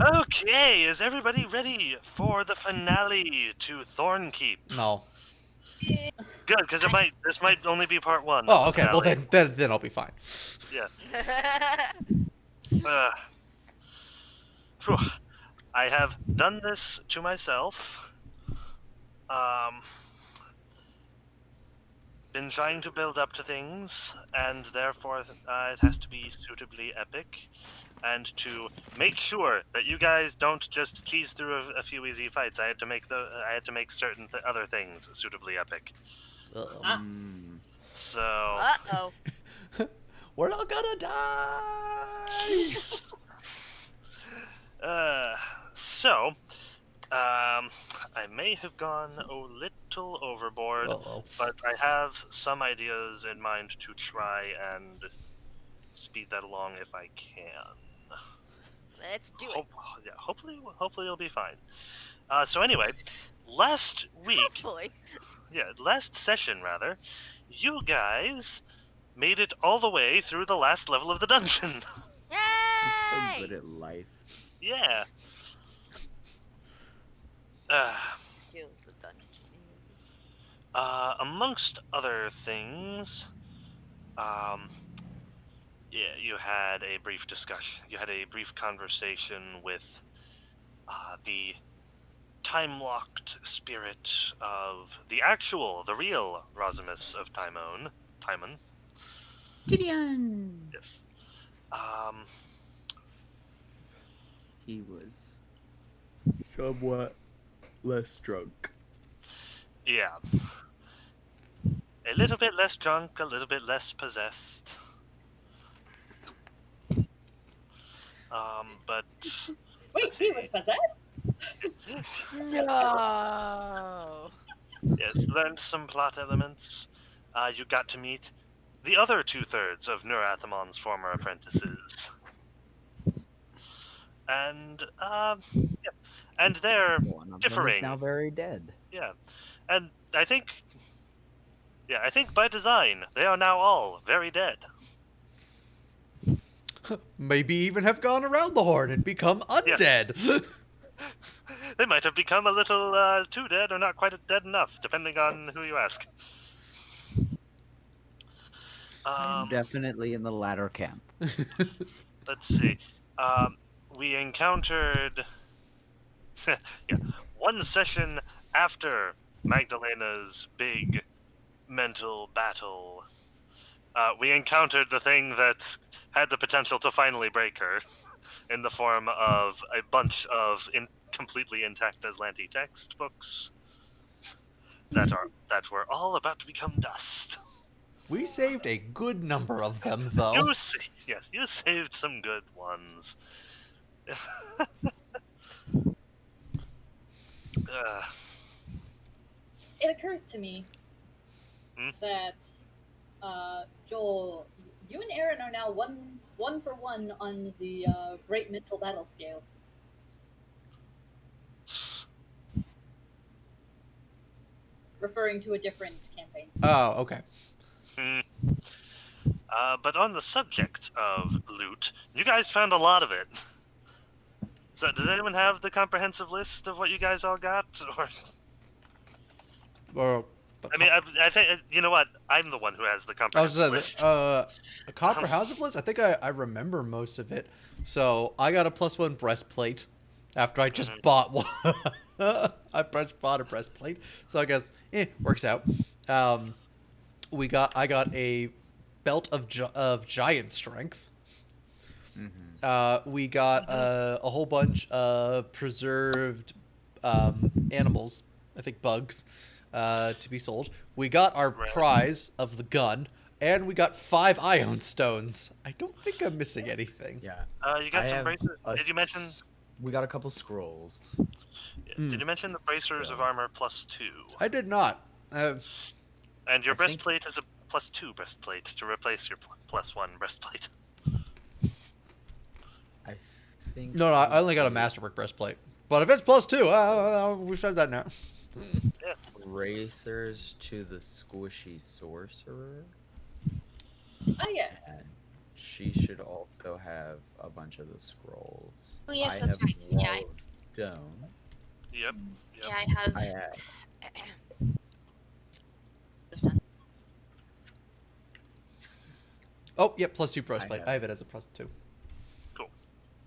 Okay, is everybody ready for the finale to Thornkeep? No. Good, because this might only be part one of Oh, the okay. Well, finale. then I'll be fine. Yeah. Uh, phew. I have done this to myself. Um, been trying to build up to things, and therefore it has to be suitably epic. And to make sure that you guys don't just cheese through a few easy fights, I had to make certain other things suitably epic. Uh-oh. So Uh-oh. We're not gonna die. Uh, so, I may have gone a little overboard, Uh-oh. but I have some ideas in mind to try and speed that along if I can. Let's do it. Yeah, hopefully you'll be fine. So anyway, last week, Hopefully. last session rather, you guys made it all the way through the last level of the dungeon. I'm so Yay! good at life. Yeah. Kill the dungeon. Amongst other things, yeah, you had a brief discussion. You had a brief conversation with the time-locked spirit of the real Rosimus of Timon. Gideon! Yes. He was somewhat less drunk. Yeah. A little bit less drunk, a little bit less possessed. But Wait, he was possessed? No. yes, learned some plot elements. You got to meet the other 2/3 of Nurathamon's former apprentices. And, yeah. And they're One of them differing. is now very dead. Yeah. And I think by design, they are now all very dead. Maybe even have gone around the horn and become undead. They might have become a little too dead or not quite dead enough, depending on who you ask. I'm definitely in the latter camp. Let's see. We encountered one session after Magdalena's big mental battle. We encountered the thing that had the potential to finally break her in the form of a bunch of completely intact Aslanti textbooks that were all about to become dust. We saved a good number of them, though. You saved some good ones. It occurs to me that Joel, you and Aaron are now one for one on the Great Mental Battle scale. Referring to a different campaign. Oh, okay. But on the subject of loot, you guys found a lot of it. So, does anyone have the comprehensive list of what you guys all got? Or I mean, I think you know what? I'm the one who has the comprehensive list. A comprehensive list? I think I remember most of it. So I got a +1 breastplate after I just bought one. I bought a breastplate, so I guess works out. I got a belt of giant strength. We got a whole bunch of preserved animals. I think bugs. To be sold. We got our prize of the gun, and we got 5 ion stones. I don't think I'm missing anything. Yeah. You got some bracers. Did you mention? We got a couple scrolls. Yeah. Did you mention the bracers of armor +2? I did not. And your breastplate is a +2 breastplate to replace your +1 breastplate. I think. No, I only got a masterwork breastplate. But if it's +2, we've said that now. Yeah. Racers to the squishy sorcerer. Ah, yes. And she should also have a bunch of the scrolls. Oh, yes, I that's have right. wall Yeah, of stone. Yep. Yeah, I have. I have. Oh, yep, +2 breastplate. have- I have it as a +2. Cool.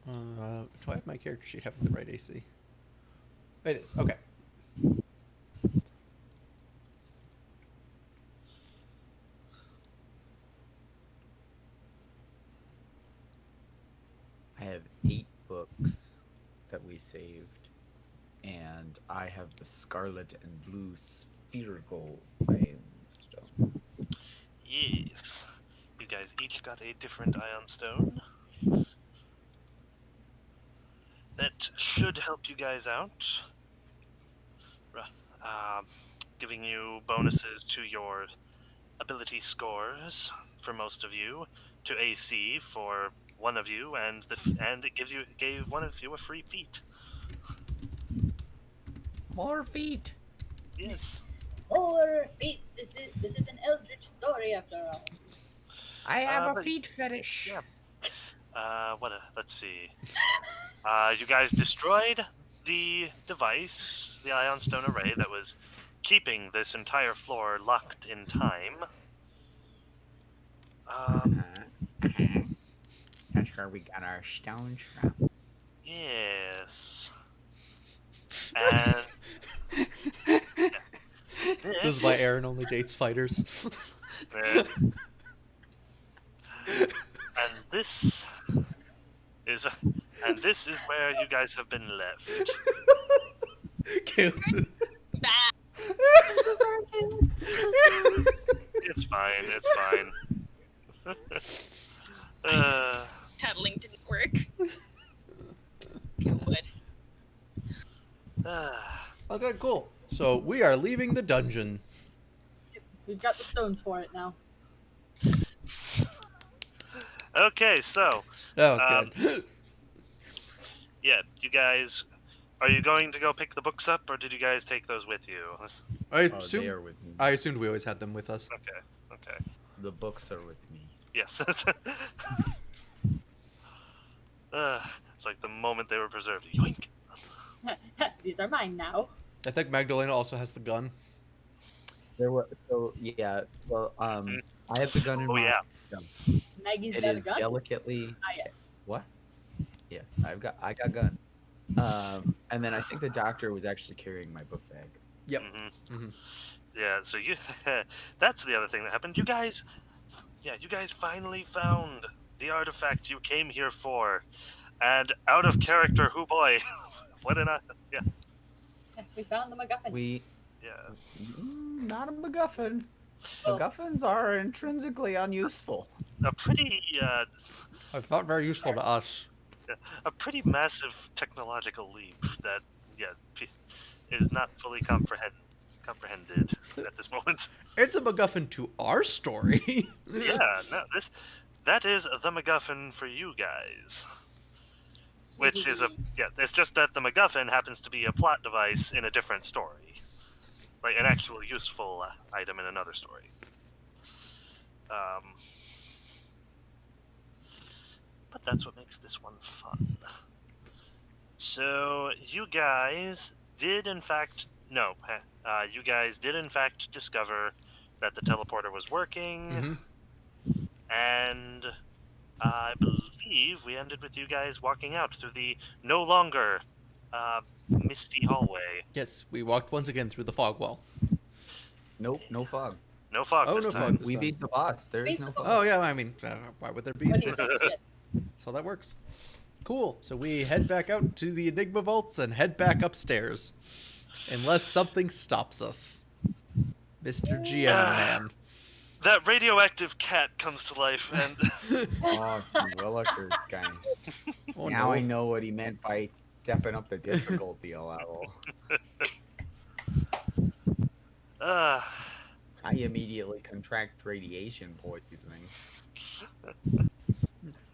Do I have my character sheet having the right AC? It is. Okay. I have 8 books that we saved, and I have the scarlet and blue spherical iron stone. Yes. You guys each got a different ion stone. That should help you guys out. Um, giving you bonuses to your ability scores for most of you, to AC for one of you, and it gave one of you a free feat. More feet. Yes. More feet. This is an eldritch story after all. I have a but- feet fetish. yeah. Let's see. You guys destroyed the device, the Ion Stone Array, that was keeping this entire floor locked in time. That's where we got our stones from. Yes. And This is why Aaron only dates fighters. and this is where you guys have been left. Caleb. I'm so sorry, Caleb. It's fine. It's fine. That link didn't work. It would. Okay, cool. So we are leaving the dungeon. We've got the stones for it now. Okay, so Oh, good. yeah, you guys, are you going to go pick the books up, or did you guys take those with you? I Oh, assume, they are with me. I assumed we always had them with us. Okay. The books are with me. Yes. It's like the moment they were preserved. Yoink. These are mine now. I think Magdalena also has the gun. There were Well, I have the gun in Oh, my. yeah. Maggie's It got a is gun. delicately. Ah, yes. What? Yes, I got gun. And then I think the doctor was actually carrying my book bag. Yep. Mm-hmm. Yeah, so that's the other thing that happened. You guys finally found the artifact you came here for. And out of character, hoo boy. Yeah. We found the MacGuffin. Yeah. Not a MacGuffin. Oh. MacGuffins are intrinsically unuseful. A pretty, It's not very useful to us. a pretty massive technological leap that, is not fully comprehended at this moment. It's a MacGuffin to our story. Yeah, no, that is the MacGuffin for you guys. Which is it's just that the MacGuffin happens to be a plot device in a different story. Like an actual useful item in another story. But that's what makes this one fun. So, you guys did in fact discover that the teleporter was working, and I believe we ended with you guys walking out through the no longer misty hallway. Yes, we walked once again through the fog wall. Nope, no fog. No fog Oh, this no time. fog. this We time. beat the boss. There is no fog. Oh, yeah, I mean, why would there be? What do you think? Yes. That's how that works. Cool. So we head back out to the Enigma vaults and head back upstairs. Unless something stops us. Mr. GM man. That radioactive cat comes to life, and Oh, Willikers, guys. Oh, Now no. I know what he meant by stepping up the difficulty a level. I immediately contract radiation poisoning.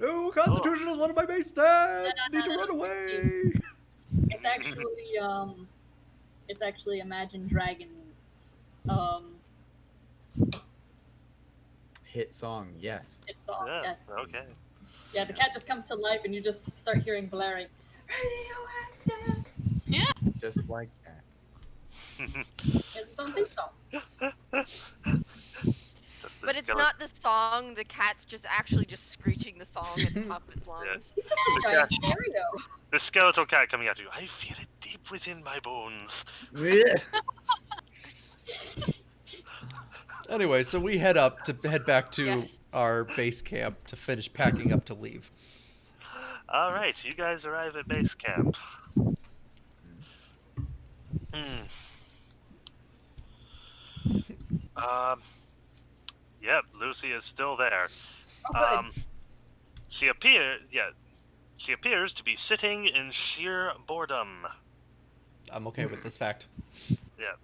Oh, Constitution is one of my base stats. No, Need to run away. It's actually Imagine Dragons Hit song, yes. it's all yeah, yes. okay. Yeah, the cat just comes to life and you just start hearing blaring. Radioactive. Just like that. It's its own theme song. Just the But it's skeleton. not the song. The cat's just actually just screeching the song at the top of its lungs. It's just a giant stereo. The skeletal cat coming at you. I feel it deep within my bones. Anyway, so we head back to Yes. our base camp to finish packing up to leave. All right, you guys arrive at base camp. Hmm. Yep, Lucy is still there. Oh, good. She appears to be sitting in sheer boredom. I'm okay with this fact. Yeah.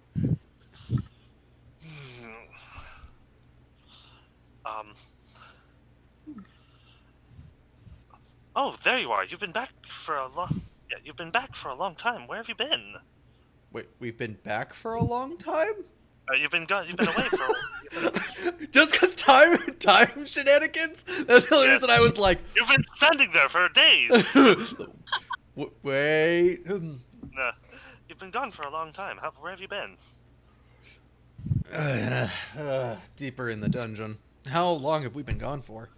Oh, there you are. You've been back for a long. Yeah, you've been back for a long time. Where have you been? Wait, we've been back for a long time? You've been gone. You've been away for. Just because time shenanigans? That's the only Yeah. reason I was like, You've been standing there for days. wait. You've been gone for a long time. Where have you been? Deeper in the dungeon. How long have we been gone for?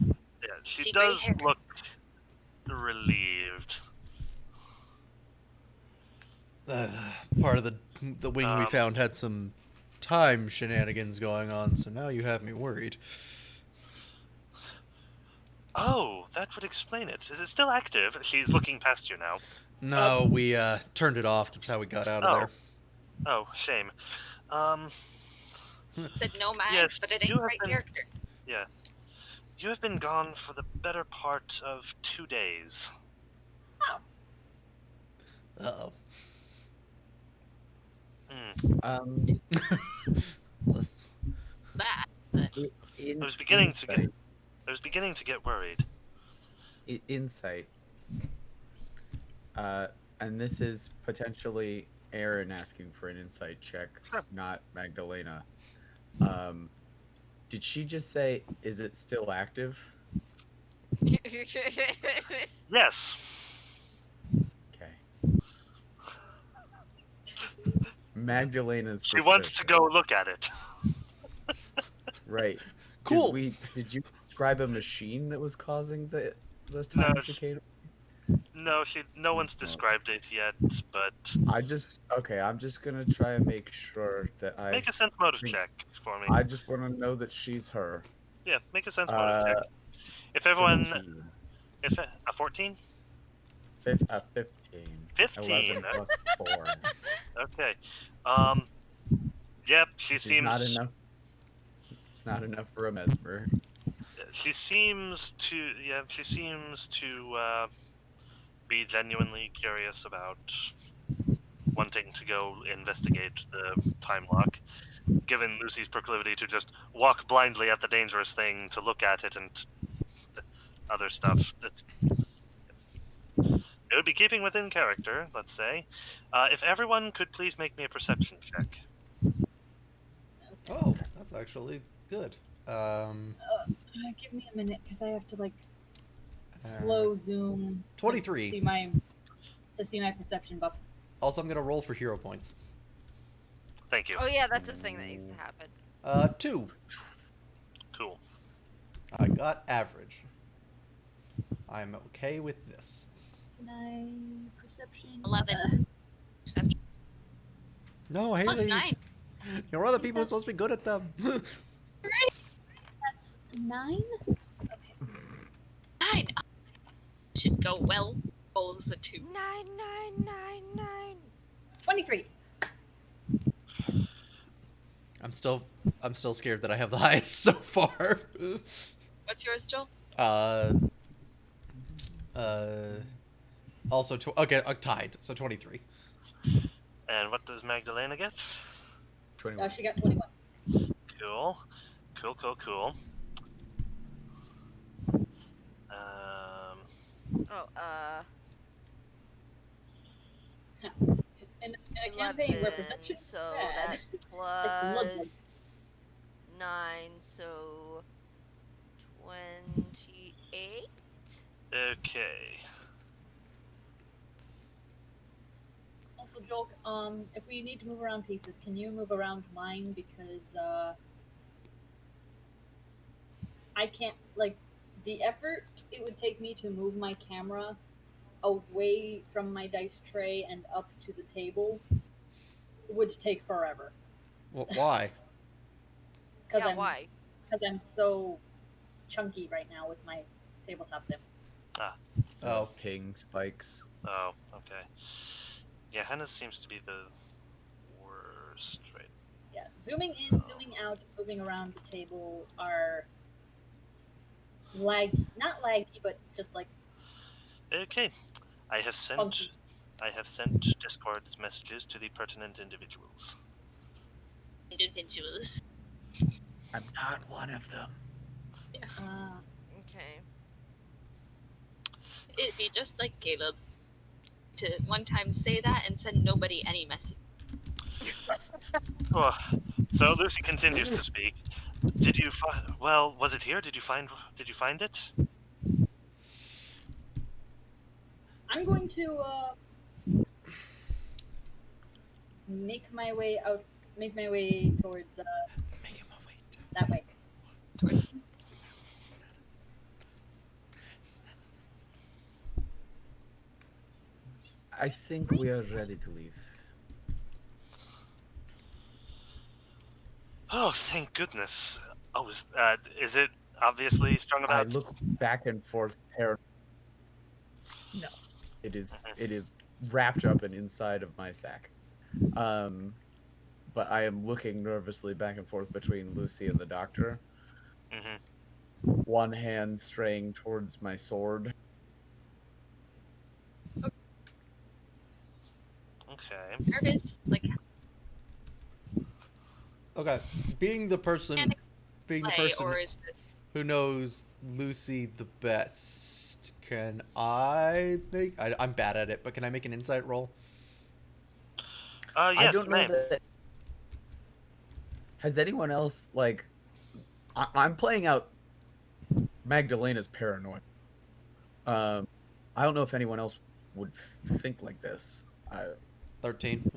Yeah, she See gray does hair. look relieved. Part of the wing we Um, found had some time shenanigans going on, so now you have me worried. Oh, that would explain it. Is it still active? She's looking past you now. No, we turned it off. That's how we got out of there. Oh, shame. Said no mags, Yes, but it you ain't have right been- character. Yeah. You have been gone for the better part of 2 days. Uh-oh. Hmm. That. In, I was beginning insight, to get worried. Insight. And this is potentially Aaron asking for an insight check, Sure. not Magdalena. Did she just say, "Is it still active"? Yes. Okay. Magdalena's. She wants to suspicion. go look at it. Right. Cool. Did you describe a machine that was causing the No, time chicane? No one's described it yet, but I'm just gonna try and make sure that make a sense motive think- check for me. I just want to know that she's her. Yeah, make a sense motive check. If everyone, 15. if a 14, 15. 15, 11 plus 4. okay. Yep, she It's seems. not enough. It's not enough for a mesmer. She seems to. Yeah, she seems to be genuinely curious about wanting to go investigate the time lock. Given Lucy's proclivity to just walk blindly at the dangerous thing to look at it and other stuff, it would be keeping within character, let's say. If everyone could please make me a perception check. Oh, that's actually good. Give me a minute, because I have to slow zoom. 23. To see my perception buff. Also, I'm gonna roll for hero points. Thank you. Oh yeah, that's a thing that needs to happen. 2. Cool. I got average. I'm okay with this. Can I perception? 11. Perception. No, Haley. Plus 9. You're other people are supposed to be good at them. That's 9. Okay. 9. Should go well. Rolls a 2. 9. 23. I'm still scared that I have the highest so far. What's yours, Joel? Also tied, so 23. And what does Magdalena get? 21. She got 21. Cool. Oh, In a campaign where 11, perception is so bad. that's Like, plus 9, so 28. Okay. Also, Jolk, if we need to move around pieces, can you move around mine? Because I can't, like, the effort it would take me to move my camera away from my dice tray and up to the table would take forever. Why? Because Yeah, I'm why? because I'm so chunky right now with my tabletop sim. Oh. Ping spikes. Oh, okay. Yeah, Henna seems to be the worst, right? Yeah, zooming in, zooming out, moving around the table are not laggy, but just like Okay, I have sent funky. Discord messages to the pertinent individuals. Individuals. I'm not one of them. Okay. It'd be just like Caleb to one time say that and send nobody any message. Oh, so Lucy continues to speak. Did you find? Well, was it here? Did you find it? I'm going to make my way out. Make my way towards Making my way down. that way. Towards I think we are ready to leave. Oh, thank goodness. Oh, is it obviously strung I about? look back and forth. No, it is wrapped up and inside of my sack. But I am looking nervously back and forth between Lucy and the doctor. Mm-hmm. One hand straying towards my sword. Okay. nervous, like Okay, being the person, mechanics being the play, person or is this who knows Lucy the best, can I make? I'm bad at it, but can I make an insight roll? Yes, I don't you know may. that. Has anyone else like? I'm playing out Magdalena's paranoid. I don't know if anyone else would think like this. 13.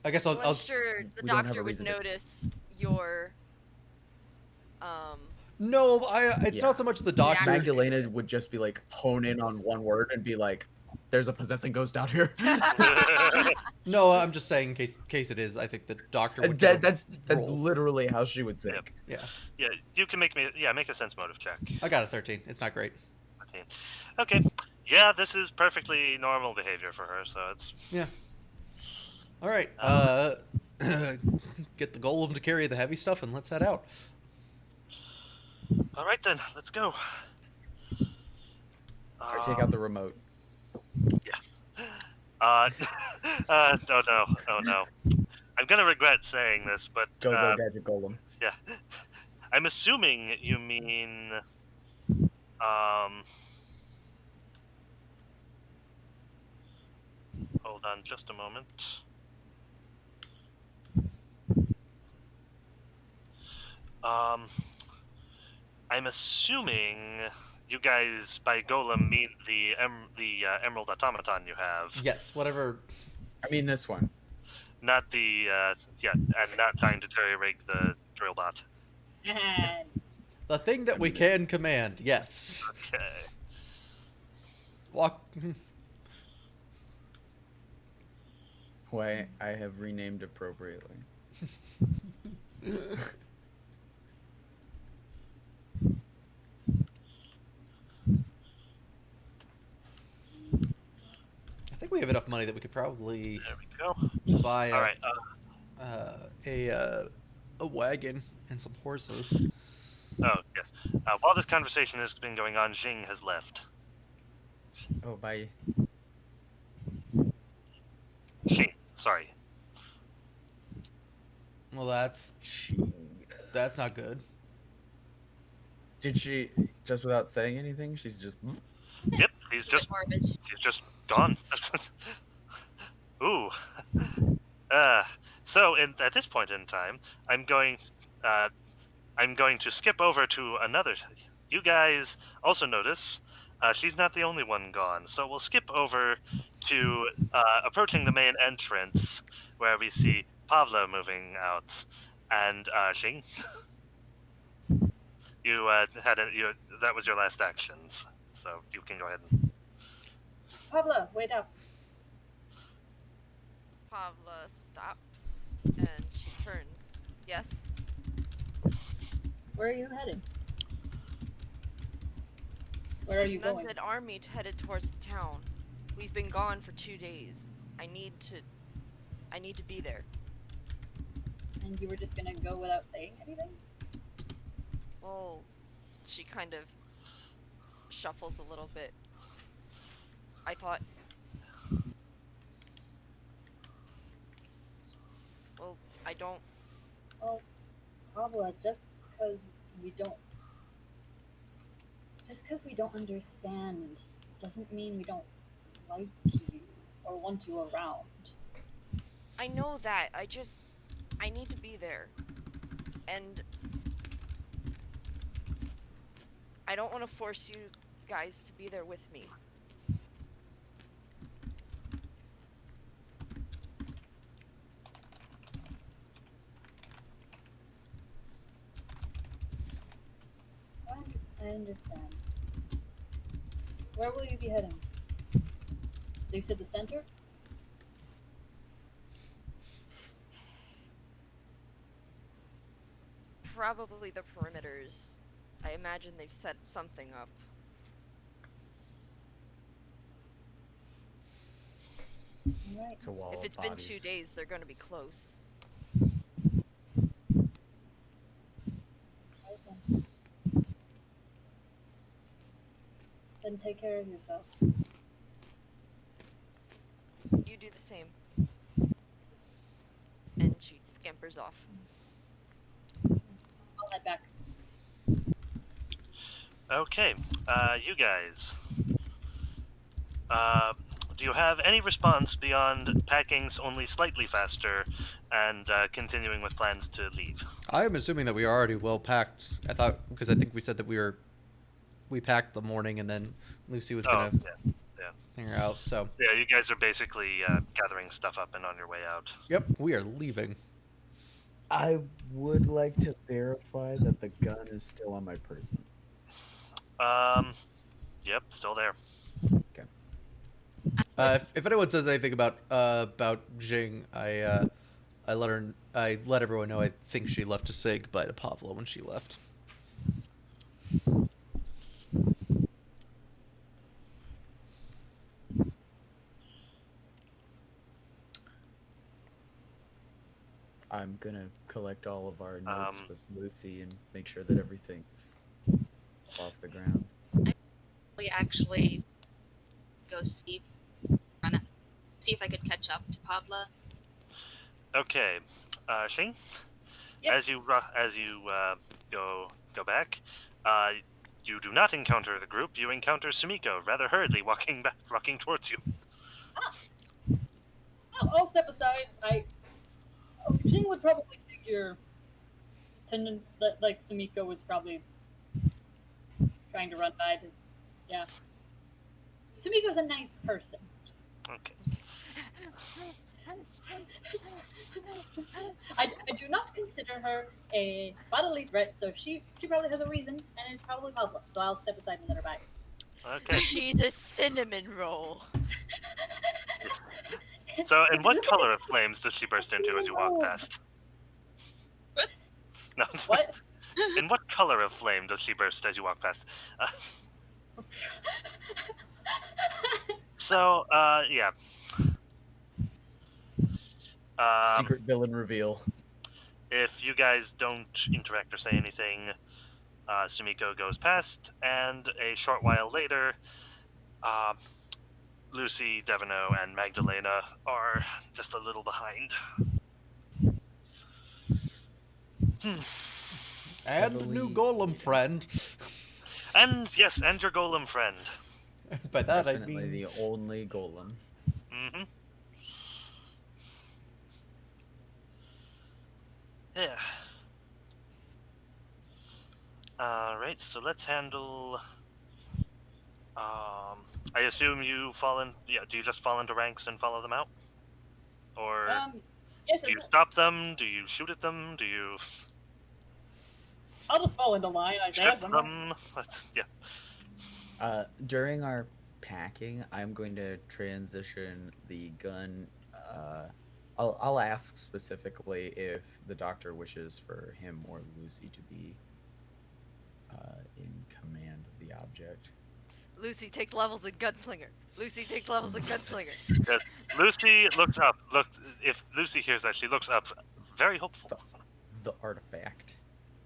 I guess Well, I'll I'm sure the we don't have doctor a would reason to- notice your No, it's Yeah. not so much the doctor. Magdalena would just be like hone in on one word and be like, "There's a possessing ghost out here." No, I'm just saying, in case it is. I think the doctor would get that's roll. literally how she would think. Yeah, Yeah, you can make a sense motive check. I got a 13. It's not great. Okay. Yeah, this is perfectly normal behavior for her, so it's Yeah. All right. Get the golem to carry the heavy stuff, and let's head out. all right then. Let's go. Or take out the remote. Oh no. I'm gonna regret saying this, but Go gadget golem. yeah. I'm assuming you mean hold on just a moment. I'm assuming you guys by golem mean the emerald automaton you have, Yes, whatever. I mean this one. not the and not trying to jury rig the drill bot. And The thing that we can command. Yes. Okay. Walk. Why I have renamed appropriately. I think we have enough money that we could probably There we go. buy All right. a wagon and some horses. Oh yes. While this conversation has been going on, Jing has left. Oh, bye. Jing, sorry. Well, that's not good. Did she just without saying anything? She's just. Yep, he's a bit just morbid? She's just gone. Ooh. So at this point in time, I'm going to skip over to another. You guys also notice She's not the only one gone, so we'll skip over to approaching the main entrance, where we see Pavla moving out, and Xing. You that was your last actions, so you can go ahead and. Pavla, wait up. Pavla stops and she turns. Yes? Where are you heading? Where are There's you an going? undead army headed towards the town. We've been gone for 2 days. I need to be there. And you were just gonna go without saying anything? Well, she kind of shuffles a little bit. I thought. Well, I don't. Well, Pavla, just because we don't understand doesn't mean we don't like you or want you around. I know that. I need to be there. And I don't want to force you guys to be there with me. I understand. Where will you be heading? You said the center? Probably the perimeters. I imagine they've set something up. Alright. It's a wall If of it's been bodies. 2 days, they're gonna be close. Okay. Then take care of yourself. You do the same. And she scampers off. I'll head back. Okay, you guys. Do you have any response beyond packing's only slightly faster and continuing with plans to leave? I am assuming that we are already well packed. I thought, because I think we said that we packed the morning and then Lucy was gonna yeah. hang her out. So Yeah, you guys are basically gathering stuff up and on your way out. yep, we are leaving. I would like to verify that the gun is still on my person. Yep, still there. If anyone says anything about Jing, I let everyone know I think she left to say goodbye to Pavlo when she left. I'm gonna collect all of our notes Um, with Lucy and make sure that everything's off the ground. We actually go see if I could catch up to Pavla. Okay, Shing, Yep. as you go back, you do not encounter the group. You encounter Sumiko rather hurriedly walking towards you. I'll step aside. Jing would probably figure that like Sumiko was probably trying to run by to, yeah. Sumiko's a nice person. Okay. I do not consider her a bodily threat, so she probably has a reason, and it's probably Pavla. So I'll step aside and let her by. Okay. She's a cinnamon roll. So, in what color of flames does she burst into as you walk past? No. What? In what color of flame does she burst as you walk past? So, yeah. Secret villain reveal. If you guys don't interact or say anything, Sumiko goes past, and a short while later, Lucy, Devino, and Magdalena are just a little behind. And a new golem friend. And yes, and your golem friend. By that Definitely I mean the only golem. Mm-hmm. Yeah. Alright, so let's handle I assume you fall in. Yeah, do you just fall into ranks and follow them out, or Yes, do you isn't it? stop them? Do you shoot at them? Do you I'll just fall into line, I strip guess. them? Yeah. During our packing, I'm going to transition the gun. I'll ask specifically if the doctor wishes for him or Lucy to be in command of the object. Lucy takes levels in gunslinger. Lucy takes levels in gunslinger. Yes. Lucy looks up. If Lucy hears that, she looks up, very hopeful. The artifact.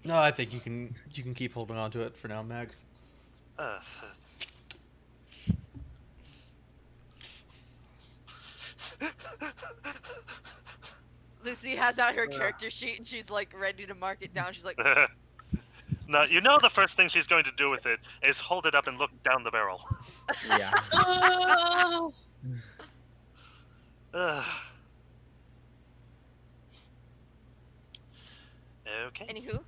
No, I think you can keep holding on to it for now, Max. Uh, Lucy has out her character sheet and she's like ready to mark it down. She's like, now you know the first thing she's going to do with it is hold it up and look down the barrel. Yeah. Oh, Ugh. Okay. anywho,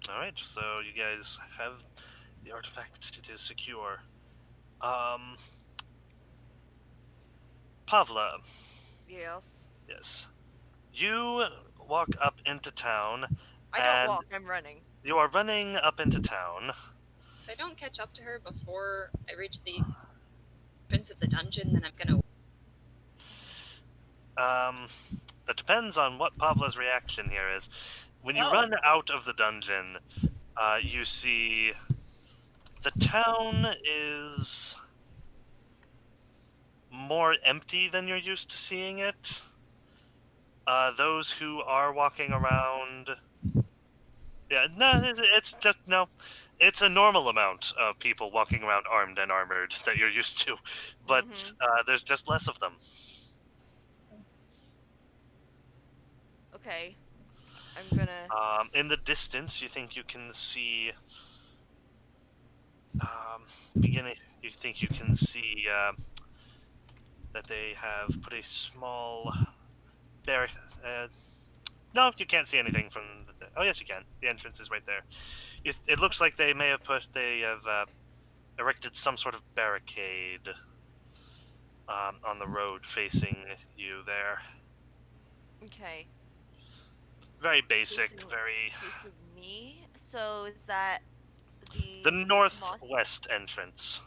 All right. So you guys have the artifact. It is secure. Pavla. yes. Yes. You walk up into town. I don't walk, I'm running. You are running up into town. if I don't catch up to her before I reach the entrance of the dungeon, then I'm gonna. That depends on what Pavla's reaction here is. When you Oh. run out of the dungeon, you see the town is more empty than you're used to seeing it. Those who are walking around, yeah, no, it's just no. It's a normal amount of people walking around armed and armored that you're used to, but there's just less of them. Okay. I'm gonna. In the distance, you think you can see. Beginning, you think you can see that they have put a small barrier. No, you can't see anything from. Oh, yes, you can. The entrance is right there. It looks like they may have erected some sort of barricade on the road facing you there. Okay. Very basic, Facing- very. Facing me? So is that The moss- northwest entrance.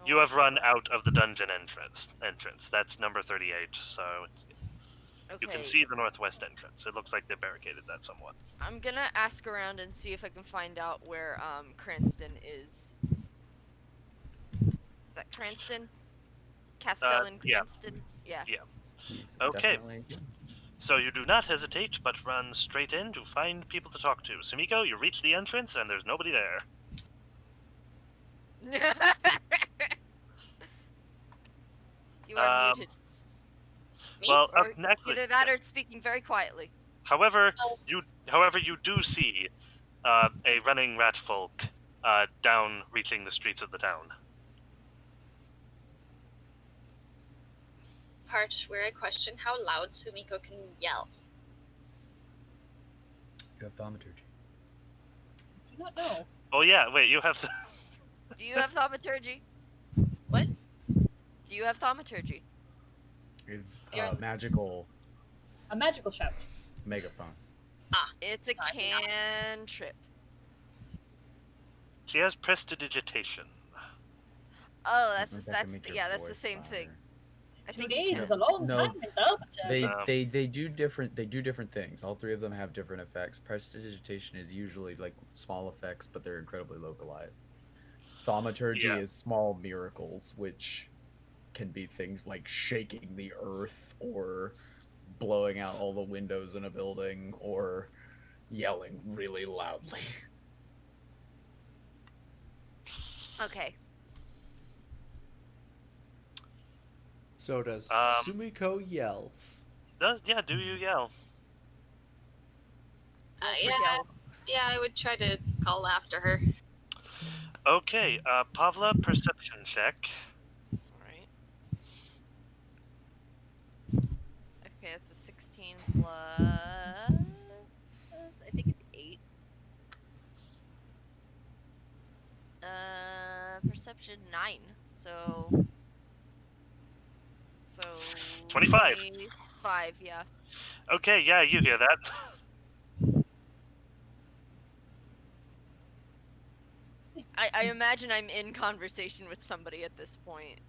You have run out of the dungeon entrance. That's number 38, so Okay. you can see the northwest entrance. It looks like they barricaded that somewhat. I'm gonna ask around and see if I can find out where Cranston is. Is that Cranston? Castellan yeah. Cranston? Yeah. He's Okay. definitely- So you do not hesitate, but run straight in to find people to talk to. Sumiko, you reach the entrance and there's nobody there. You are muted. Me? Well, Or actually, either that or it's speaking very quietly. however, Oh. you do see a running rat folk down reaching the streets of the town. Part where I question how loud Sumiko can yell. You have thaumaturgy. I do not know. Oh yeah, wait, you have. Do you have thaumaturgy? What? Do you have thaumaturgy? It's You're- magical A magical shout. megaphone. It's a I do not. cantrip. She has prestidigitation. Oh, I think that can make your that's the voice same thing. louder. I 2 think days you is a long No. time in Thaumaturgy. They, Um, they do different things. All three of them have different effects. Prestidigitation is usually like small effects, but they're incredibly localized. Thaumaturgy Yeah. is small miracles, which can be things like shaking the earth or blowing out all the windows in a building or yelling really loudly. Okay. So does Um, Sumiko yell? Do you yell? Yeah, I would try to call after her. Okay, Pavla, perception check. Alright. Okay, that's a 16 plus. I think it's 8. Perception 9. So 25. 25, yeah. Okay, yeah, you hear that. I imagine I'm in conversation with somebody at this point.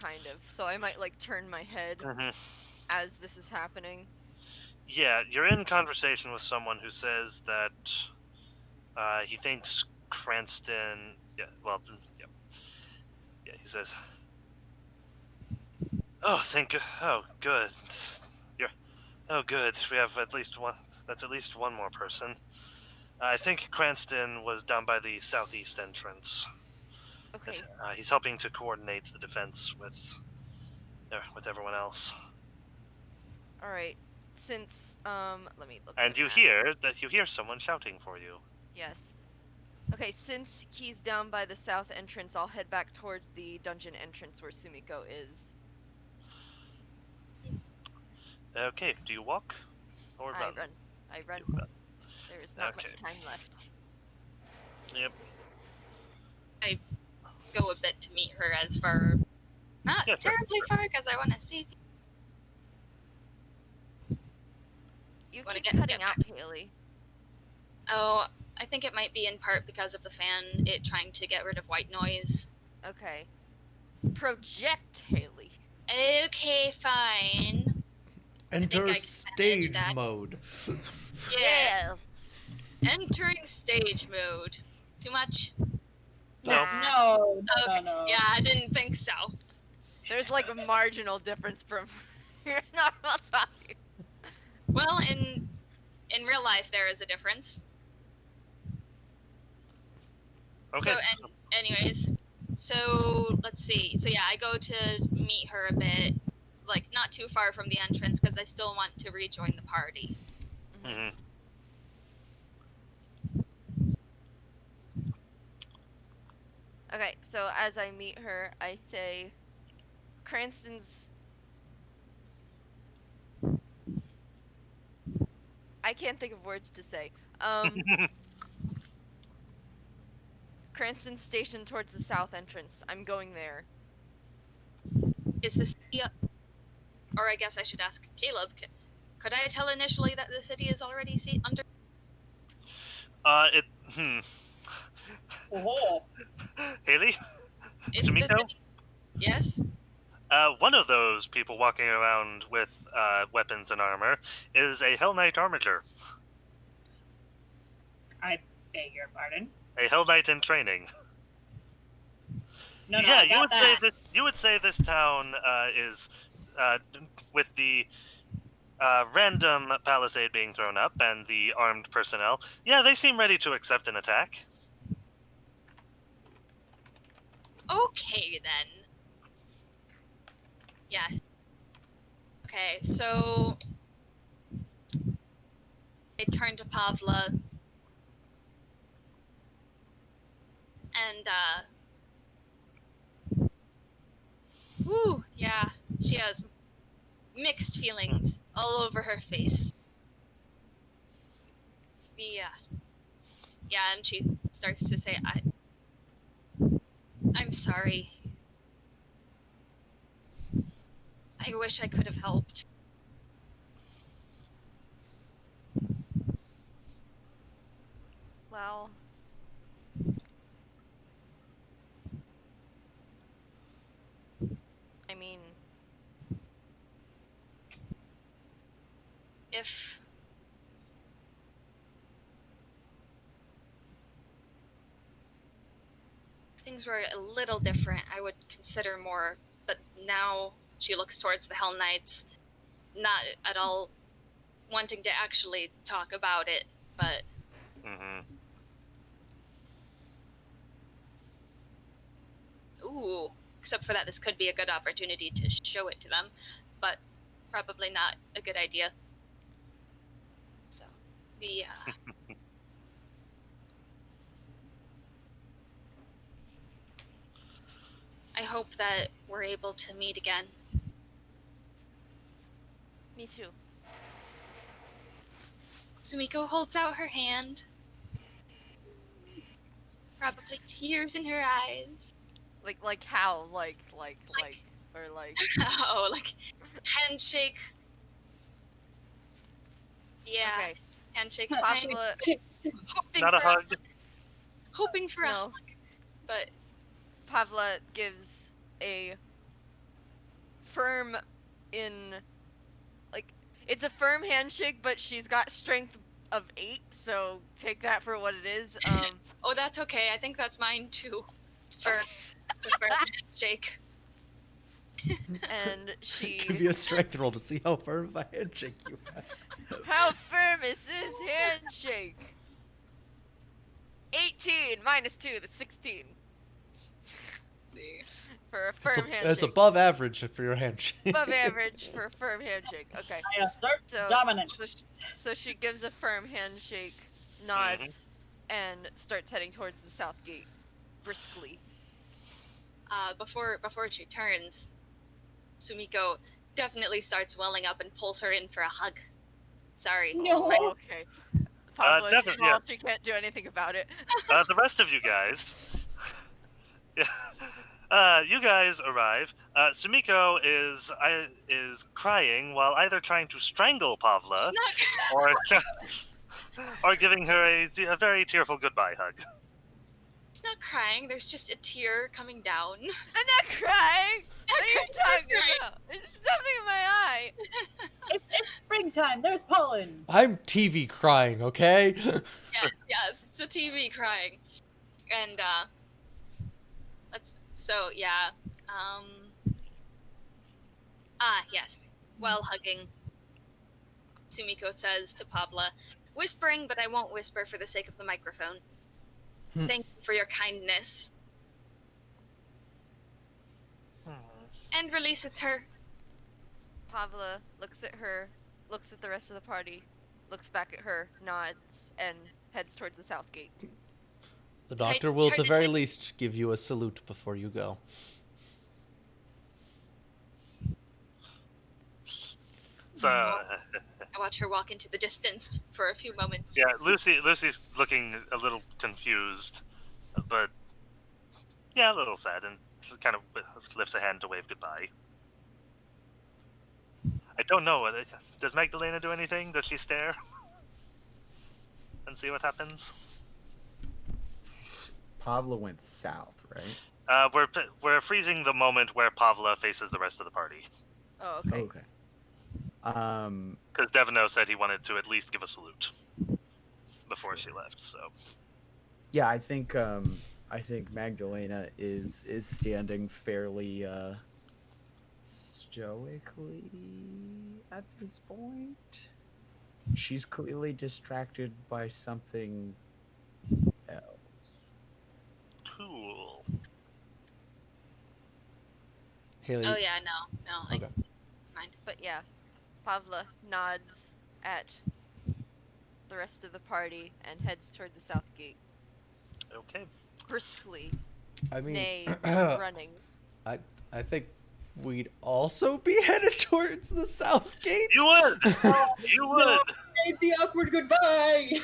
Kind of. So I might like turn my head Mhm. as this is happening. Yeah, you're in conversation with someone who says that he thinks Cranston. Yeah, well, yeah, yeah. He says, "Oh, Oh, good. You're. Oh, good. We have at least one. That's at least one more person. I think Cranston was down by the southeast entrance. Okay. He's helping to coordinate the defense with everyone else. All right. Since let me look at And the you map. hear someone shouting for you. Yes. Okay, since he's down by the south entrance, I'll head back towards the dungeon entrance where Sumiko is. Okay, do you walk or I run? run. I run. You run. There is not Okay. much time left. Yep. I go a bit to meet her as far, not Yeah, sure. terribly far, because I want to see. You Wanna keep get cutting back. out, Haley. Oh, I think it might be in part because of the fan, it trying to get rid of white noise. Okay. Project, Haley. Okay, fine. Enter I can manage stage that. mode. Yeah. Entering stage mode. Too much? No. Nah. No, Okay. no. Yeah, I didn't think so. There's like a marginal difference from your normal talking. Well, in real life, there is a difference. Okay. So, anyways, so let's see. So yeah, I go to meet her a bit, like not too far from the entrance, because I still want to rejoin the party. Mhm. Okay, so as I meet her, I say, Cranston's. I can't think of words to say. Cranston's stationed towards the south entrance. I'm going there. Is the city, or I guess I should ask Caleb. Could I tell initially that the city is already under? It. Hmm. Oh, Haley? Is the Sumiko? city? Yes. One of those people walking around with weapons and armor is a Hell Knight Armiger. I beg your pardon. A Hell Knight in training. No, Yeah, I you got would that. say this. You would say this town is with the random palisade being thrown up and the armed personnel. Yeah, they seem ready to accept an attack. Okay then. Yeah. Okay, so I turn to Pavla and whew, yeah, she has mixed feelings all over her face. Yeah. Yeah, and she starts to say, I'm sorry. I wish I could have helped. Well, I mean, If things were a little different, I would consider more, but now she looks towards the Hell Knights, not at all wanting to actually talk about it, but Mm-hmm. ooh, except for that, this could be a good opportunity to show it to them, but probably not a good idea. So, the I hope that we're able to meet again. me too. Sumiko holds out her hand. Probably tears in her eyes. Like how? Like or like. Oh, like handshake. Yeah, Okay. handshake kind. Pavla. Hoping Not a for hug. hoping for a No. hug, but Pavla gives a firm like it's a firm handshake, but she's got strength of 8, so take that for what it is. oh, that's okay. I think that's mine too. It's a firm handshake. And she. Give you a strength roll to see how firm of a handshake you have. How firm is this handshake? 18 minus 2, that's 16. Let's see. For a firm handshake. It's above average for your handshake. Above average for a firm handshake. Okay. I assert So, dominance. so she gives a firm handshake, nods, and starts heading towards the south gate, briskly. Before she turns, Sumiko definitely starts welling up and pulls her in for a hug. Sorry. No. Oh, okay. Pablo is definitely, small, yeah. she can't do anything about it. The rest of you guys. You guys arrive. Sumiko is crying while either trying to strangle Pavla She's not, or giving her a very tearful goodbye hug. she's not crying. There's just a tear coming down. I'm not crying! What are you talking about? There's just something in my eye! It's springtime. There's pollen. I'm TV crying, okay? Yes, it's a TV crying. And, yes. While hugging, Sumiko says to Pavla, whispering, but I won't whisper for the sake of the microphone. Thank you for your kindness. And releases her. Pavla looks at her, looks at the rest of the party, looks back at her, nods, and heads towards the south gate. The doctor will, at the very least, give you a salute before you go. So, I watch her walk into the distance for a few moments. yeah, Lucy's looking a little confused, but yeah, a little sad, and kind of lifts a hand to wave goodbye. I don't know. Does Magdalena do anything? Does she stare and see what happens? Pavla went south, right? We're freezing the moment where Pavla faces the rest of the party. Oh, okay. Okay. Because Devino said he wanted to at least give a salute before she left. So Yeah, I think Magdalena is standing fairly stoically at this point. She's clearly distracted by something else. cool. Haley. Oh yeah, no. Okay. Mind. But yeah, Pavla nods at the rest of the party and heads toward the south gate, Okay. briskly, I mean, nay, running. I think we'd also be headed towards the south gate. You would. You would. No, ain't the awkward goodbye.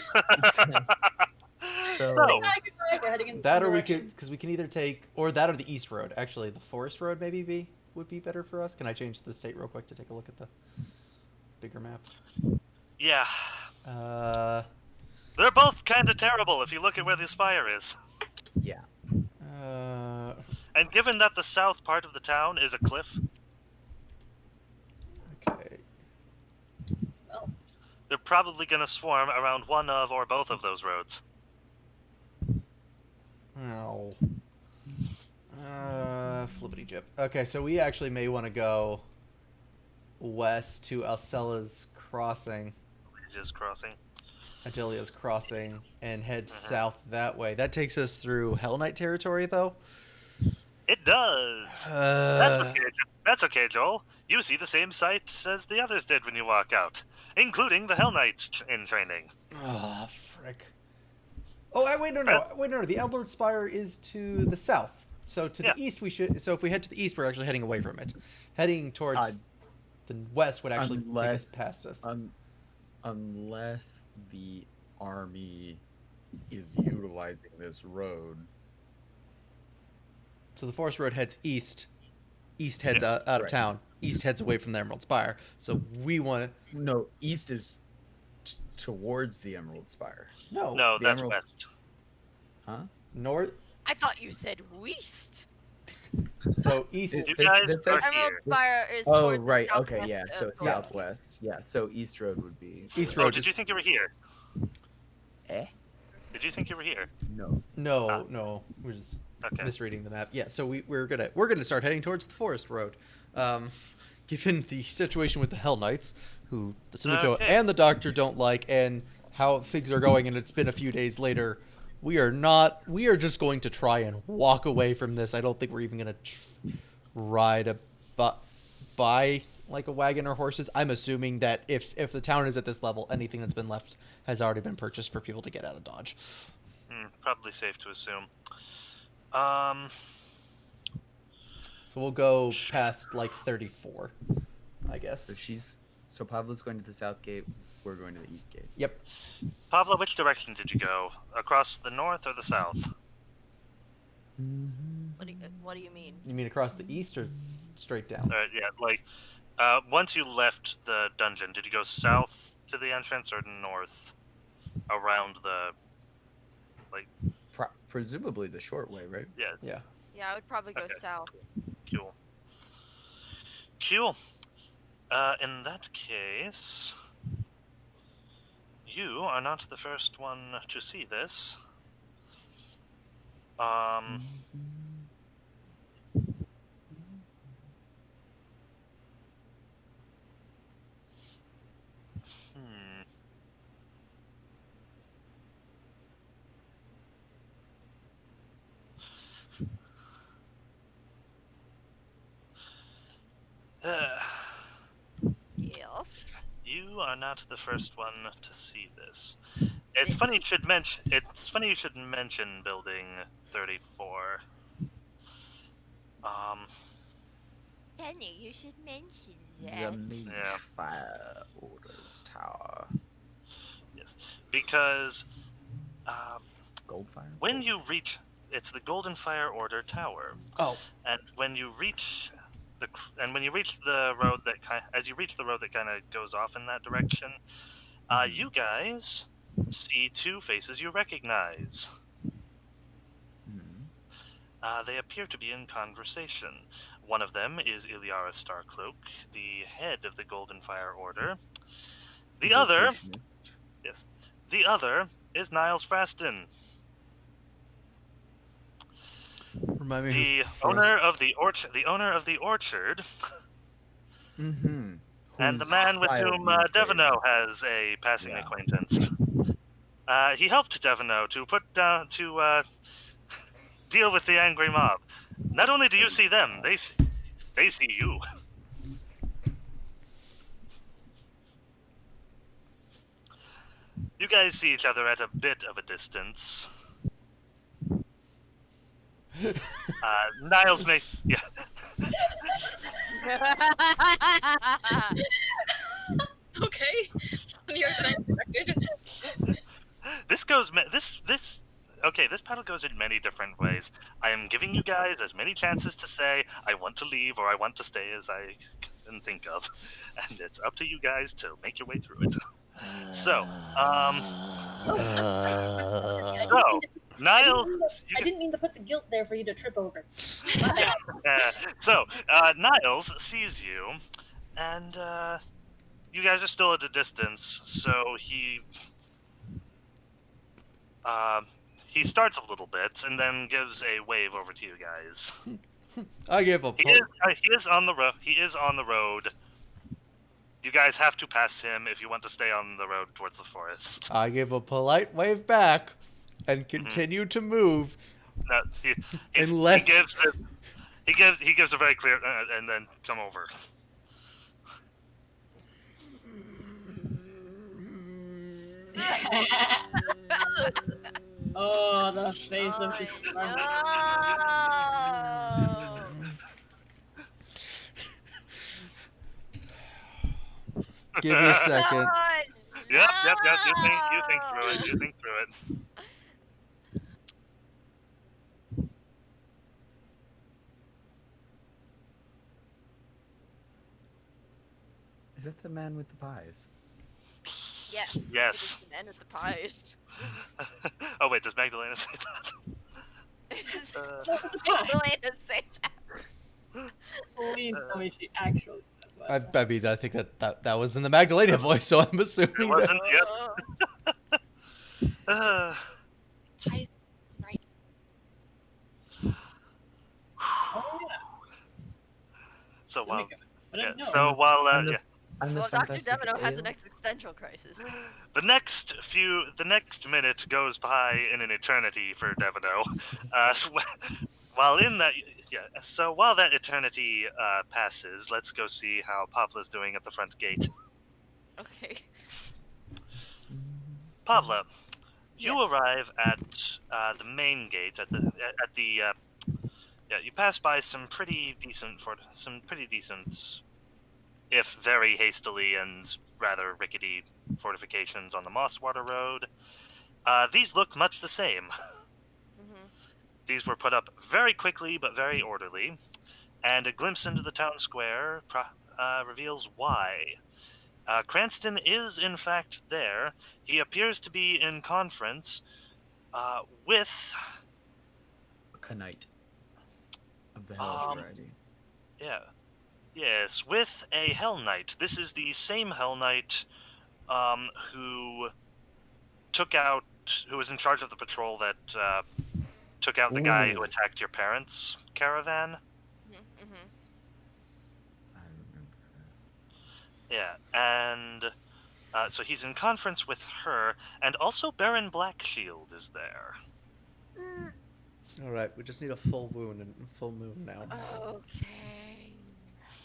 So, Goodbye, we're heading in the That same or we direction. could, because we can either take, or that or the east road. Actually, the forest road maybe would be better for us. Can I change the state real quick to take a look at the bigger map? yeah, Uh, they're both kind of terrible if you look at where the spire is. Yeah. And given that the south part of the town is a cliff, okay. Well, they're probably going to swarm around one of or both of those roads. Oh. Flippity jip. Okay, so we actually may want to go west to Alcella's Crossing, Is crossing. Agilia's Crossing, and head south that way. That takes us through Hell Knight territory, though. It does. That's okay, Joel. You see the same sight as the others did when you walk out, including the Hell Knight in training. Ah, frick. Oh, wait, no. The Emerald Spire is to the south. So to the east, we should. So if we head to the east, we're actually heading away from it. Heading towards the west would actually take us past us. Unless the army is utilizing this road. So the forest road heads east. East heads Yeah. out of Right. town. East heads away from the Emerald Spire. So we want to. No, east is towards the Emerald Spire. No. No, The that's Emerald- west. Huh? North. I thought you said west. So east. You This- guys this are actually- Emerald here. Spire is Oh, toward right. the Okay, yeah. southwest So of southwest. Yeah. So East Road would be. East Oh, road. did you think you were here? Eh? Did you think you were here? No. No, no. We're just Okay. misreading the map. Yeah. So we're gonna start heading towards the forest road. Given the situation with the Hell Knights, who the Sumiko Okay. and the Doctor don't like, and how things are going, and it's been a few days later, we are just going to try and walk away from this. I don't think we're even gonna ride by like a wagon or horses. I'm assuming that if the town is at this level, anything that's been left has already been purchased for people to get out of Dodge. Probably safe to assume. So we'll go past like 34, I guess. So Pavla's going to the south gate. We're going to the east gate. Yep. Pavla, which direction did you go? Across the north or the south? What do you mean? You mean across the east or straight down? Yeah, like, once you left the dungeon, did you go south to the entrance or north around the, like, Presumably the short way, right? yeah, Yeah. Yeah, I would probably go Okay. south. cool. Cool. In that case, you are not the first one to see this. Yes. You are not the first one to see this. It's funny you should mention. It's funny you should mention Building 34. Penny, you should mention The that. Mage Yeah. Fire Orders Tower. Yes, because Goldfire? when you reach, it's the Golden Fire Order Tower, Oh. and when you reach the road that as you reach the road that kind of goes off in that direction, you guys see two faces you recognize. They appear to be in conversation. One of them is Iliara Starcloak, the head of the Golden Fire Order. The other is Niles Fraston, Remind me. the owner of the orchard, Mm-hmm. and the man with whom Devino has a passing acquaintance. He helped Devino to deal with the angry mob. Not only do you see them, they see you. You guys see each other at a bit of a distance. Niles may... Yeah. Okay. You're unexpected. Okay, this battle goes in many different ways. I am giving you guys as many chances to say, I want to leave or I want to stay as I can think of. And it's up to you guys to make your way through it. So, Niles... I didn't mean to put the guilt there for you to trip over. Niles sees you, and you guys are still at a distance, so he starts a little bit and then gives a wave over to you guys. I give a. He is on the road. He is on the road. You guys have to pass him if you want to stay on the road towards the forest. I give a polite wave back, and continue to move. No, Unless he gives a very clear and then come over. Oh, the face of this. Give me a second. Yep. You think through it. Is that the man with the pies? Yes. It Yes. is the man with the pies. Oh wait, does Magdalena say that? Magdalena say that. Please tell me she actually said that. I mean, I think that was in the Magdalena voice, so I'm assuming It wasn't. Yep. Pie, right? Oh yeah. So Silly while guy. But I yeah, didn't know. so while I'm the, yeah, I'm the Well, Dr. fantastic Demino has an ale. existential crisis. the next minute goes by in an eternity for Devino. While in that so while that eternity passes, let's go see how Pavla's doing at the front gate. Okay. Pavla, you Yes. arrive at the main gate you pass by some pretty decent, if very hastily and rather rickety, fortifications on the Mosswater Road. These look much the same. Mhm. These were put up very quickly but very orderly, and a glimpse into the town square reveals why. Cranston is, in fact, there. He appears to be in conference with. A knight of the Hellish Um, variety. yeah. Yes, with a Hell Knight. This is the same Hell Knight who who was in charge of the patrol that took out the guy who Ooh. attacked your parents' caravan. Mhm. I remember. Yeah, and so he's in conference with her, and also Baron Blackshield is there. All right, we just need a full moon and full moon now. Okay.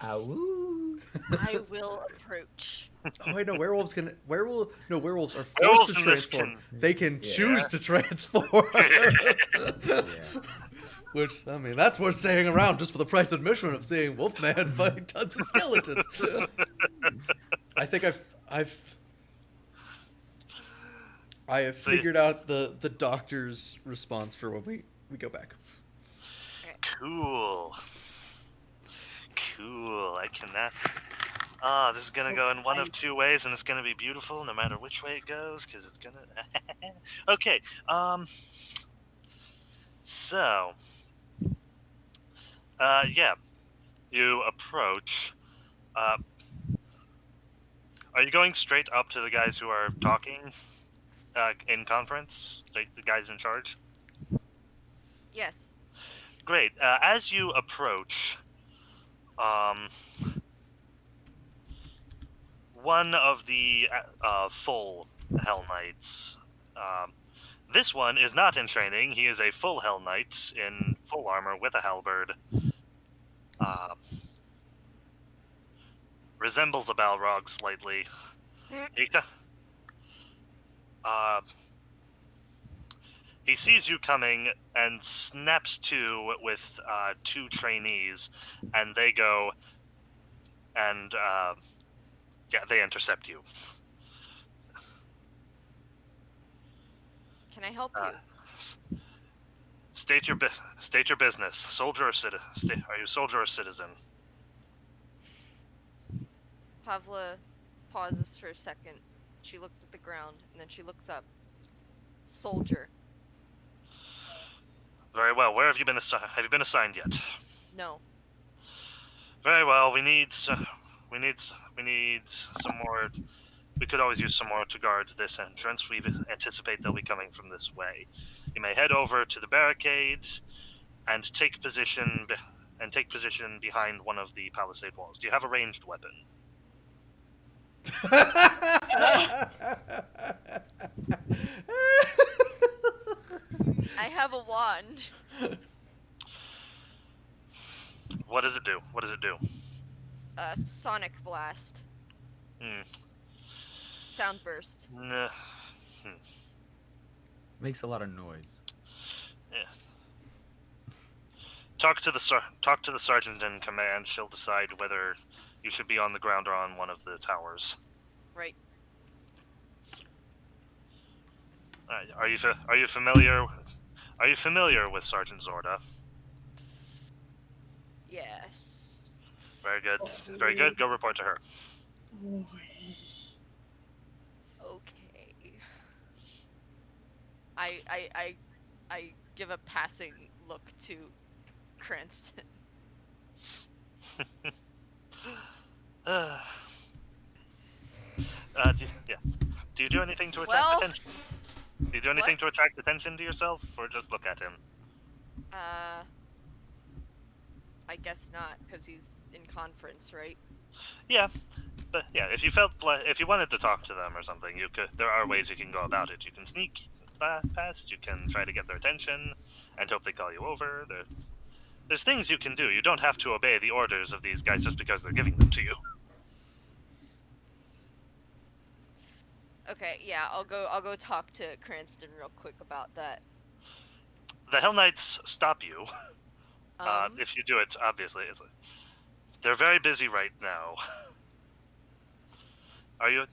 Awoo. I will approach. Oh wait, no, werewolves are forced Werewolves to in this transform. can- They can Yeah. choose to transform. Yeah. Which, I mean, that's worth staying around just for the price of admission of seeing Wolfman fight tons of skeletons. I think I have So, yeah. figured out the doctor's response for when we go back. Cool. I cannot. This is gonna go in one of two ways, and it's gonna be beautiful no matter which way it goes, because it's gonna. Okay. So. Yeah. You approach. Are you going straight up to the guys who are talking in conference? Like the guys in charge? Yes. Great. As you approach, one of the full Hell Knights. This one is not in training. He is a full Hell Knight in full armor with a halberd. Resembles a Balrog slightly. He sees you coming and snaps to with two trainees, and they go and they intercept you. Can I help you? State your business. Soldier or citizen? Are you soldier or citizen? Pavla pauses for a second. She looks at the ground, and then she looks up. Soldier. Very well. Where have you been assigned? Have you been assigned yet? No. Very well. We need some more. We could always use some more to guard this entrance. We anticipate they'll be coming from this way. You may head over to the barricade and take position behind one of the palisade walls. Do you have a ranged weapon? I have a wand. What does it do? Sonic blast. Hmm. Sound burst. Nah. Makes a lot of noise. Yeah. Talk to the sergeant in command. She'll decide whether you should be on the ground or on one of the towers. Right. Are you familiar? Are you familiar with Sergeant Zorda? Yes. Very good. Very good. Go report to her. Okay. I give a passing look to Cranston. Uh, yeah. Do you do anything to attract Well, attention? Do you do what? anything to attract attention to yourself, or just look at him? Uh, I guess not, because he's in conference, right? Yeah, but yeah, if you felt like if you wanted to talk to them or something, you could. There are ways you can go about it. You can sneak past. You can try to get their attention and hope they call you over. There's things you can do. You don't have to obey the orders of these guys just because they're giving them to you. Okay, yeah, I'll go talk to Cranston real quick about that. The Hell Knights stop you. Um, If you do it, obviously, they're very busy right now. Are you?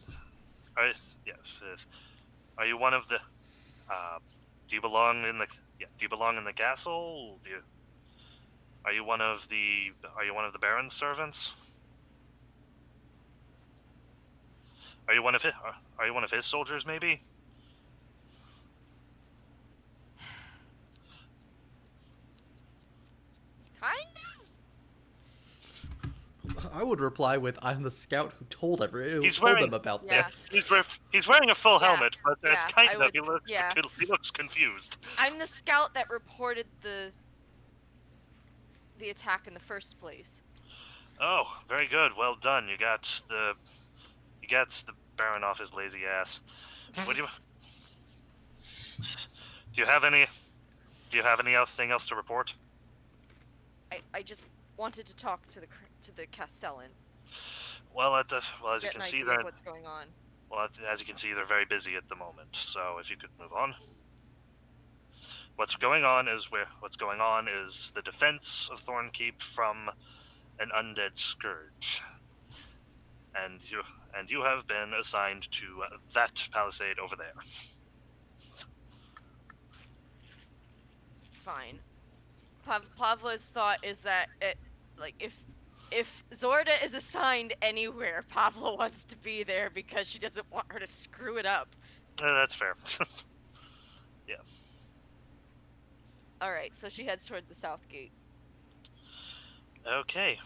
Are yes? Are you one of the? Do you belong in the? Yeah. Do you belong in the castle? Do you? Are you one of the? Are you one of the Baron's servants? Are you one of his? Are you one of his soldiers? Maybe. kind I would reply with, "I'm the scout who told He's told wearing- them about Yeah. this." He's wearing a full Yeah, helmet, but it's yeah, kind I of would- he looks confused. of. I'm the scout that reported the attack in the first place. Oh, very good. Well done. You got the Baron off his lazy ass. What do you? Do you have any? Do you have anything else to report? I just wanted to talk to the Castellan. Well, as you Get can an see, idea of what's going on. as you can see, they're very busy at the moment. So if you could move on. What's going on is the defense of Thornkeep from an undead scourge, and you have been assigned to that palisade over there. Fine. Pavla's thought is that if Zorda is assigned anywhere, Pavla wants to be there because she doesn't want her to screw it up. That's fair. All right, so she heads toward the south gate. Okay.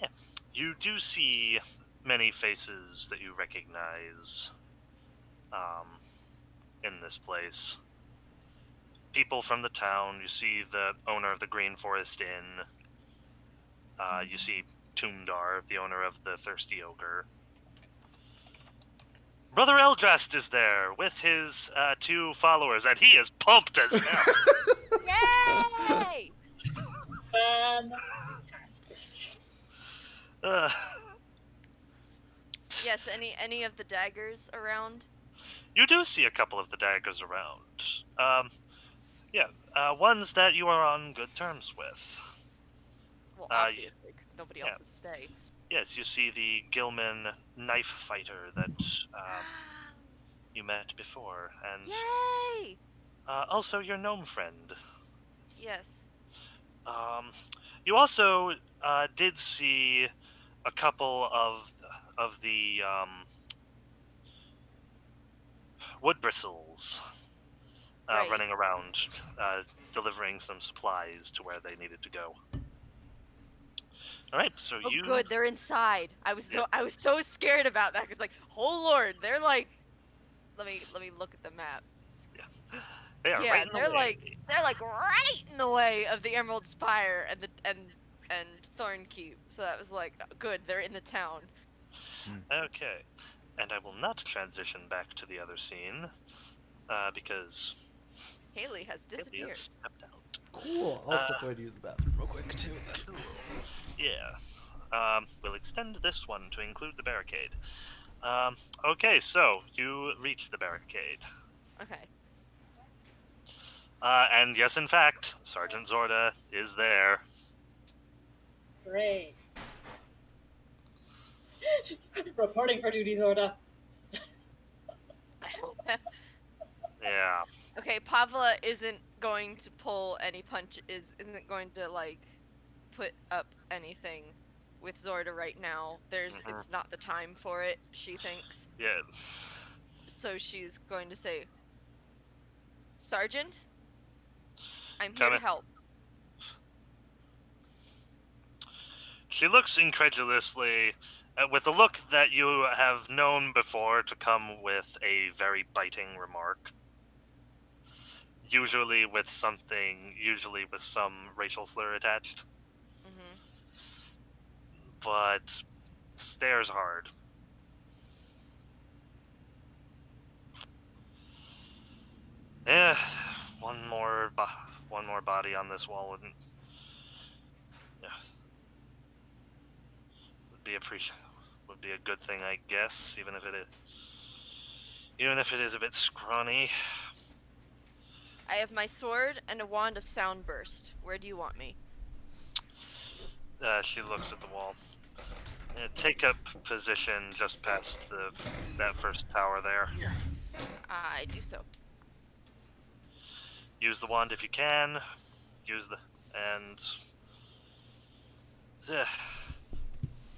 Yeah. You do see many faces that you recognize in this place. People from the town. You see the owner of the Green Forest Inn. You see Toondar, the owner of the Thirsty Ogre. Brother Eldrast is there with his 2 followers, and he is pumped as hell. Yay! Fantastic. uh, Yes, any of the daggers around? you do see a couple of the daggers around. Ones that you are on good terms with. Well, obviously, because nobody else yeah. would stay. Yes, you see the Gilman knife fighter that you met before, and Yay! also your gnome friend. Yes. You also did see a couple of the wood bristles Right. running around, delivering some supplies to where they needed to go. All right, so Oh, you. good, they're inside. I was so scared about that because, like, oh lord, they're like. Let me look at the map. They are Yeah, right in the they're way. they're like right in the way of the Emerald Spire and Thornkeep. So that was like good. They're in the town. Okay, and I will not transition back to the other scene because Haley has Haley disappeared. has stepped out. Cool. I'll step away to use the bathroom real quick too. Cool. Yeah. We'll extend this one to include the barricade. Okay, so you reach the barricade. Okay. And yes, in fact, Sergeant Zorda is there. Great. Reporting for duty, Zorda. Yeah. Okay, Pavla isn't going to pull any isn't going to like put up anything with Zorda right now. It's not the time for it, she thinks. Yeah. So she's going to say, Sergeant, I'm here Come to in. help. She looks incredulously, with a look that you have known before to come with a very biting remark. Usually with some racial slur attached, Hmm. but stares hard. Yeah, one more body on this wall yeah, would be a good thing, I guess, even if it is a bit scrawny. I have my sword and a wand of soundburst. Where do you want me? She looks at the wall. Take up position just past that first tower there. I do so. Use the wand if you can. And uh,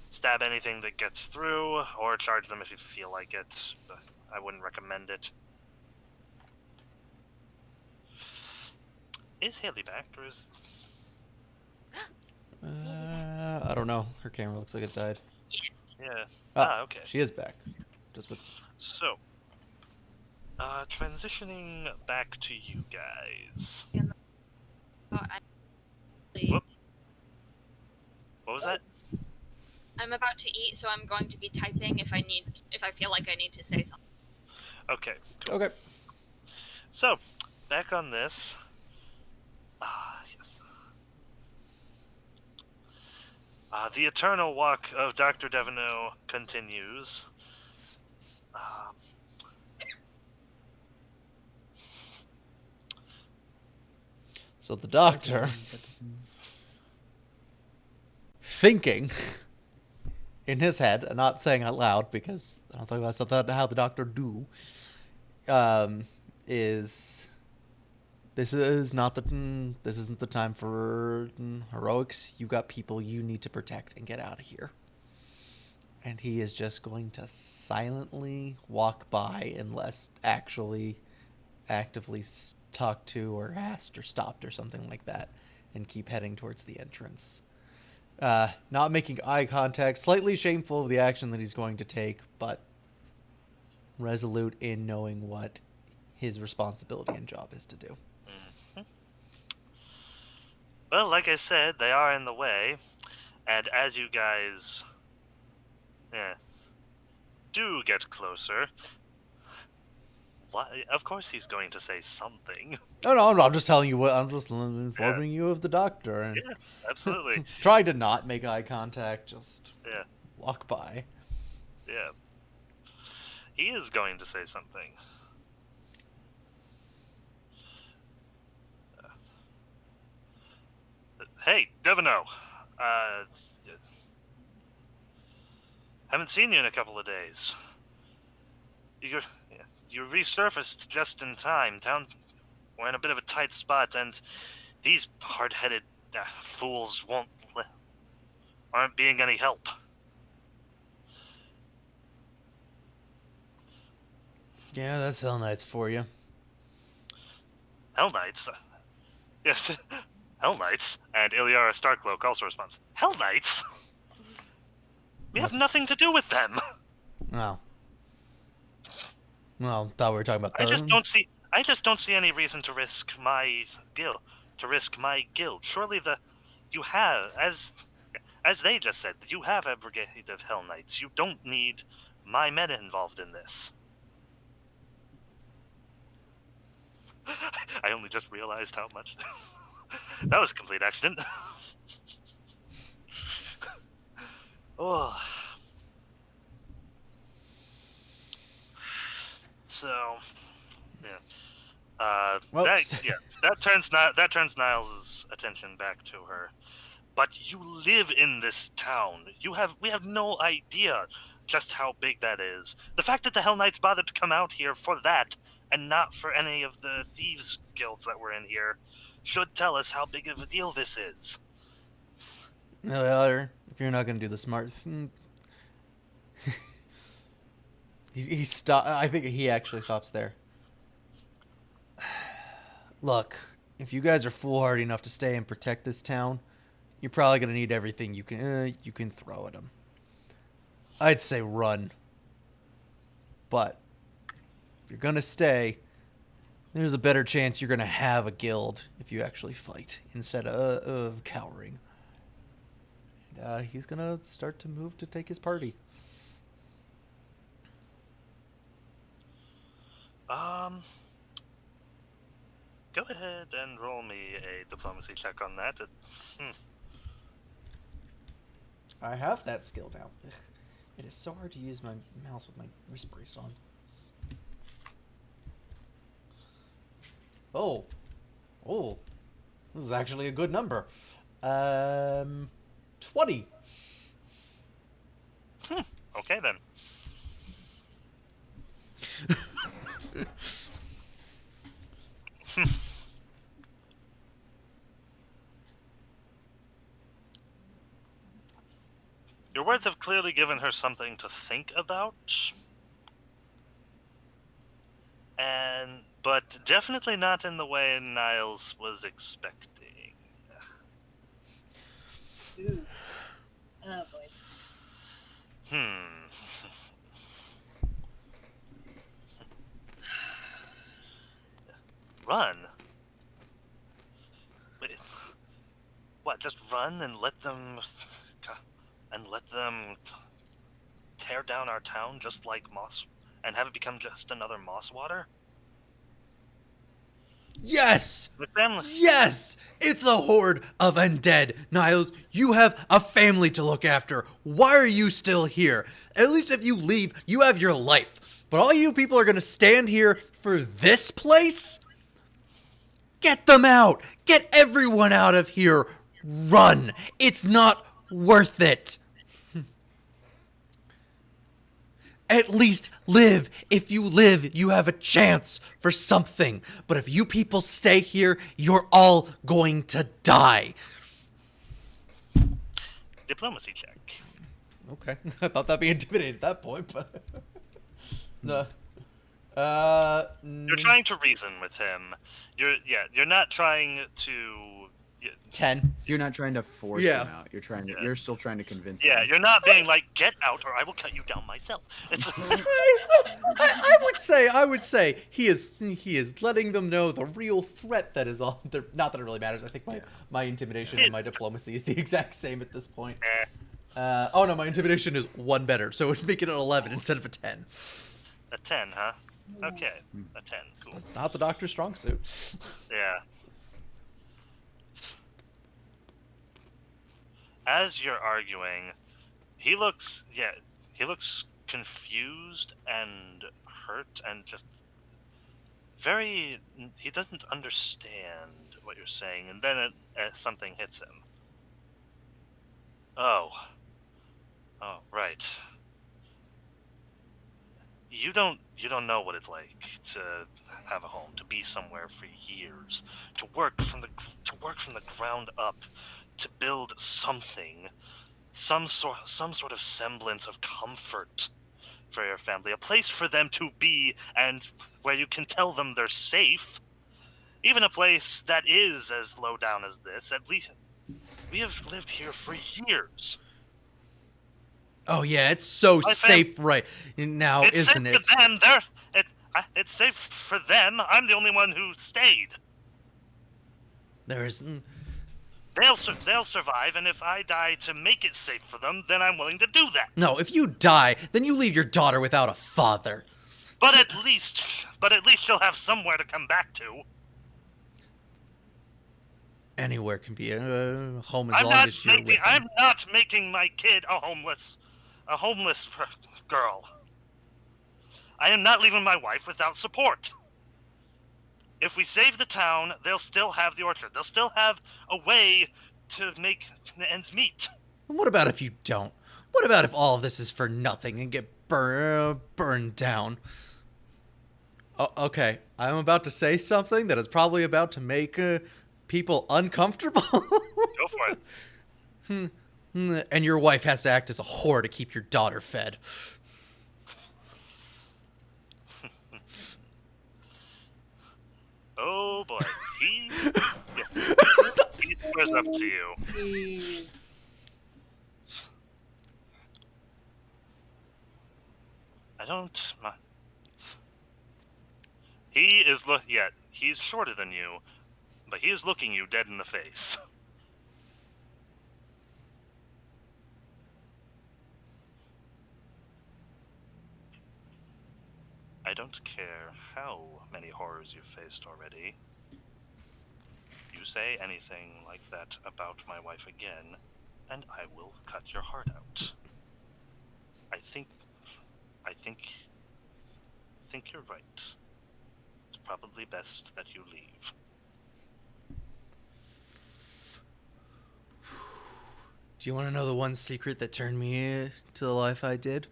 stab anything that gets through, or charge them if you feel like it. But I wouldn't recommend it. Is Haley back, or is... I don't know. Her camera looks like it died. Yes. Yeah. Okay. She is back. Just with. So, transitioning back to you guys. Oh, Whoop. What was that? I'm about to eat, so I'm going to be typing if I feel like I need to say something. Okay. Cool. Okay. So, back on this. Yes. The eternal walk of Dr. Deveneaux continues. So the doctor, thinking in his head, and not saying out loud because I don't think that's how the doctor do, is this isn't the time for heroics. You got people you need to protect and get out of here. And he is just going to silently walk by unless actually actively talked to or asked or stopped or something like that, and keep heading towards the entrance. Not making eye contact, slightly shameful of the action that he's going to take, but resolute in knowing what his responsibility and job is to do. Mm-hmm. Well, like I said, they are in the way, and as you guys do get closer, of course he's going to say something. No, I'm just telling you I'm just informing you of the doctor. And Yeah, absolutely. try to not make eye contact, just walk by. Yeah. He is going to say something. Hey, Deveneaux. Haven't seen you in a couple of days. You resurfaced just in time. We're in a bit of a tight spot, and these hard-headed fools aren't being any help. Yeah, that's Hell Knights for you. Hell Knights? Yes, Hell Knights. And Ilyara Starcloak also responds, Hell Knights? We have nothing to do with them. Oh. Well, thought we were talking about I just don't see any reason to risk my guild. Surely you have, as they just said, you have a brigade of Hell Knights. You don't need my men involved in this. I only just realized how much. That was a complete accident. Oh. So, yeah. That turns Niles' attention back to her. But you live in this town. We have no idea just how big that is. The fact that the Hell Knights bothered to come out here for that and not for any of the thieves guilds that were in here should tell us how big of a deal this is. If you're not gonna do the smart he stop. I think he actually stops there. Look, if you guys are foolhardy enough to stay and protect this town, you're probably gonna need everything you can throw at them. I'd say run, but if you're gonna stay, there's a better chance you're gonna have a guild if you actually fight instead of cowering. And he's gonna start to move to take his party. Go ahead and roll me a diplomacy check on that. I have that skill now. Ugh. It is so hard to use my mouse with my wrist brace on. Oh. This is actually a good number. 20. Okay then. Your words have clearly given her something to think about. But definitely not in the way Niles was expecting. Ooh. Oh boy. Run? Wait, what, just run and let them tear down our town just like Moss and have it become just another Mosswater? Yes! The family. Yes! It's a horde of undead. Niles, you have a family to look after. Why are you still here? At least if you leave, you have your life. But all you people are going to stand here for this place? Get them out! Get everyone out of here! Run! It's not worth it! At least live. If you live, you have a chance for something. But if you people stay here, you're all going to die. Diplomacy check. Okay. I thought that'd be intimidating at that point, but... No. You're trying to reason with him. You're not trying to... 10. You're not trying to force Yeah. him out. You're still trying to convince Yeah, him. you're not being like, get out or I will cut you down myself. It's I would say he is letting them know the real threat that is on. Not that it really matters. I think my intimidation and my diplomacy is the exact same at this point. Oh no, my intimidation is 1 better, so it would make it an 11 instead of a 10. A 10, huh? Okay, a 10. Cool. It's not the doctor's strong suit. Yeah. As you're arguing, he looks confused and hurt and just he doesn't understand what you're saying, and then something hits him. Oh, right. You don't know what it's like to have a home, to be somewhere for years, to work from the ground up, to build something, some sort of semblance of comfort for your family, a place for them to be, and where you can tell them they're safe. Even a place that is as low down as this. At least we have lived here for years. Oh yeah, it's so safe right now, isn't it? It's safe for them. It's safe for them. I'm the only one who stayed. They'll survive, and if I die to make it safe for them, then I'm willing to do that. No, if you die, then you leave your daughter without a father. But at least she'll have somewhere to come back to. Anywhere can be a home as long as you're with them. I'm not making my kid a homeless girl. I am not leaving my wife without support. If we save the town, they'll still have the orchard. They'll still have a way to make ends meet. What about if you don't? What about if all of this is for nothing and get burned down? Oh, okay, I'm about to say something that is probably about to make people uncomfortable. Go for it. And your wife has to act as a whore to keep your daughter fed. Oh boy, he squares up to you. Jeez. I don't. He is he's shorter than you, but he is looking you dead in the face. I don't care how many horrors you've faced already. You say anything like that about my wife again, and I will cut your heart out. I think you're right. It's probably best that you leave. Do you want to know the one secret that turned me to the life I did?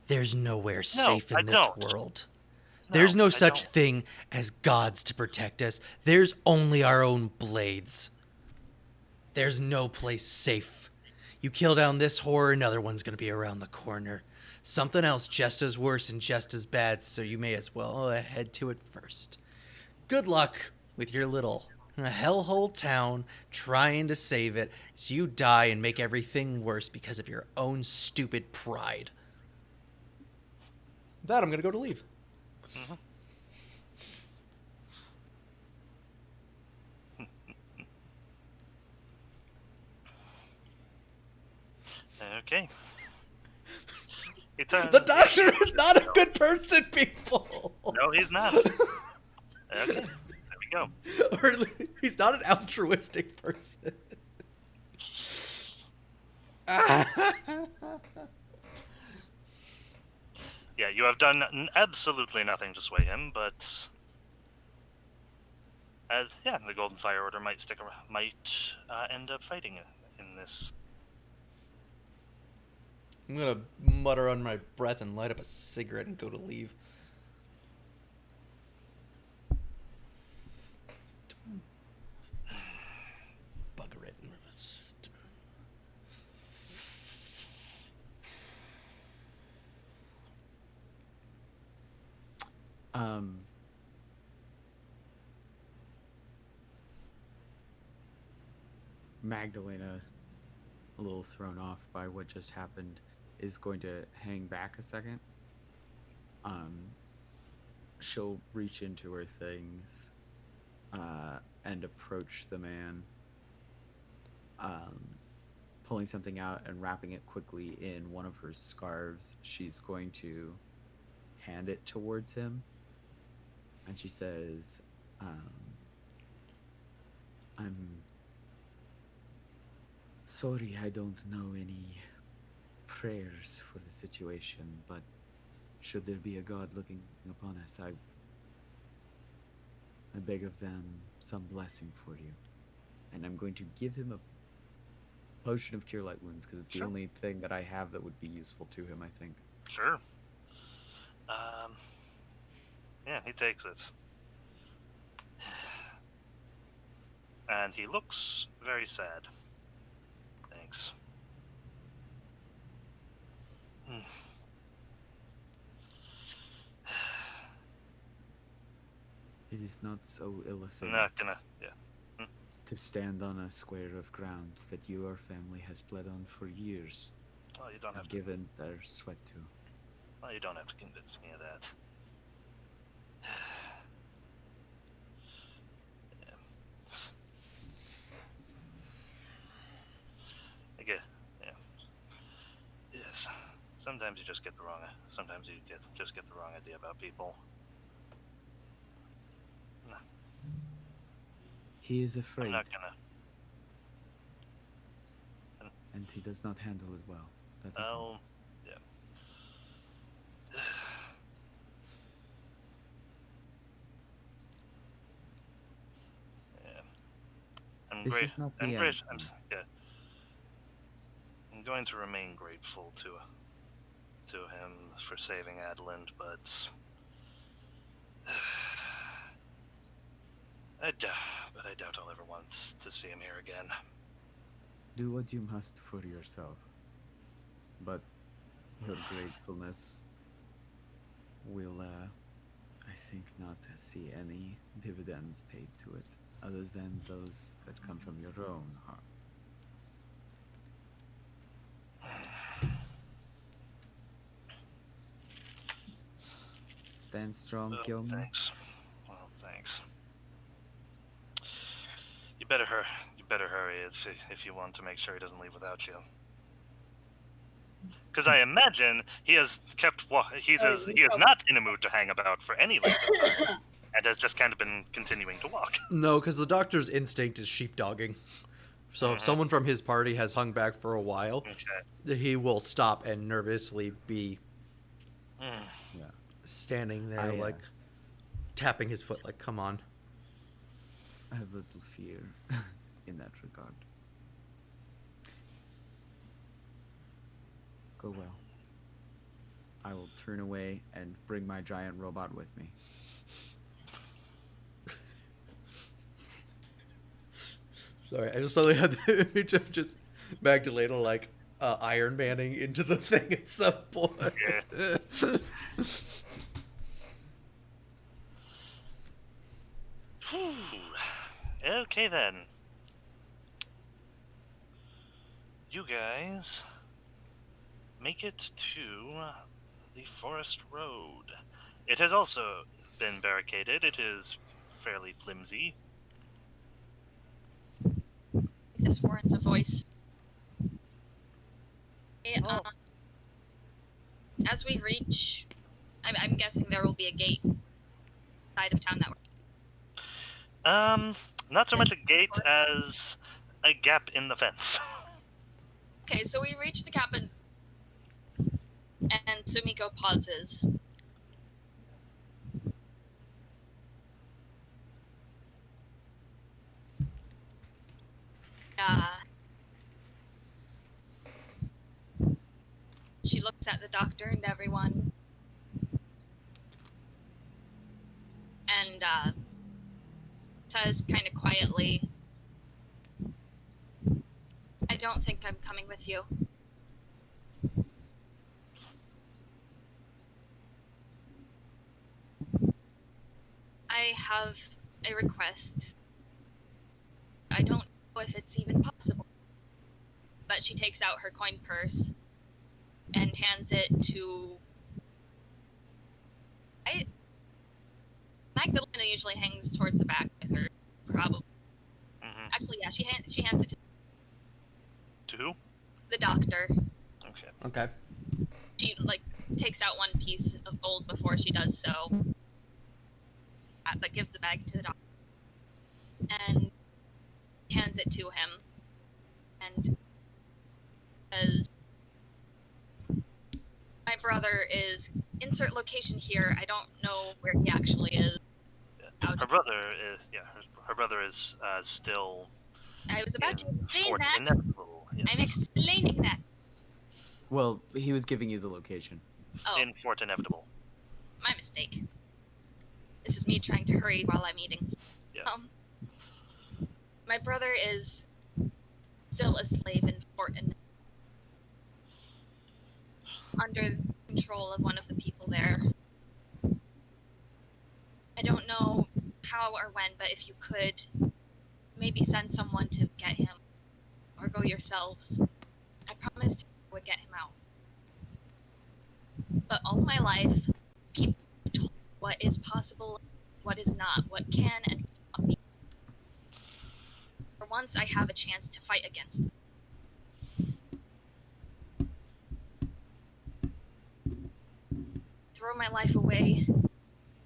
There's nowhere safe in this world. There's no such thing as gods to protect us. There's only our own blades. There's no place safe. You kill down this horror, another one's going to be around the corner. Something else just as worse and just as bad, so you may as well head to it first. Good luck with your little hellhole town trying to save it as you die and make everything worse because of your own stupid pride. With that, I'm going to go to leave. Mm-hmm. Okay. The doctor is not a good person, people. No, he's not. Okay, there we go. Or he's not an altruistic person. Yeah, you have done absolutely nothing to sway him, but the Golden Fire Order might end up fighting in this. I'm gonna mutter under my breath and light up a cigarette and go to leave. Bugger it. Magdalena, a little thrown off by what just happened, is going to hang back a second. She'll reach into her things and approach the man, pulling something out and wrapping it quickly in one of her scarves. She's going to hand it towards him, and she says, I'm sorry I don't know any prayers for the situation, but should there be a god looking upon us, I beg of them some blessing for you. And I'm going to give him a potion of cure light wounds, because it's the only thing that I have that would be useful to him, I think. Sure. Yeah, he takes it. And he looks very sad. Thanks. It is not so ill a thing. I'm not gonna, to stand on a square of ground that your family has bled on for years. Well, you don't have to. Given their sweat to. Well, you don't have to convince me of that. Yes. Sometimes you just get the wrong. Sometimes you just get the wrong idea about people. He is afraid. I'm not gonna. And he does not handle it well. That is all. Yeah. I'm This great. is not the I'm end. great. I'm going to remain grateful to him for saving Adeland, but I doubt I'll ever want to see him here again. Do what you must for yourself. But your gratefulness will, I think, not see any dividends paid to it, other than those that come from your own heart. Stand strong, Well, Gilman. thanks. Well, thanks. You better hurry. You better hurry if you want to make sure he doesn't leave without you. Because I imagine he has kept. He is not in a mood to hang about for any length of time, and has just kind of been continuing to walk. No, because the doctor's instinct is sheepdogging. So if someone from his party has hung back for a while, Okay. he will stop and nervously be Yeah. standing there, I, like tapping his foot, like, come on. I have little fear in that regard. Go well. I will turn away and bring my giant robot with me. Sorry, I just suddenly had the image of just Magdalena, like, Iron Manning into the thing at some point. Yeah. Whew. Okay then. You guys make it to the forest road. It has also been barricaded. It is fairly flimsy. This warrants a voice. Oh. As we reach, I'm guessing there will be a gate side of town that we're. Not so much a gate as a gap in the fence. Okay, so we reach the cabin, and Sumiko pauses. She looks at the doctor and everyone, and says kind of quietly, I don't think I'm coming with you. I have a request. I don't know if it's even possible. But she takes out her coin purse and hands it to... Magdalena usually hangs towards the back with her, probably. Actually, yeah, she hands it To who? the doctor. Okay. Okay. She, like, takes out one piece of gold before she does so. But gives the bag to the doctor. And hands it to him. And says, my brother is... Insert location here. I don't know where he actually is. Yeah. Her brother is still... I was about to explain Fort that. Inevitable, yes. I'm explaining that. Well, he was giving you the location. Oh, In Fort Inevitable. my mistake. This is me trying to hurry while I'm eating. Yeah. My brother is still a slave in Fort Inevitable. Under control of one of the people there. I don't know how or when, but if you could maybe send someone to get him, or go yourselves. I promised I would get him out. But all my life, people told what is possible, what is not, what can and cannot be. For once, I have a chance to fight against them. Throw my life away,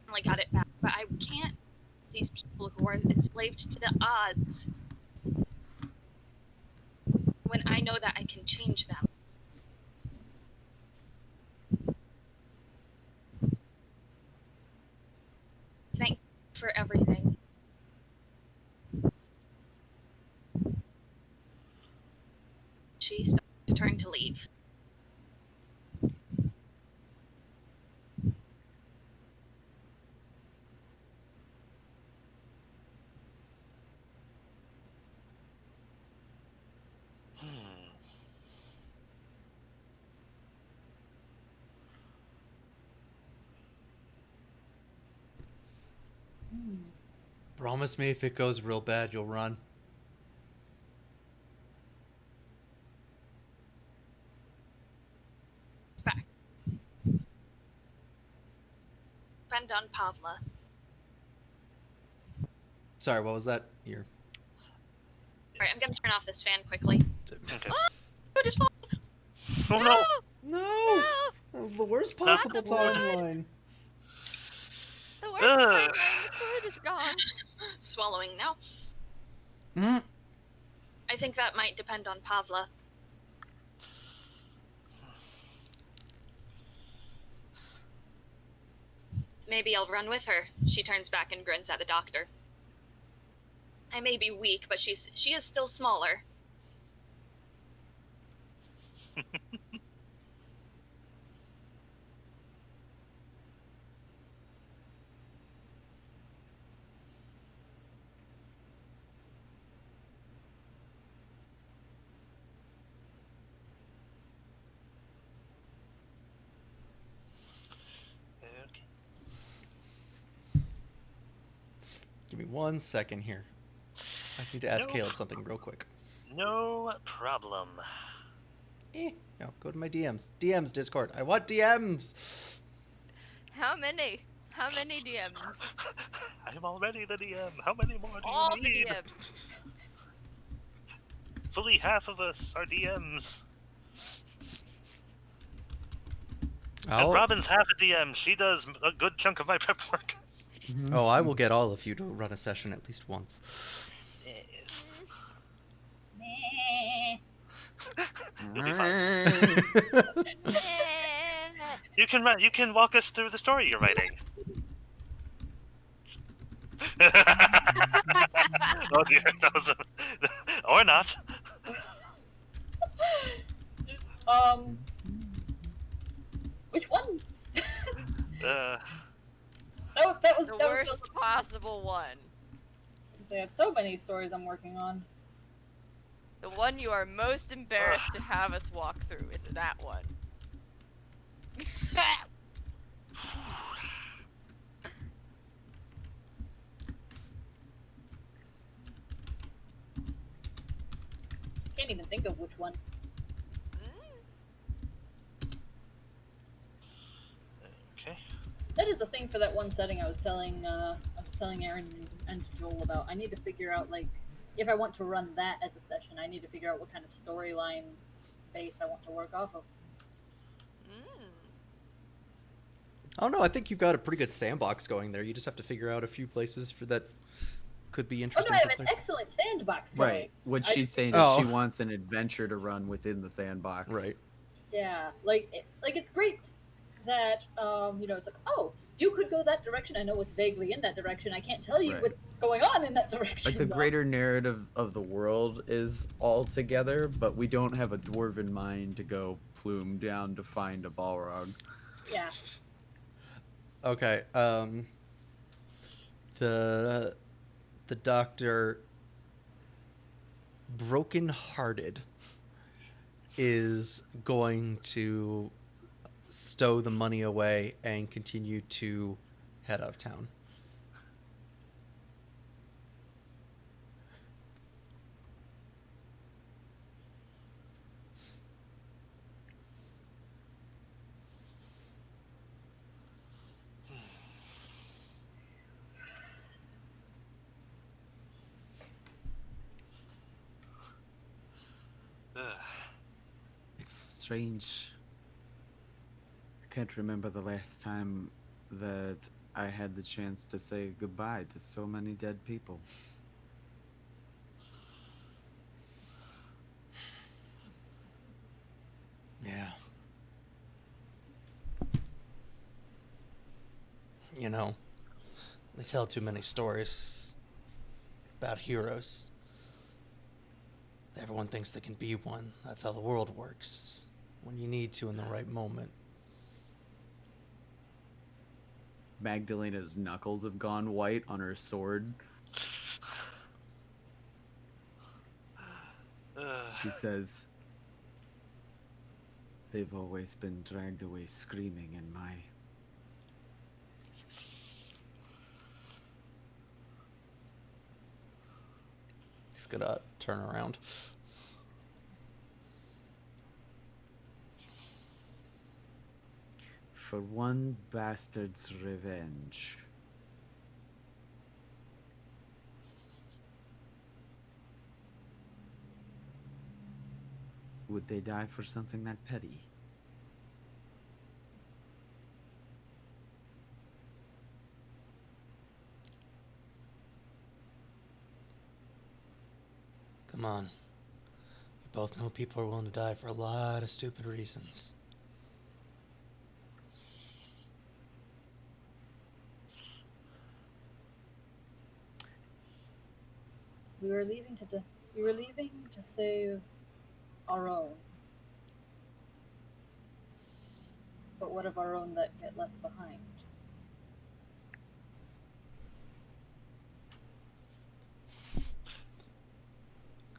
only got it back, but I can't. These people who are enslaved to the odds, when I know that I can change them. Thank you for everything. She starts to turn to leave. Promise me if it goes real bad, you'll run. It's back. Depend on Pavla. Sorry, what was that? Here. Alright, I'm gonna turn off this fan quickly. Okay. Oh, just fall. Oh no! No! That was the worst possible Not the blood. timeline. The worst Ugh. timeline, the sword is gone. Swallowing now. Mm. I think that might depend on Pavla. Maybe I'll run with her. She turns back and grins at the doctor. I may be weak, but she is still smaller. Okay. Give me 1 second here. I need to ask No Caleb something real quick. No problem. No, go to my DMs. DMs, Discord. I want DMs! How many? How many DMs? I'm already the DM. How many more do All you the need? DMs. Fully half of us are DMs. And Robin's half a DM. She does a good chunk of my prep work. Oh, I will get all of you to run a session at least once. Yes. Meh. You'll be fine. You can walk us through the story you're writing. Oh dear, that was or not. Which one? Uh, That was The that worst was possible one. I have so many stories I'm working on. The one you are most embarrassed to have us walk through. It's that one. Can't even think of which one. okay. That is the thing for that one setting I was telling Aaron and Joel about. I need to figure out, like, if I want to run that as a session, I need to figure out what kind of storyline base I want to work off of. Oh no, I think you've got a pretty good sandbox going there. You just have to figure out a few places for that could be Oh interesting no, I have to an play. excellent sandbox going. Right. What I- she's saying Oh. is she wants an adventure to run within the sandbox. Right. Yeah, it's great that it's like, oh, you could go that direction. I know it's vaguely in that direction. I can't tell you Right. what's going on in that direction. Like the though. greater narrative of the world is all together, but we don't have a dwarven mind to go plume down to find a Balrog. Yeah. Okay. The doctor, broken-hearted, is going to stow the money away and continue to head out of town. Ugh. It's strange. I can't remember the last time that I had the chance to say goodbye to so many dead people. Yeah. You know, they tell too many stories about heroes. Everyone thinks they can be one. That's how the world works. When you need to in the right moment. Magdalena's knuckles have gone white on her sword. She says, "They've always been dragged away screaming in gonna turn around. For one bastard's revenge. Would they die for something that petty? Come on. We both know people are willing to die for a lot of stupid reasons. We were leaving to save our own. But what of our own that get left behind?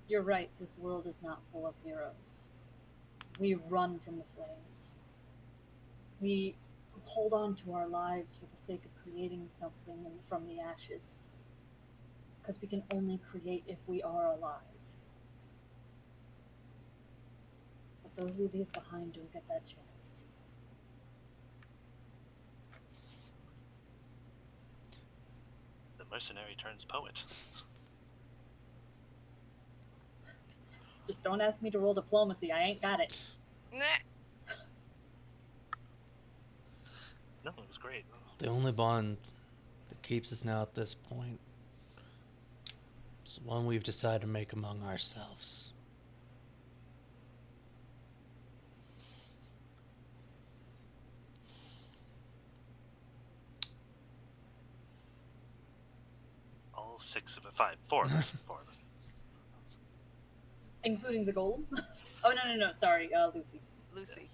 You're right, this world is not full of heroes. We run from the flames. We hold on to our lives for the sake of creating something from the ashes. Because we can only create if we are alive. But those we leave behind don't get that chance. The mercenary turns poet. Just don't ask me to roll diplomacy, I ain't got it. Nah. No, it was great. The only bond that keeps us now at this point is one we've decided to make among ourselves. All 6 of it. 5. 4 of us. 4 of us. Including the golem? Oh, no, sorry, Lucy. Lucy.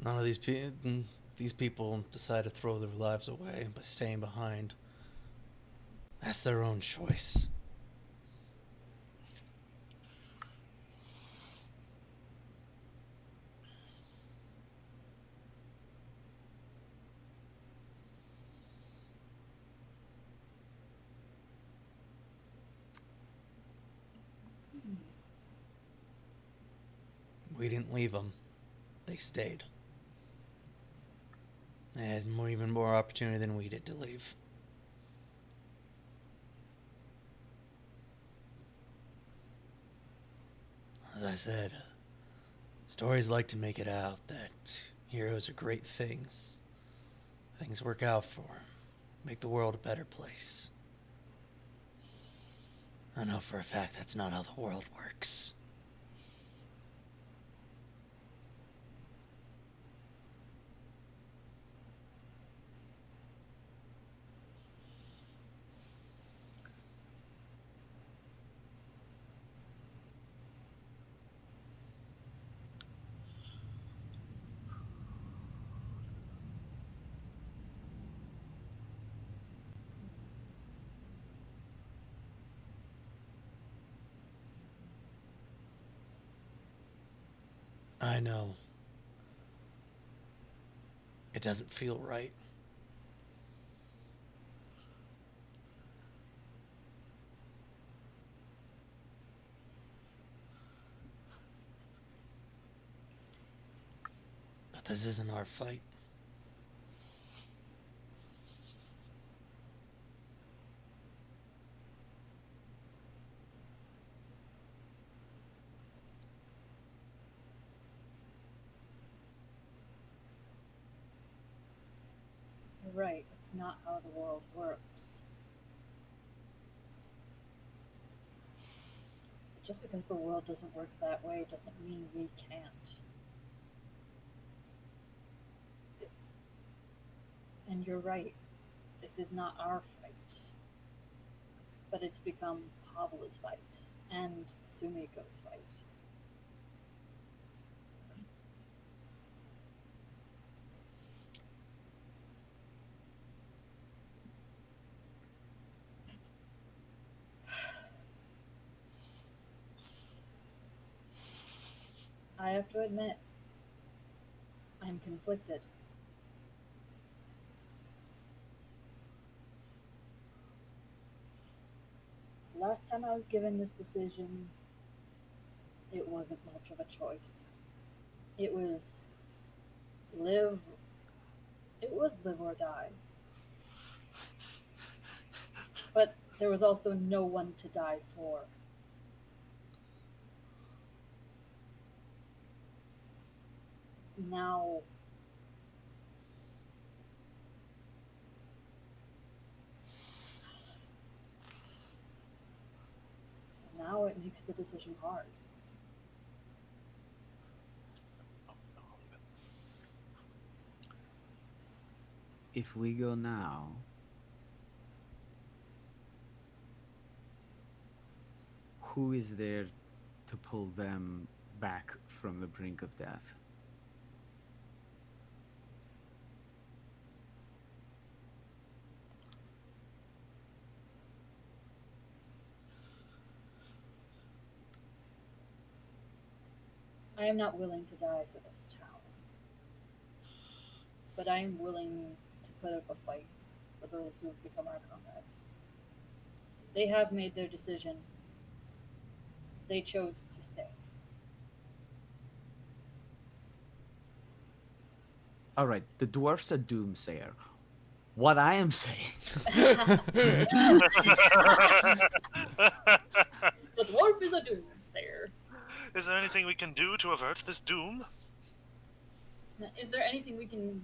None of these people decide to throw their lives away by staying behind. That's their own choice. We didn't leave them. They stayed. They had even more opportunity than we did to leave. As I said, stories like to make it out that heroes are great things. Things work out for them. Make the world a better place. I know for a fact that's not how the world works. I know. It doesn't feel right. But this isn't our fight. You're right, it's not how the world works. But just because the world doesn't work that way doesn't mean we can't. And you're right, this is not our fight. But it's become Pavla's fight and Sumiko's fight. I have to admit, I'm conflicted. Last time I was given this decision, it wasn't much of a choice. It was live. It was live or die. But there was also no one to die for. Now, now it makes the decision hard. If we go now, who is there to pull them back from the brink of death? I am not willing to die for this town. But I am willing to put up a fight for those who have become our comrades. They have made their decision. They chose to stay. All right, the dwarf's a doomsayer. What I am saying, The dwarf is a doomsayer. Is there anything we can do to avert this doom? Is there anything we can,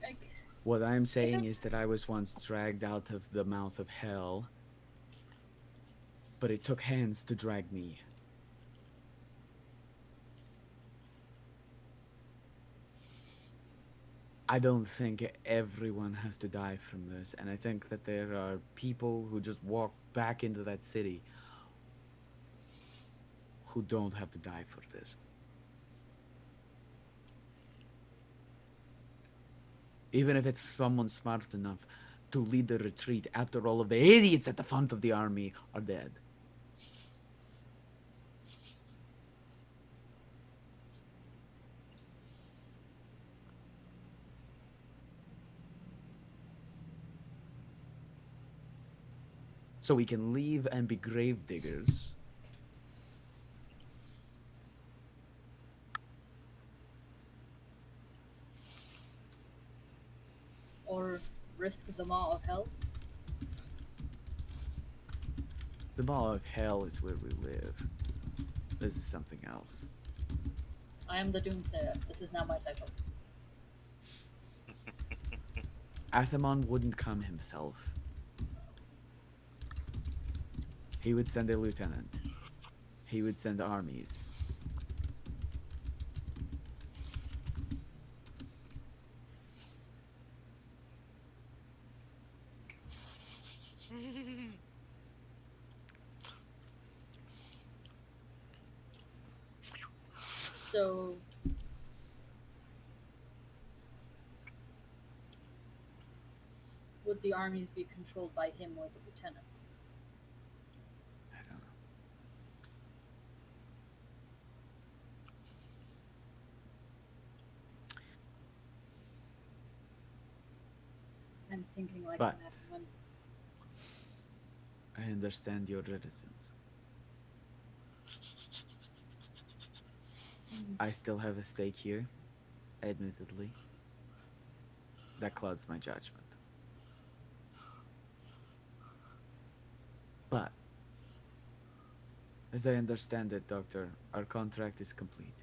like, what I am saying is that I was once dragged out of the mouth of hell, but it took hands to drag me. I don't think everyone has to die from this, and I think that there are people who just walk back into that city who don't have to die for this. Even if it's someone smart enough to lead the retreat after all of the idiots at the front of the army are dead. So we can leave and be grave diggers. or risk the maw of hell? The maw of hell is where we live. This is something else. I am the doomsayer. This is not my title. Athamon wouldn't come himself. He would send a lieutenant. He would send armies. So would the armies be controlled by him or the lieutenants? I don't know. I'm thinking like But- an F1. I understand your reticence. I still have a stake here, admittedly. That clouds my judgment. But, as I understand it, Doctor, our contract is complete.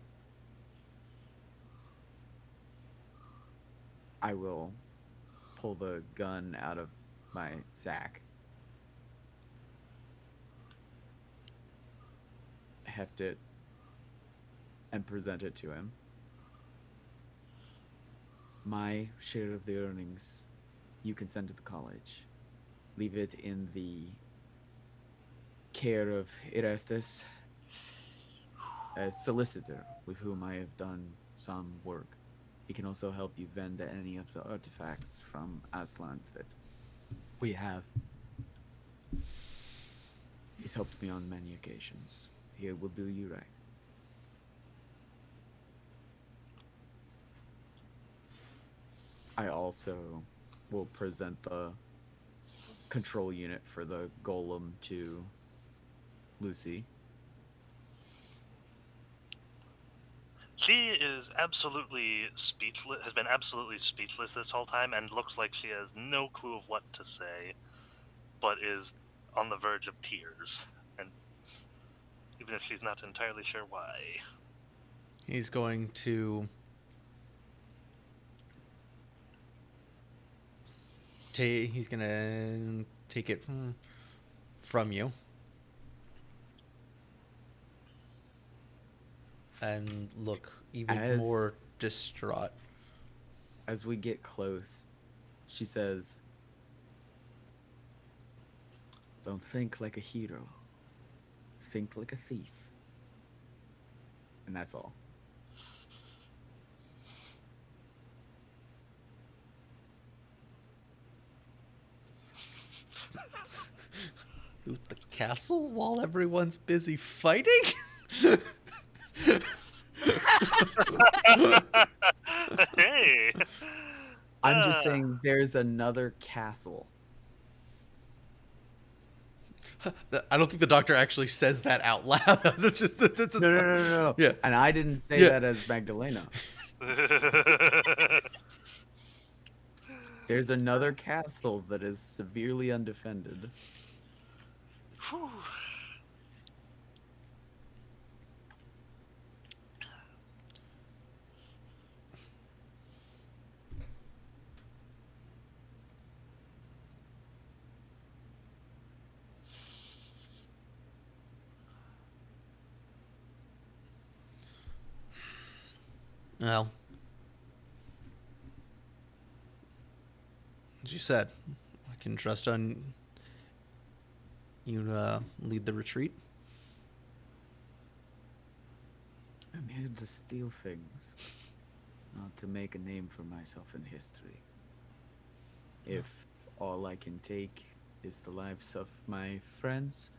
I will pull the gun out of my sack. Heft it and present it to him. My share of the earnings you can send to the college. Leave it in the care of Erastus, a solicitor with whom I have done some work. He can also help you vend any of the artifacts from Aslan that we have. He's helped me on many occasions. He will do you right. I also will present the control unit for the golem to Lucy. She is absolutely speechless, has been absolutely speechless this whole time, and looks like she has no clue of what to say, but is on the verge of tears, and even if she's not entirely sure why. He's going to he's gonna take it from you and look even more distraught. As we get close, she says, "Don't think like a hero. Think like a thief." And that's all. Loot the castle while everyone's busy fighting? Hey! I'm just saying there's another castle. I don't think the doctor actually says that out loud. It's just No. Yeah. And I didn't say that as Magdalena. There's another castle that is severely undefended. Whew. Well, as you said, I can trust on you to lead the retreat. I'm here to steal things, not to make a name for myself in history. If all I can take is the lives of my friends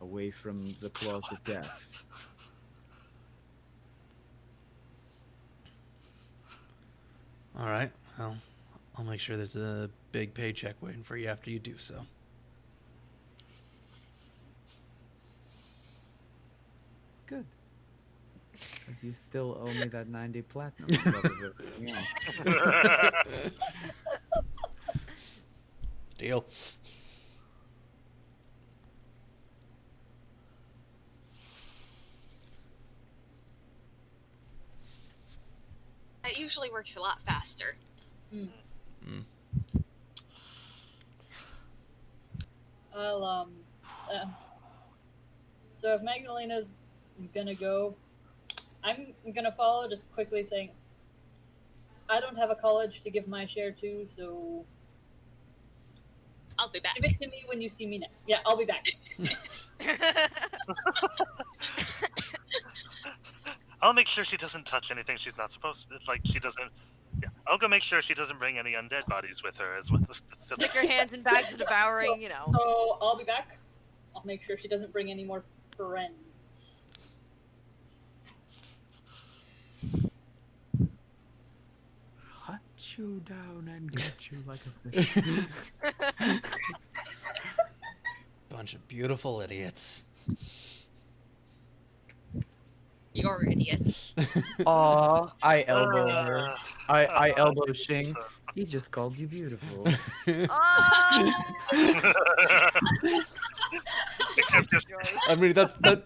away from the claws of death. All right. Well, I'll make sure there's a big paycheck waiting for you after you do so. Good. Because you still owe me that 90 platinum on top of everything else. Deal. That usually works a lot faster. I'll so if Magdalena's gonna go, I'm gonna follow, just quickly saying, I don't have a college to give my share to, so I'll be back. give it to me when you see me next. Yeah, I'll be back. I'll make sure she doesn't touch anything she's not supposed to. Like, she doesn't. Yeah, I'll go make sure she doesn't bring any undead bodies with her as well. Stick your hands in bags of devouring, you know. So I'll be back. I'll make sure she doesn't bring any more friends. Hunt you down and get you like a fish. Bunch of beautiful idiots. You're idiot. Aw, I elbow her. I elbow it's, Shing. He just called you beautiful. Oh! Except just I mean, that. I'll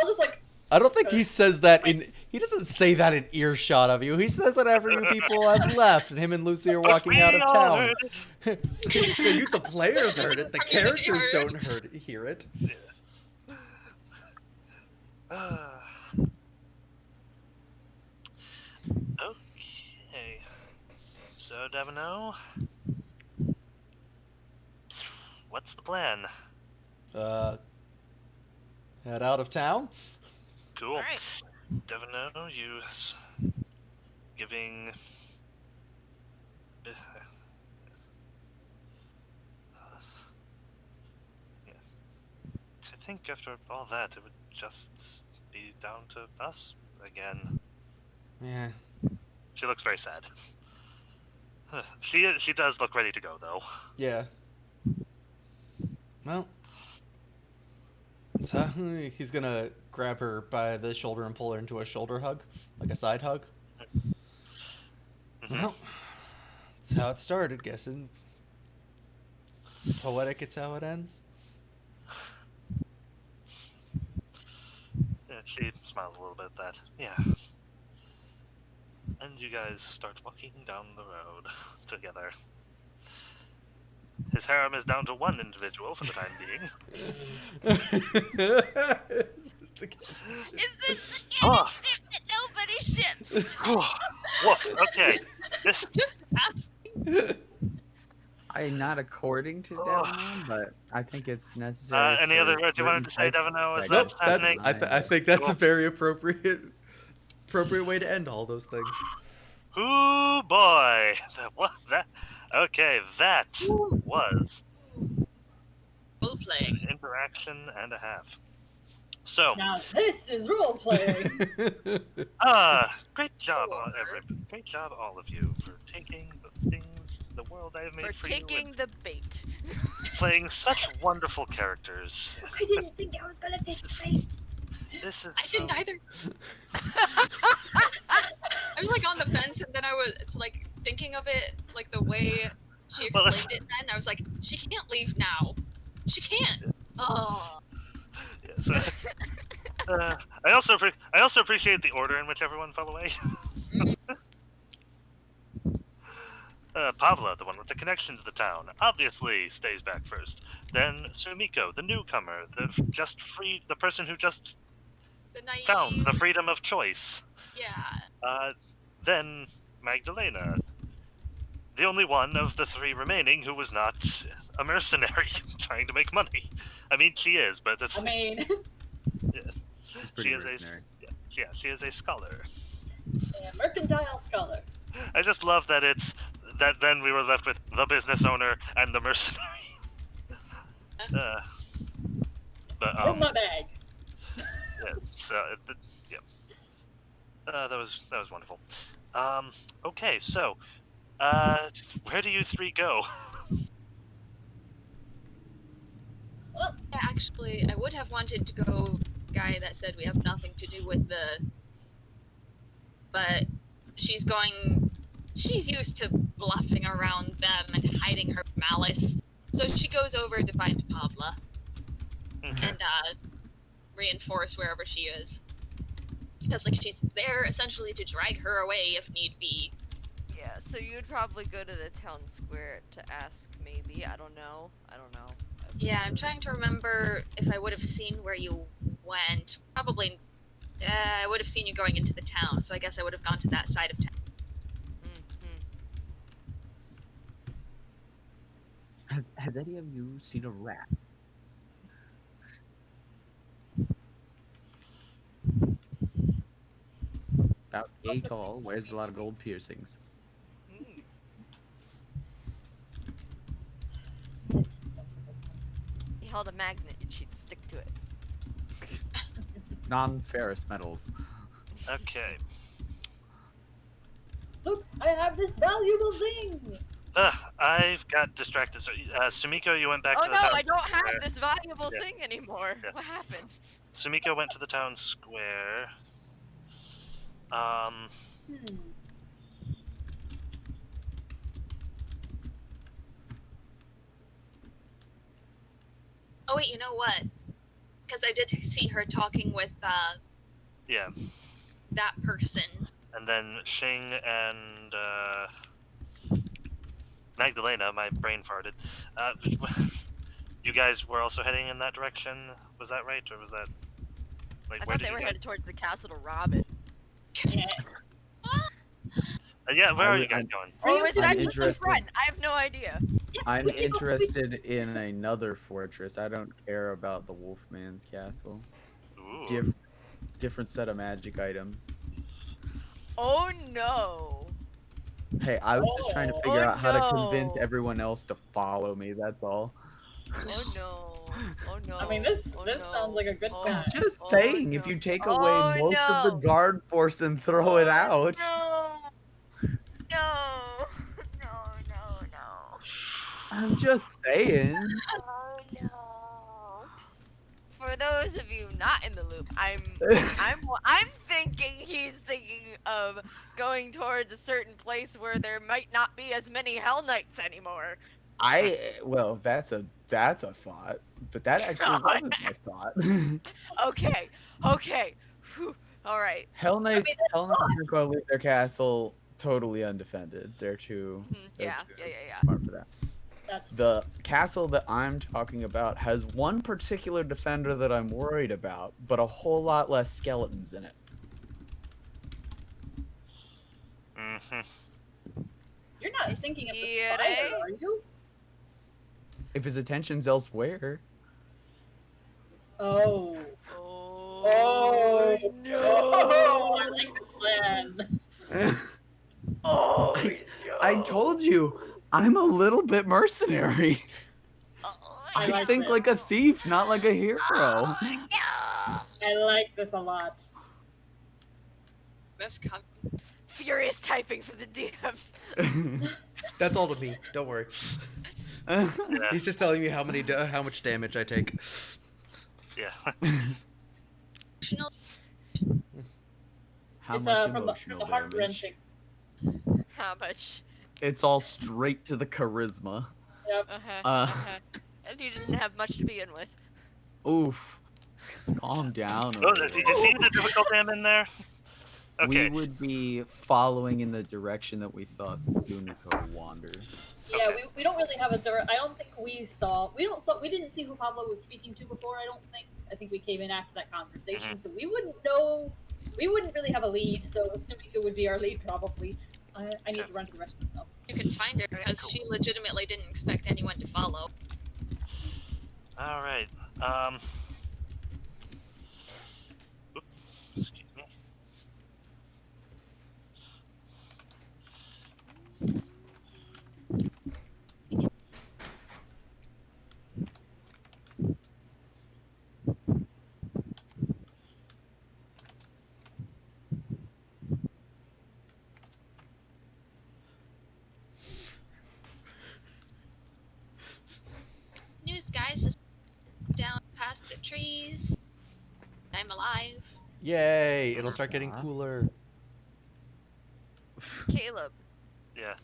just like. I don't think he says that in. He doesn't say that in earshot of you. He says that after you people have left and him and Lucy are walking out of town. The players heard it. The characters don't hear it. Okay. So, Devino, what's the plan? Head out of town. Cool. Alright. Devino, you giving. I think after all that, it would just be down to us again. Yeah. She looks very sad. She does look ready to go, though. Yeah. Well, so he's gonna grab her by the shoulder and pull her into a shoulder hug, like a side hug. Mhm. Well, that's how it started, guessing. Poetic, it's how it ends. Yeah, she smiles a little bit at that. Yeah. And you guys start walking down the road together. His harem is down to one individual for the time being. Is this the Is this the Ah. ship that nobody ships? Woof. Okay. This. Just ask. Not according to Oh. Devon, but I think it's necessary. Any other for words you wanted to say, certain Devino? Is types that Nope, that's. happening? I think that's Cool. a very appropriate way to end all those things. Ooh boy. What that? Okay, that was Role playing. an interaction and a half. So, Now this is role playing. great job, Cool. great job, all of you, for taking the things, the world I have made For for you, taking and the bait. playing such wonderful characters. I didn't think I was gonna take the bait. This is I didn't so- either. I was like on the fence, and then it's like thinking of it like the way she Well, explained it. Then I was like, she can't leave now. She can't. Oh. Yes. I also appreciate the order in which everyone fell away. Pavla, the one with the connection to the town, obviously stays back first. Then Sumiko, the newcomer, the person who just The naive. found the freedom of choice. Yeah. Then Magdalena, the only one of the three remaining who was not a mercenary trying to make money. I mean, she is, but that's I mean, It's pretty she is mercenary. she is a scholar. a mercantile scholar. I just love that then we were left with the business owner and the mercenary. But From my bag. yeah, yeah. That was wonderful. Okay, so where do you three go? Yeah, actually, I would have wanted to go guy that said we have nothing to do with but she's used to bluffing around them and hiding her malice. So she goes over to find Pavla and reinforce wherever she is. Because like she's there essentially to drag her away if need be. Yeah, so you'd probably go to the town square to ask, maybe. I don't know. Yeah, I'm trying to remember if I would have seen where you went. Probably, I would have seen you going into the town, so I guess I would have gone to that side of town. Has any of you seen a rat? About yay tall, wears a lot of gold piercings. He held a magnet and she'd stick to it. Non-ferrous metals. Okay. Look, I have this valuable thing. I've got distracted. So, Sumiko, you went back Oh to the no, town I don't have square. this valuable Yeah. thing anymore. Yeah. What happened? Sumiko went to the town square. Oh wait, you know what? Because I did see her talking with Yeah. that person. And then Shing and Magdalena, my brain farted. You guys were also heading in that direction. Was that right, or was that like I where thought did they you were guys? headed towards the castle to rob it. Yeah. Yeah, where are you I'm- guys going? Or was I'm that just the interested. front? I have no idea. I'm we can go- interested in another fortress. I don't care about the Wolfman's castle. Ooh. Different set of magic items. Oh no. Hey, I was just trying to Oh. figure Oh, out how to convince no. everyone else to follow me. That's all. Oh no. Oh no. I mean, this Oh, this no. sounds like a good Oh, time. Just Oh, saying, if no. you take Oh, away most of the no. guard force and throw it out. No. No. No. I'm just saying. Oh no. For those of you not in the loop, I'm thinking he's thinking of going towards a certain place where there might not be as many Hell Knights anymore. Well, that's a thought, but that actually God. wasn't my thought. Okay. Okay. Whew. All right. Hell I mean, Knights aren't going to leave their castle totally undefended. They're Yeah. too Yeah. smart for that. that's The castle that I'm talking about has one particular defender that I'm worried about, but a whole lot less skeletons in it. Hmm. you're not thinking of the Disquiere? spire, are you? If his attention's elsewhere, Oh. Oh, no. Oh, I like this plan. Oh, I told you, I'm a little bit mercenary. I I like think this. like a thief, not like a hero. Oh, no. I like this a lot. This com- Furious typing for the DM. That's all to me. Don't worry. Yeah. He's just telling me how much damage I take. Yeah. emotional. How It's much from emotional the heart damage? wrenching. How much? It's all straight to the charisma. Yep. And you didn't have much to begin with. Oof. Calm down. Oh, did you see the difficulty I'm in there? Okay. We would be following in the direction that we saw Sumiko wander. Yeah, Okay. we don't really have a direct. I don't think we didn't see who Pablo was speaking to before. I don't think. I think we came in after that conversation, so we wouldn't know. We wouldn't really have a lead. So Sumika would be our lead probably. I need to run to the restroom though. You can find her because she legitimately didn't expect anyone to follow. All right. Oops, excuse me. News guys is down past the trees. I'm alive. Yay! It'll start getting cooler. Caleb, Yeah.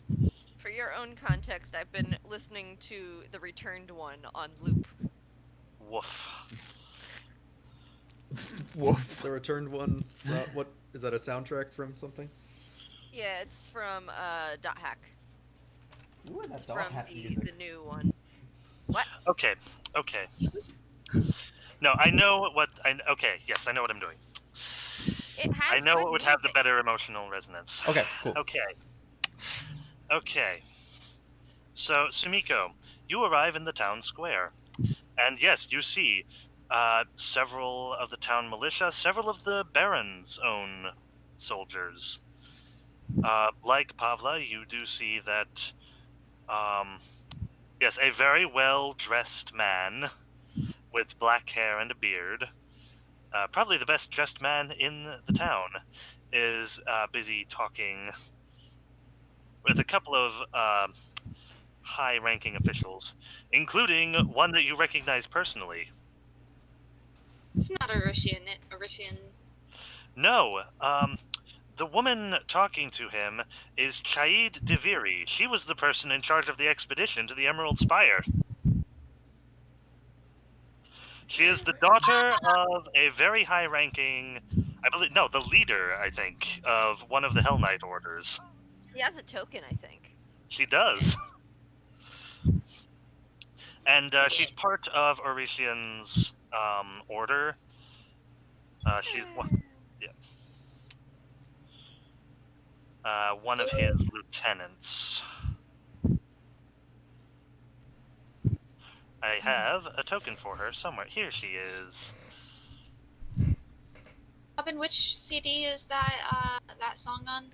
for your own context, I've been listening to the Returned one on loop. Woof. Woof. The returned one. What is that? A soundtrack from something? Yeah, it's from Dot Hack. Ooh, that It's dot from hat the music. new one. What? Okay. Okay. No, I know what. Okay. Yes, I know what I'm doing. It I has know good what would have the music. better emotional resonance. Okay, cool. Okay. Okay. So, Sumiko, you arrive in the town square. And yes, you see several of the town militia, several of the Baron's own soldiers. Like Pavla, you do see that, yes, a very well-dressed man with black hair and a beard, probably the best dressed man in the town, is busy talking with a couple of high-ranking officials, including one that you recognize personally. It's not Orishian. No, the woman talking to him is Chaid Deviri. She was the person in charge of the expedition to the Emerald Spire. She is the daughter of a very high-ranking, I believe, no, the leader, I think, of one of the Hell Knight orders. He has a token, I think. She does. And she's part of Orisian's order. She's one of his lieutenants. I have a token for her somewhere. Here she is. Robin, which CD is that song on?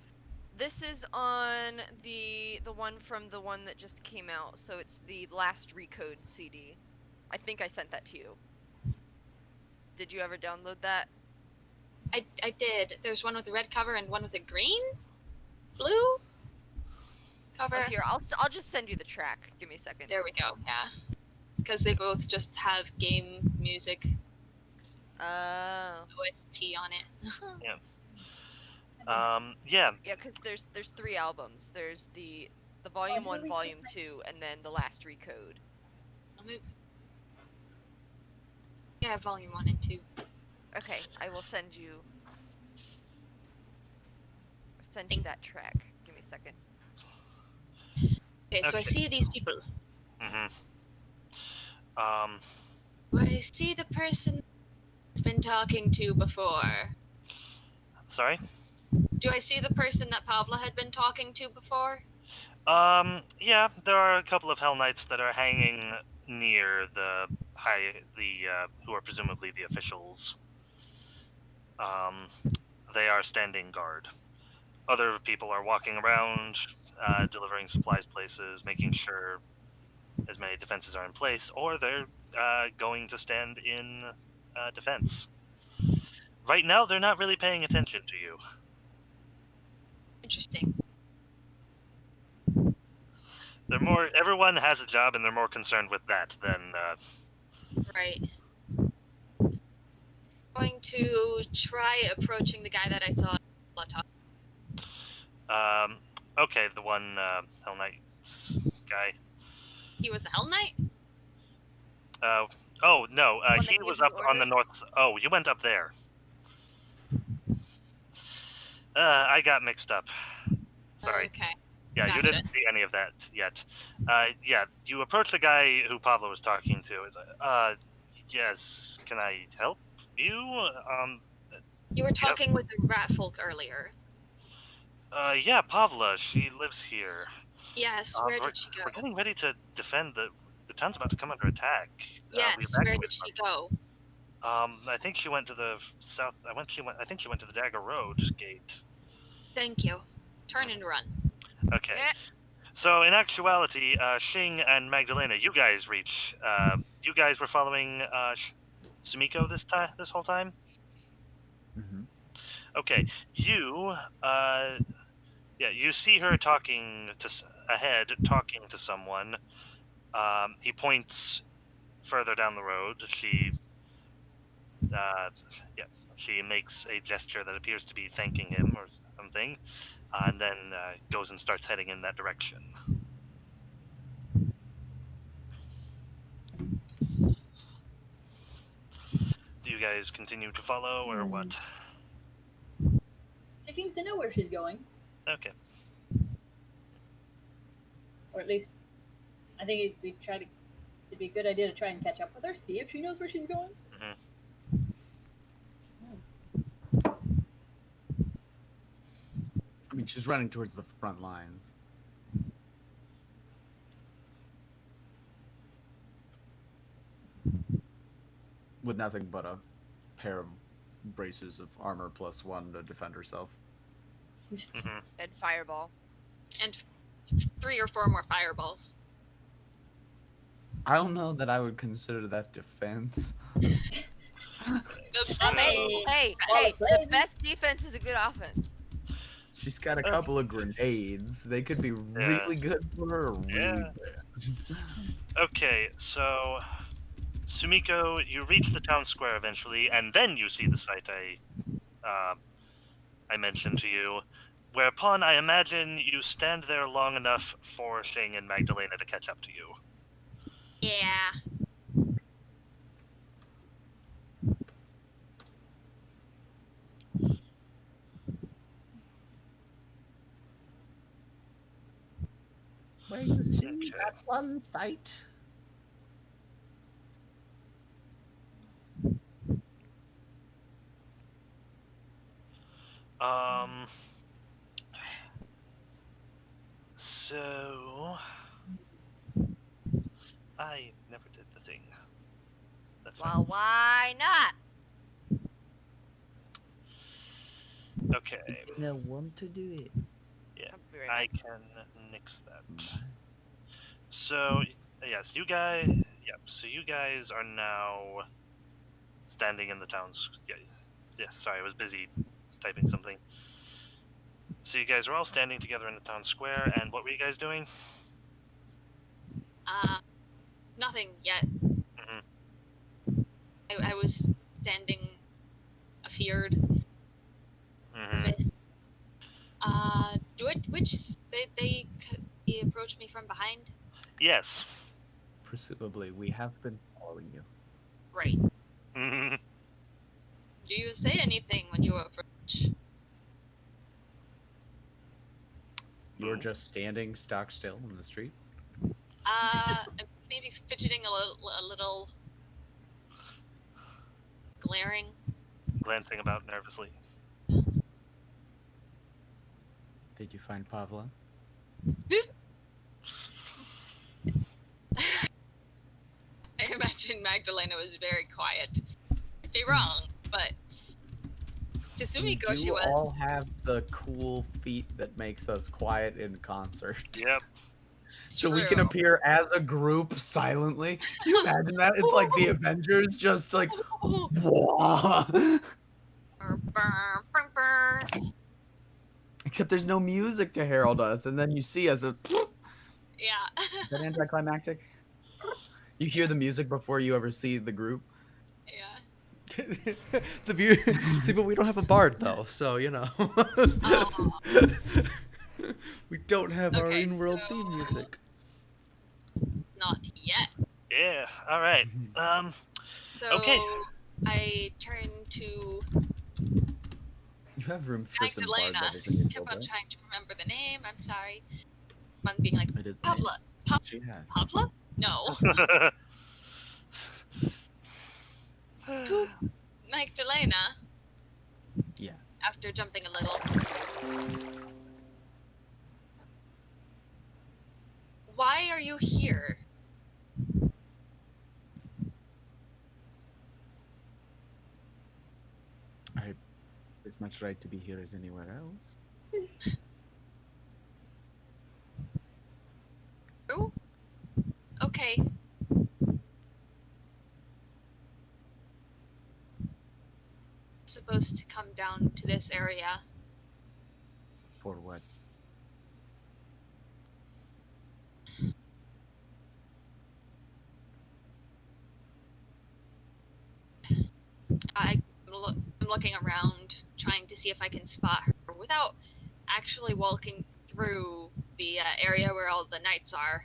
This is on the one from the one that just came out, so it's the last Recode CD. I think I sent that to you. Did you ever download that? I did. There's one with a red cover and one with a green? Blue? cover. Oh, here, I'll just send you the track. Give me a second. There we go. Yeah, because they both just have game music Oh. OST on it. Yeah. Yeah, because there's 3 albums. There's the volume 1, really volume nice. 2, and then the last recode. Yeah, volume 1 and 2. Okay, I will send you that track. Give me a second. Okay, so I Okay. see these people. Do I see the person I've been talking to before? Sorry? Do I see the person that Pavla had been talking to before? Yeah, there are a couple of Hell Knights that are hanging near who are presumably the officials. They are standing guard. Other people are walking around, delivering supplies places, making sure as many defenses are in place, or they're going to stand in defense. Right now, they're not really paying attention to you. Interesting. Everyone has a job, and they're more concerned with that than. Right. Going to try approaching the guy that I saw at Okay, the one Hell Knight guy. He was a Hell Knight? Oh no, One that he gave was you up on the orders? north. Oh, you went up there. I got mixed up. Sorry. Okay. Yeah, you Gotcha. didn't see any of that yet. Yeah, you approached the guy who Pablo was talking to. Is yes, can I help you? You were talking with the rat folk earlier. Yeah, Pavla. She lives here. Yes, where did she go? We're getting ready to defend the town's about to come under attack. We Yes, where evacuated did she go? I think she went to the south. I think she went to the Dagger Road gate. Thank you. Turn and run. Okay. Yeah. So in actuality, Shing and Magdalena, you guys reach. You guys were following Sumiko this whole time. Mm-hmm. Okay. You see her talking talking to someone. He points further down the road. She makes a gesture that appears to be thanking him or something, and then goes and starts heading in that direction. Do you guys continue to follow, or what? She seems to know where she's going, Okay. or at least I think it'd be a good idea to try and catch up with her, see if she knows where she's going. I mean, she's running towards the front lines. With nothing but a pair of braces of armor +1 to defend herself. And fireball. And 3 or 4 more fireballs. I don't know that I would consider that defense. Hey, the best defense is a good offense. She's got a couple of grenades. They could be really good for her or really bad. Okay, so Sumiko, you reach the town square eventually, and then you see the site I mentioned to you. Whereupon I imagine you stand there long enough for Shing and Magdalena to catch up to you. Yeah. Where you see that one site? So I never did the thing. That's fine. Well, why not? Okay. No one to do it. Yeah, I'll be right I back. can nix that. So yes, you guys. Yep. So you guys are now standing in the town's. Yeah. Sorry, I was busy typing something. So you guys are all standing together in the town square, and what were you guys doing? Nothing yet. Mhm. I was standing afeared. Mhm. Nervous. They approached me from behind. Yes. Presumably, we have been following you. Right. Mhm. Do you say anything when you approach? You're Ooh. just standing stock still in the street. Maybe fidgeting a little, glaring. Glancing about nervously. Did you find Pavla? I imagine Magdalena was very quiet. I'd be wrong, but to We Sumiko she do was. all have the cool feat that makes us quiet in concert. Yep. So we can True. appear as a group silently. Can you imagine that? It's like the Avengers just like wah. Except there's no music to herald us, and then you see us. Is Yeah. that anticlimactic? You hear the music before you ever see the group. Yeah. See, but we don't have a bard though, so you know. Aw. We don't have our Okay, in-world so- theme music. Not yet. Yeah. All right. So Okay. I turned to You have room for some bard Magdalena. levels in your Kept build, on right? trying to remember the name. I'm sorry. I'm being like It is the name Pavla. she has. Pavla? No. To Magdalena. Yeah. After jumping a little. Why are you here? I have as much right to be here as anywhere else. Oh. Okay. Supposed to come down to this area. For what? I'm looking around, trying to see if I can spot her without actually walking through the area where all the knights are.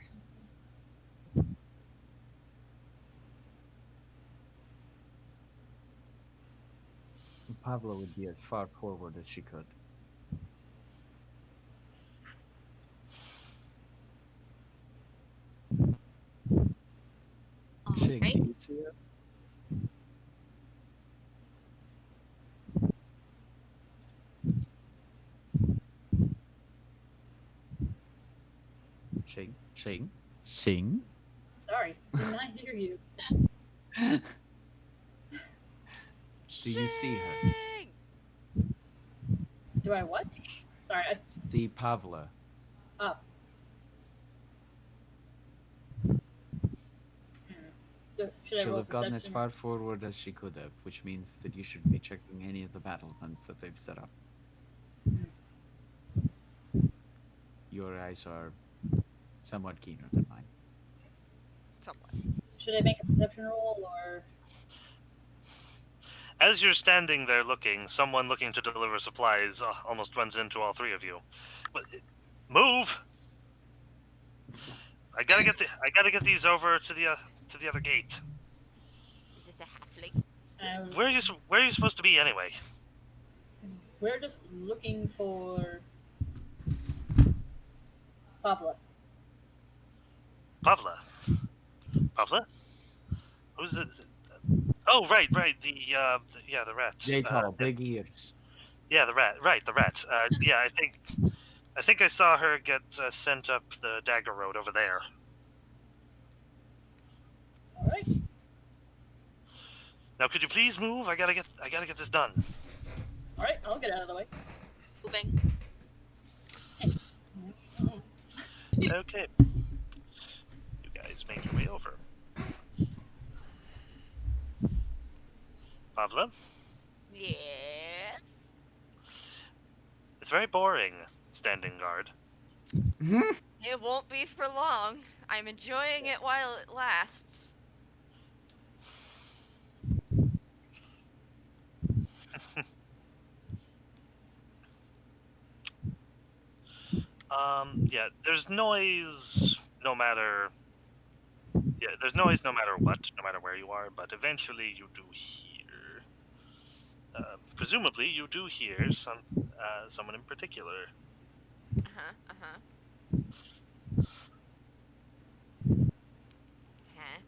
Pavla would be as far forward as she could. Shig, Alright. do you see her? Shig? Sing? Sorry, did not hear you. Do you see her? Shing! Do I what? Sorry, See Pavla. up. Should I She'll roll have gotten as perception? far forward as she could have, which means that you should be checking any of the battlements that they've set up. Your eyes are somewhat keener than mine. Somewhat. Should I make a perception roll or? As you're standing there looking, someone looking to deliver supplies almost runs into all three of you. But, move! I gotta get these over to the other gate. Is this a halfling? Where are you supposed to be anyway? We're just looking for Pavla. Pavla. Pavla? Who's it? Oh, right. The rat. J-Tall, big ears. Yeah, the rat. Right, the rat. Yeah, I think I saw her get sent up the Dagger Road over there. All right. Now, could you please move? I gotta get this done. All right, I'll get out of the way. Moving. Okay. You guys make your way over. Pavla? Yes. It's very boring, standing guard. It won't be for long. I'm enjoying it while it lasts. Yeah, there's noise no matter. Yeah, there's noise no matter what, no matter where you are, but eventually you do hear. Presumably, you do hear someone in particular. Uh-huh, uh-huh. Huh?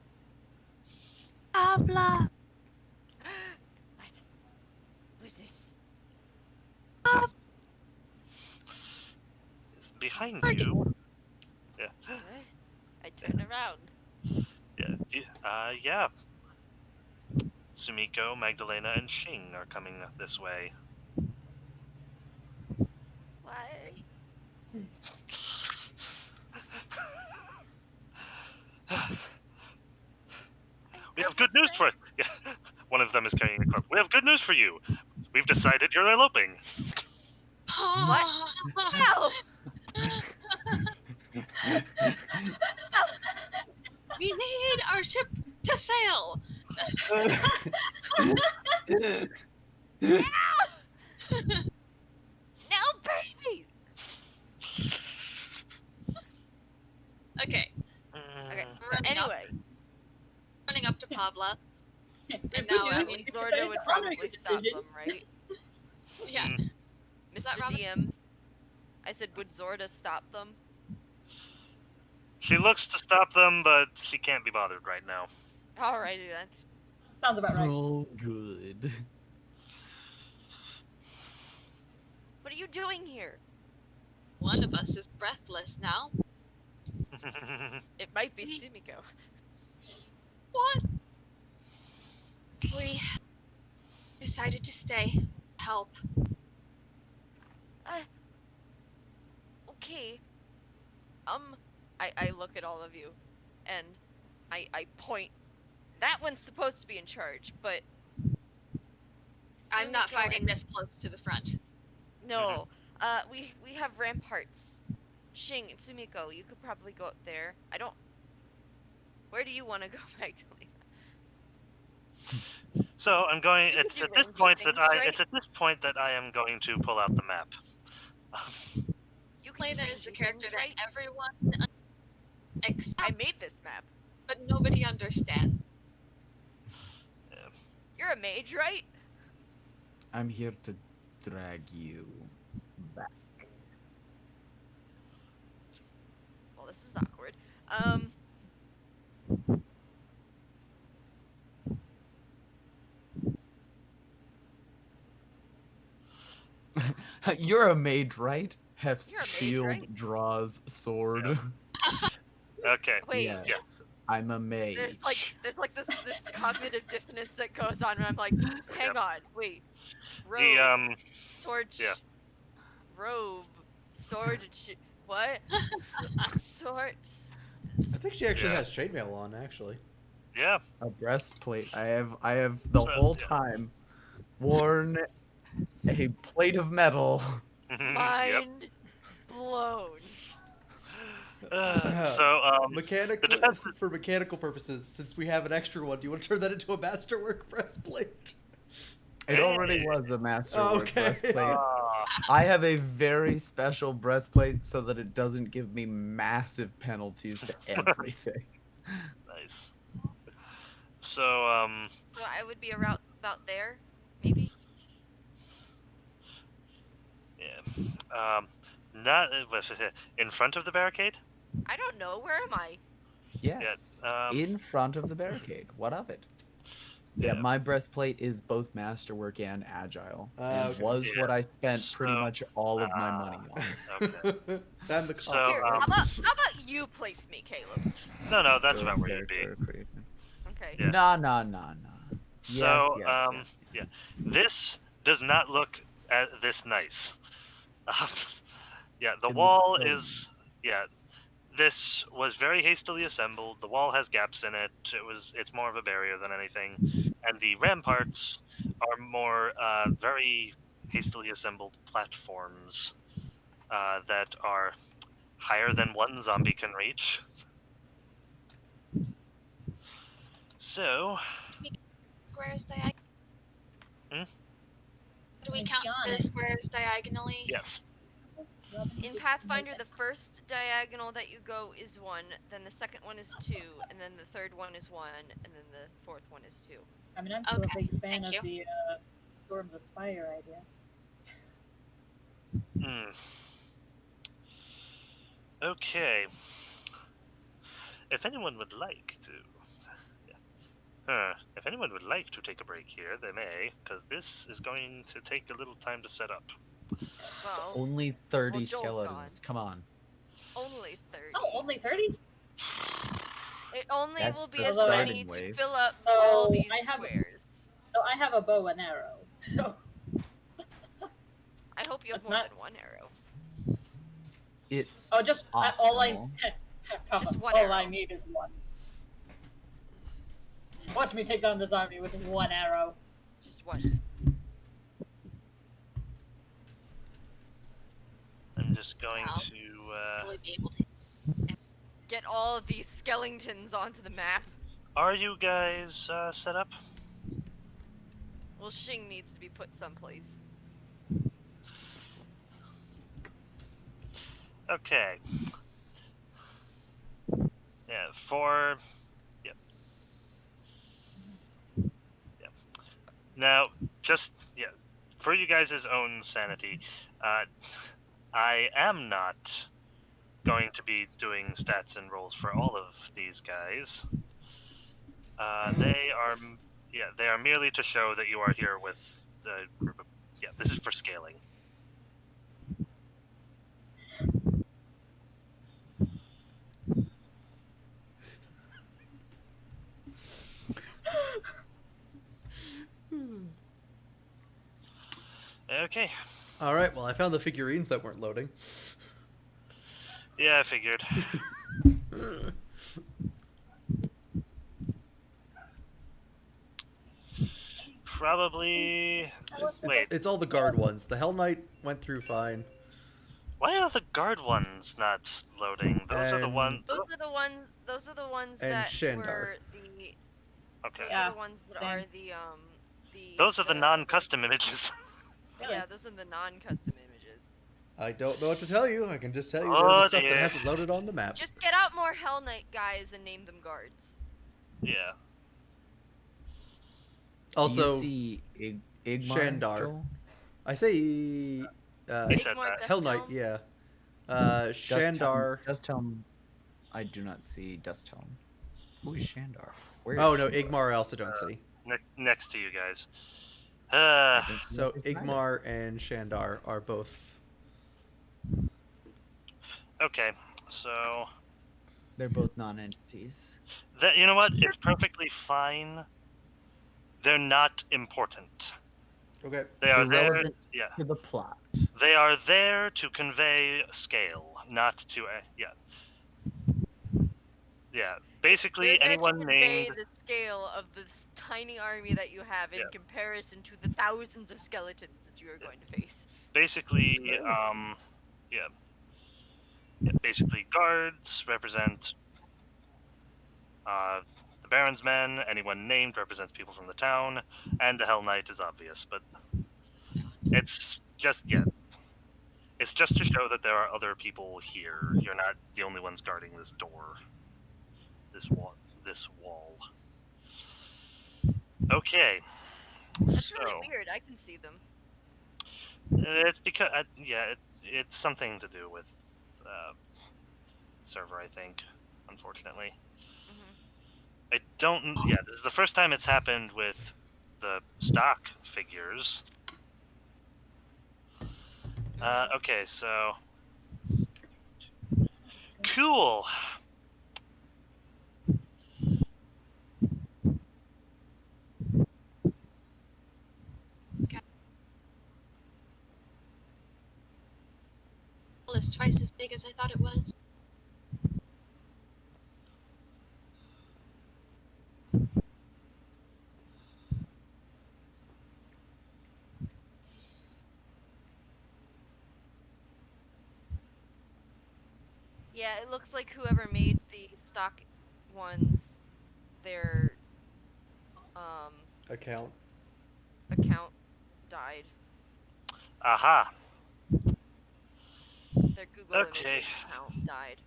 Pavla! What? Who's this? It's behind Target. you. Yeah. What? I turn around. Yeah. Sumiko, Magdalena, and Shing are coming this way. What? We have good news for yeah. One of them is carrying a cloak. We have good news for you. We've decided you're eloping. What? No! We need our ship to sail. No babies! Okay, Okay, so Running up. anyway, running up to Pavla. If And we now do, I I'm mean, if Zorda it's would I'll make a probably stop decision. them, right? Yeah. Is that Mr. Robin? DM, I said, would Zorda stop them? She looks to stop them, but she can't be bothered right now. Alrighty then. Sounds about right. Oh, good. What are you doing here? One of us is breathless now. It might be Sumiko. What? We decided to stay. Help. Okay. I look at all of you, and I point. That one's supposed to be in charge, but I'm not Sumiko fighting and- this close to the front. No. We have ramparts. Shing and Sumiko, you could probably go up there. I don't. Where do you want to go, Magdalena? So I'm going. You can It's do at this rangey point things, that I. right? It's at this point that I am going to pull out the map. You can do Lena is the rangey character things, that right? everyone except, I made this map. but nobody understands. You're a mage, right? I'm here to drag you back. Well, this is awkward. You're a mage, right? Hef's You're a mage, shield right? draws sword. Yeah. Okay. Wait, Yes, I'm a mage. there's like this cognitive dissonance that goes on, and I'm like, hang on, wait, robe, The sword, yeah. robe, sword, what? Sword. I think she actually Yeah. has chainmail on, actually. Yeah. A breastplate. I have the So, whole yeah. time worn a plate of metal. Yep. Mind blown. So Mechanical, the defense- for mechanical purposes, since we have an extra one, do you want to turn that into a masterwork breastplate? It already Hey. was a master Okay. breastplate. I have a very special breastplate so that it doesn't give me massive penalties to everything. Nice. So So I would be about there, maybe. yeah. Not in front of the barricade. I don't know. Where am I? Yes. In front of the barricade. What of it? Yeah, Yeah. my breastplate is both masterwork and agile, and Okay. was Yeah. what I spent pretty So, much all of my money on. Okay. And the So, coffee. Here, how about you place me, Caleb? No, that's Good about where you'd be. character creation. Okay. Yeah. Nah. So yes. this does not look this nice. Yeah, the It wall looks so is This was very hastily assembled. The wall has gaps in it. It's more of a barrier than anything, and the ramparts are more very hastily assembled platforms that are higher than one zombie can reach. So, Squares diagonally. Hmm? Do we To be count the honest. squares diagonally? yes. In Pathfinder, the first diagonal that you go is 1, then the second one is 2, and then the third one is 1, and then the fourth one is 2. I mean, I'm still Okay, a big fan thank of you. the Storm the Spire idea. Hmm. Okay. If anyone would like to, if anyone would like to take a break here, they may, because this is going to take a little time to set up. Well, Only 30 Joel's skeletons. gone. Come on. only 30. Oh, only 30? It only That's will be the as starting many to wave. fill up No, all these I have- squares. No, I have a bow and arrow, so I hope you have That's more not- than one arrow. It's just all I optimal. Just one all I arrow. need is one. Watch me take down this army with one arrow. Just one. I'm just going Wow. to. Will we be able to? Get all of these skeletons onto the map. Are you guys set up? Well, Shing needs to be put someplace. Okay. Yeah, for. Yep. Yep. Now, just, for you guys' own sanity, I am not going to be doing stats and rolls for all of these guys. They are merely to show that you are here with the group of. Yeah, this is for scaling. Okay. All right. Well, I found the figurines that weren't loading. Yeah, I figured. Probably. Wait, It's all the guard ones. The Hell Knight went through fine. why are the guard ones not loading? Those are the And- ones. Those are the ones. Those are the ones And that Shandar. were the. Okay. Those Yeah, are the ones that same. are the. Those are the non-custom images. Yeah, those are the non-custom images. I don't know what to tell you. I can just tell you Oh, there's the stuff dear. that hasn't loaded on the map. Just get out more Hell Knight guys and name them guards. Yeah. Also, Do you see Igmar, Shandar. Joel? I say He said Igmar that. Hell Knight, Deathhelm? yeah. Dust Shandar. Helm. I do not see Dust Helm. Who is Shandar? Where is Oh no, Shandar? Igmar I also don't see. Next to you guys. I don't see So it either. Igmar and Shandar are both. Okay, so They're both non-entities. you know what? It's perfectly fine. They're not important. Okay. They are there. Irrelevant Yeah, to the plot. they are there to convey scale, not to. Yeah, basically They're there anyone to convey named. the scale of this tiny army that you have in Yeah. comparison to the thousands of skeletons that you are going to face. Basically, Sure. basically guards represent the Baron's men. Anyone named represents people from the town, and the Hell Knight is obvious, but it's just it's just to show that there are other people here. You're not the only ones guarding this door, this wall. Okay, That's so really weird. I can see them. it's because it's something to do with server, I think. Unfortunately, I don't. Yeah, this is the first time it's happened with the stock figures. Okay, so cool. Well, it's twice as big as I thought it was. Yeah, it looks like whoever made the stock ones, their Account. account died. Aha. Their Google Okay. Images account died.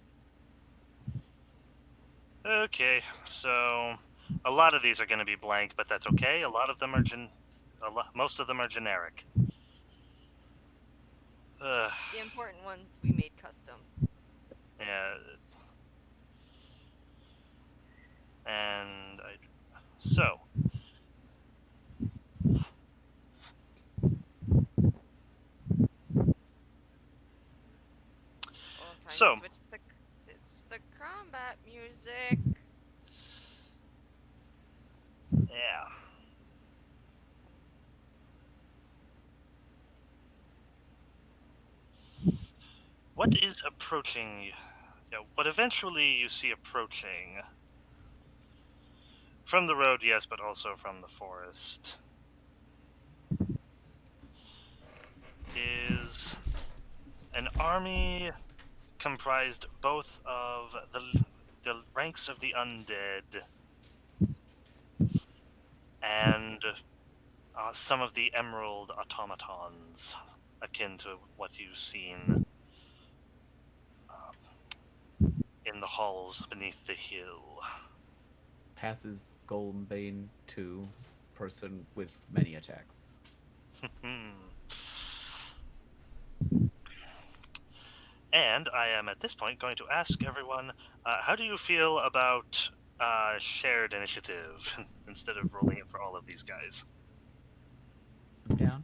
Okay, so a lot of these are going to be blank, but that's okay. A lot of them are most of them are generic. Ugh, The important ones we made custom. yeah. And so Well, time So- to switch the combat music. yeah. What is approaching? Yeah, what eventually you see approaching from the road, yes, but also from the forest, is an army comprised both of the ranks of the undead and some of the emerald automatons, akin to what you've seen in the halls beneath the hill. Passes Golem Bane to person with many attacks. And I am at this point going to ask everyone, how do you feel about shared initiative instead of rolling it for all of these guys? I'm down.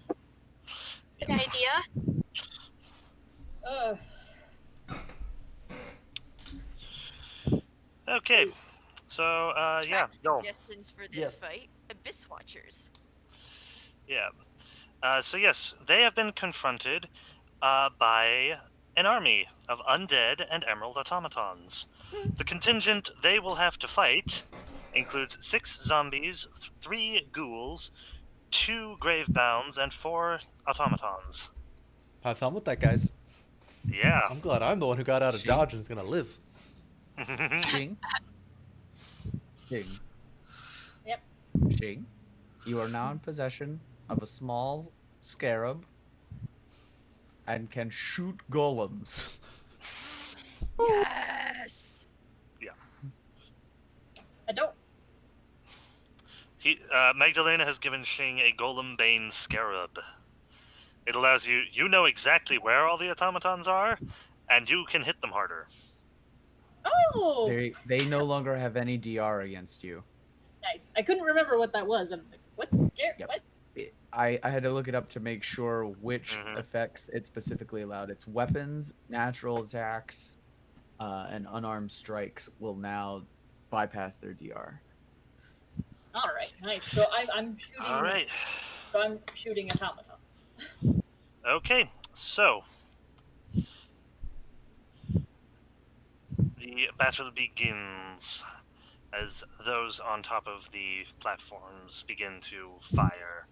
Good idea. Ugh. Okay, so yeah, Track go. suggestions for this Yes. fight. Abyss Watchers. Yeah. So yes, they have been confronted by an army of undead and emerald automatons. The contingent they will have to fight includes 6 zombies, 3 ghouls, 2 gravebounds, and 4 automatons. Have fun with that, guys. Yeah. I'm glad I'm the one who got out of She- Dodge and is gonna live. Shing. Shing. Yep. Shing. You are now in possession of a small scarab and can shoot golems. Yes. I don't. Magdalena has given Shing a Golem Bane Scarab. It allows you know exactly where all the automatons are, and you can hit them harder. Oh, They no longer have any DR against you. nice. I couldn't remember what that was. I'm like, what's scary? Yep. What? I had to look it up to make sure which Mhm. effects it specifically allowed. It's weapons, natural attacks, and unarmed strikes will now bypass their DR. All right, nice. So I'm shooting. All right. So I'm shooting automatons. Okay, so the battle begins as those on top of the platforms begin to fire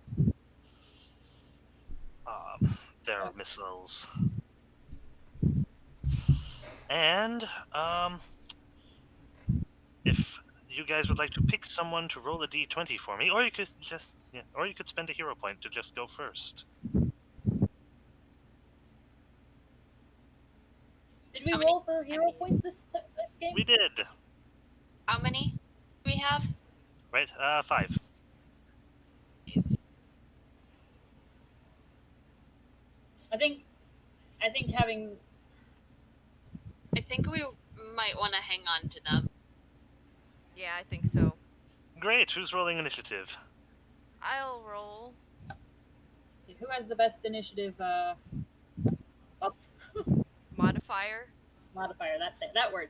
their missiles. And if you guys would like to pick someone to roll a d20 for me, or you could spend a hero point to just go first. Did we How many- roll for hero points this game? We did, How many do we have? right? 5. I think having I think we might want to hang on to them. Yeah, I think so. Great. Who's rolling initiative? I'll roll. who has the best initiative up Modifier. modifier that word.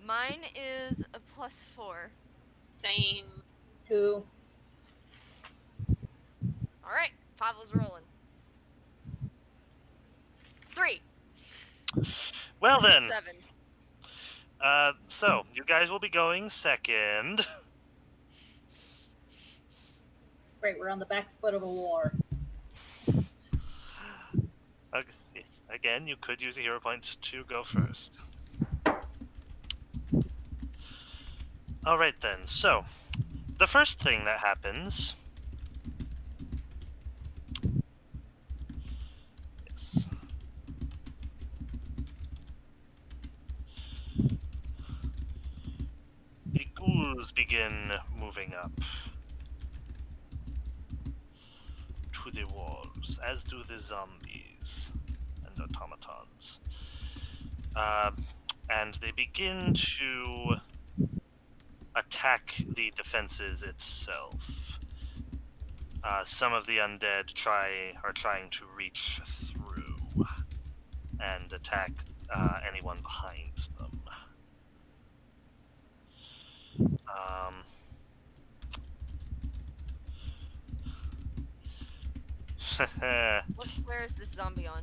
Mine is a +4. Same. 2. All right, Pavel's rolling. 3. Well then, 7. so you guys will be going second. Great, we're on the back foot of a war. Again, you could use a hero point to go first. All right then. So, the first thing that happens. Yes. The ghouls begin moving up to the walls, as do the zombies and automatons. And they begin to attack the defenses itself. Some of the undead are trying to reach through and attack anyone behind them. What square is this zombie on?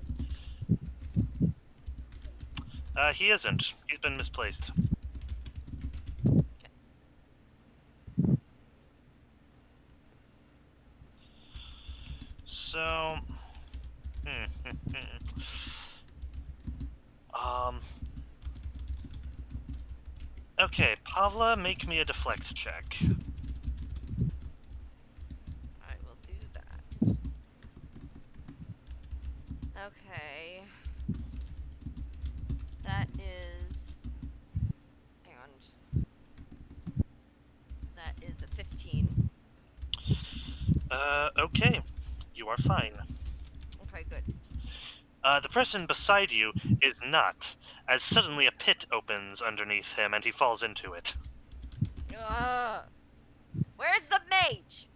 He isn't. He's been misplaced. So, okay, Pavla, make me a deflect check. I will do that. Okay. That is. Hang on, just. That is a 15. Okay, you are fine. Okay, good. The person beside you is not, as suddenly a pit opens underneath him and he falls into it. Where's the mage?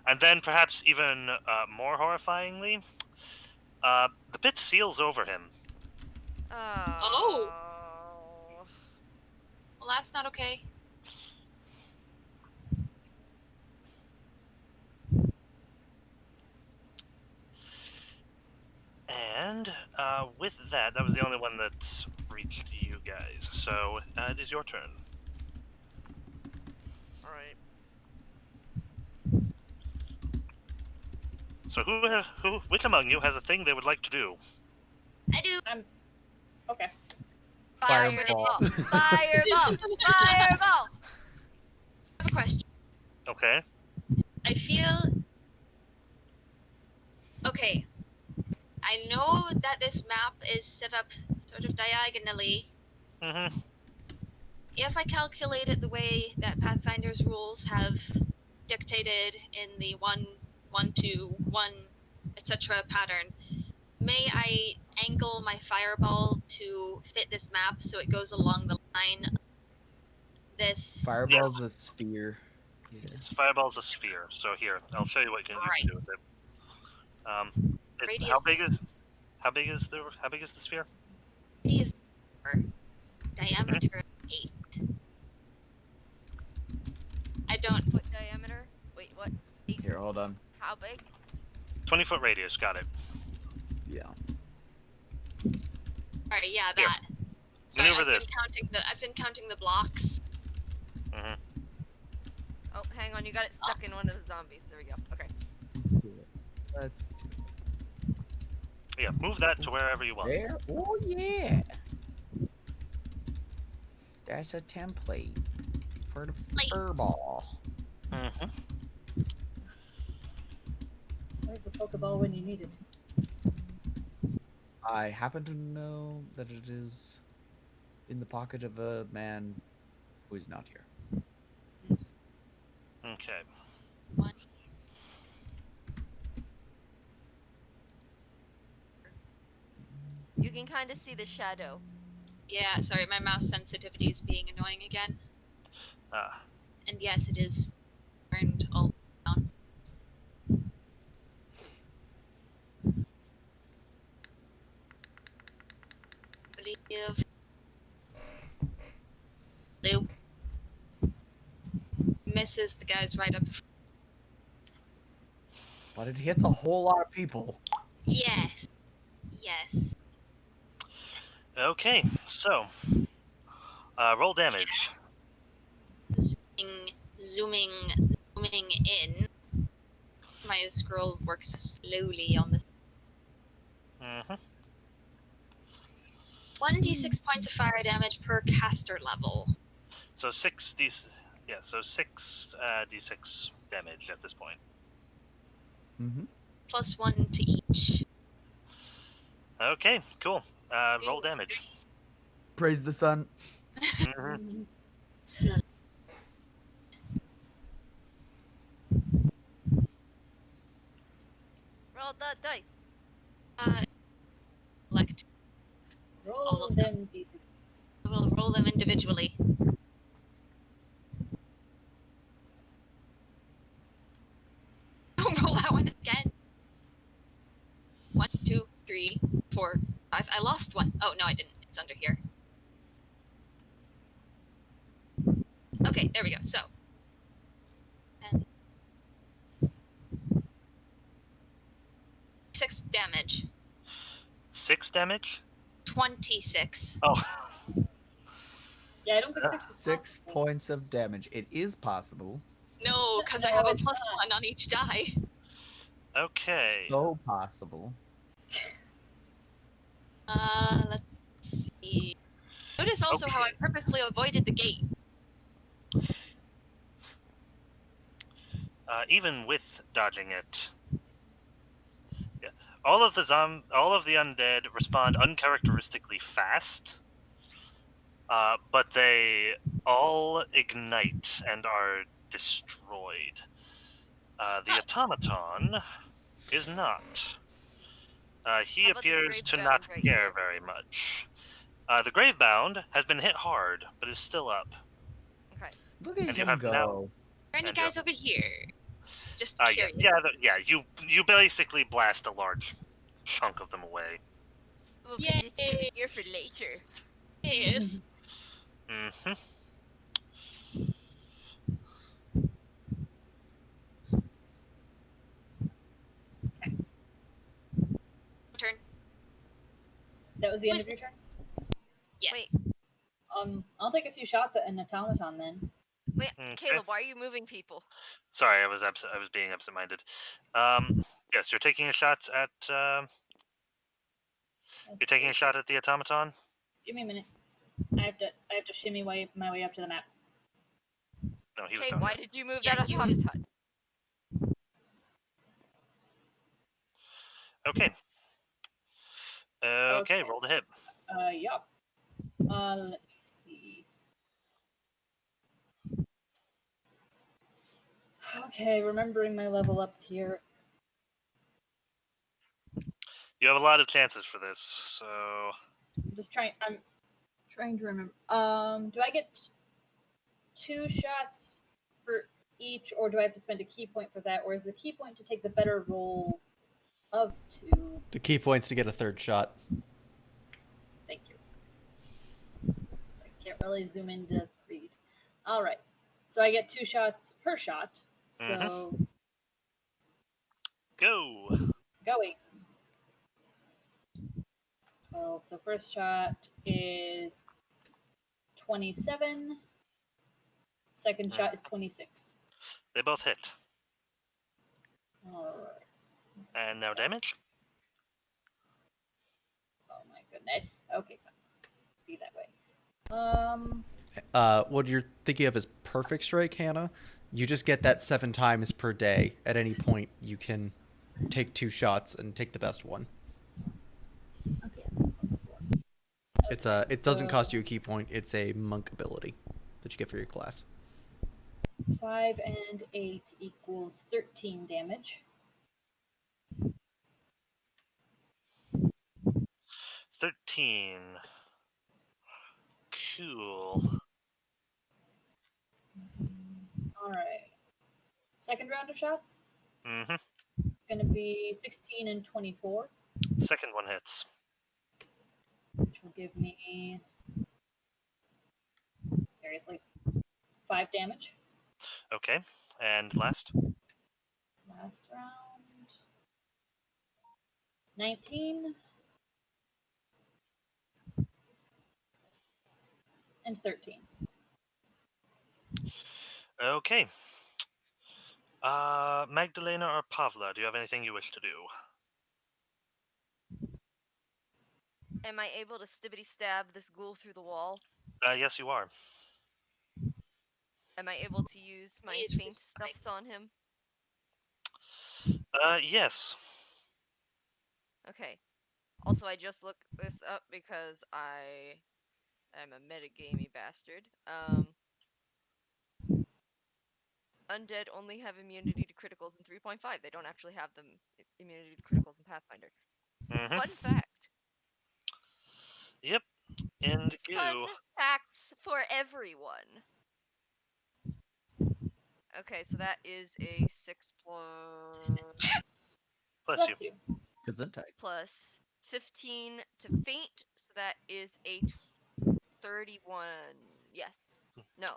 And then, perhaps even more horrifyingly, the pit seals over him. Oh. Well, that's not okay. And with that was the only one that reached you guys. So it is your turn. Alright. So which among you has a thing they would like to do? I do. Okay. Fireball. Fireball! Fireball! I have a question. Okay. I feel. Okay. I know that this map is set up sort of diagonally. Mm-hmm. If I calculate it the way that Pathfinder's rules have dictated in the 1, 1, 2, 1, etc. pattern, may I angle my fireball to fit this map so it goes along the line of this? Fireball's a sphere. Yes. Fireball's a sphere. So here, I'll show you what you can do with it. Radius. How big is the sphere? Radius 4, diameter 8. I don't. Foot diameter? Wait, what? 8? Here, hold on. How big? 20-foot radius. Got it. Yeah. Alright, yeah, Here. that. Sorry, Maneuver this. I've been counting the blocks. Mm-hmm. Oh, hang on, you got it stuck in one of the zombies. There we go. Okay. Let's do it. Let's do it. Yeah, move that to wherever you want. There? Oh, yeah. That's a template for the furball. Mm-hmm. Where's the Pokeball when you need it? I happen to know that it is in the pocket of a man who is not here. Okay. One. You can kind of see the shadow. Yeah, sorry, my mouse sensitivity is being annoying again. Ah. And yes, it is turned all down. I believe. Lou misses the guys right up. But it hits a whole lot of people. Yes. Yes. Okay. So, roll damage. Zooming in. My scroll works slowly on this. Mm-hmm. 1d6 points of fire damage per caster level. So 6 d6 damage at this point. Mm-hmm. +1 to each. Okay, cool. Roll damage. Praise the sun. Mhm. Slowly. Roll the dice. Select. Roll All of them d6s. We'll roll them individually. Don't roll that one again. 1, 2, 3, 4, 5. I lost one. Oh no, I didn't. It's under here. Okay, there we go. So 10, 6 damage. 6 damage? 26. Oh. Yeah, I don't think 6 is 6 possible. points of damage. It is possible. No, because I No, have a it's +1 on each die. Okay. So possible. Let's see. Notice also how I Okay. purposely avoided the gate. Even with dodging it, yeah, all of the undead respond uncharacteristically fast, but they all ignite and are destroyed. The automaton is not. He How about the appears to Gravebound not right care here? very much. The Gravebound has been hit hard, but is still up. Okay. Look at And you him have go. now- Are any And you guys over here? Just Yeah, curious. you basically blast a large chunk of them away. We'll Yay. put this here for later. Yes. Mm-hmm. Turn. That was the end Who's of your turn? Yes. Wait. I'll take a few shots at an automaton then. Wait, Okay. Caleb, why are you moving people? Sorry, I was being absent-minded. Yes, you're taking a shot at. You're Let's taking a see. shot at the automaton. Give me a minute. I have to shimmy my way up to the map. No, he was Okay, done. why did you move Yeah, that you- automaton? Okay. Okay, Okay. roll to hit. Yeah. Let me see. Okay, remembering my level ups here. You have a lot of chances for this, so I'm trying to remember. Do I get 2 shots for each, or do I have to spend a key point for that, or is the key point to take the better roll of 2? The key point's to get a third shot. Thank you. I can't really zoom in to read. All right, so I get 2 shots per shot. So go. going 12. So first shot is 27. Second shot is 26. They both hit. All right. And now damage. Oh my goodness. Okay, fine. Be that way. What you're thinking of is perfect strike, Hannah. You just get that 7 times per day. At any point, you can take 2 shots and take the best one. Okay. It's it doesn't cost you a key point. It's a monk ability that you get for your class. 5 and 8 equals 13 damage. 13. Cool. All right. Second round of shots. Mm-hmm. It's going to be 16 and 24, Second one hits. which will give me seriously 5 damage. Okay. And last. Last round. 19 and 13. Okay. Magdalena or Pavla, do you have anything you wish to do? Am I able to stibbity stab this ghoul through the wall? Yes, you are. Am I able to use my It faint is stuffs on him? Yes. Okay. Also, I just looked this up because I am a metagamey bastard. Undead only have immunity to criticals in 3.5. They don't actually have them immunity to criticals in Pathfinder. Mm-hmm. Fun fact. Yep. And Fun goo. facts for everyone. Okay, so that is a 6 Bless you. Bless you. Gesundheit. plus 15 to faint, so that is a 31. Yes. No.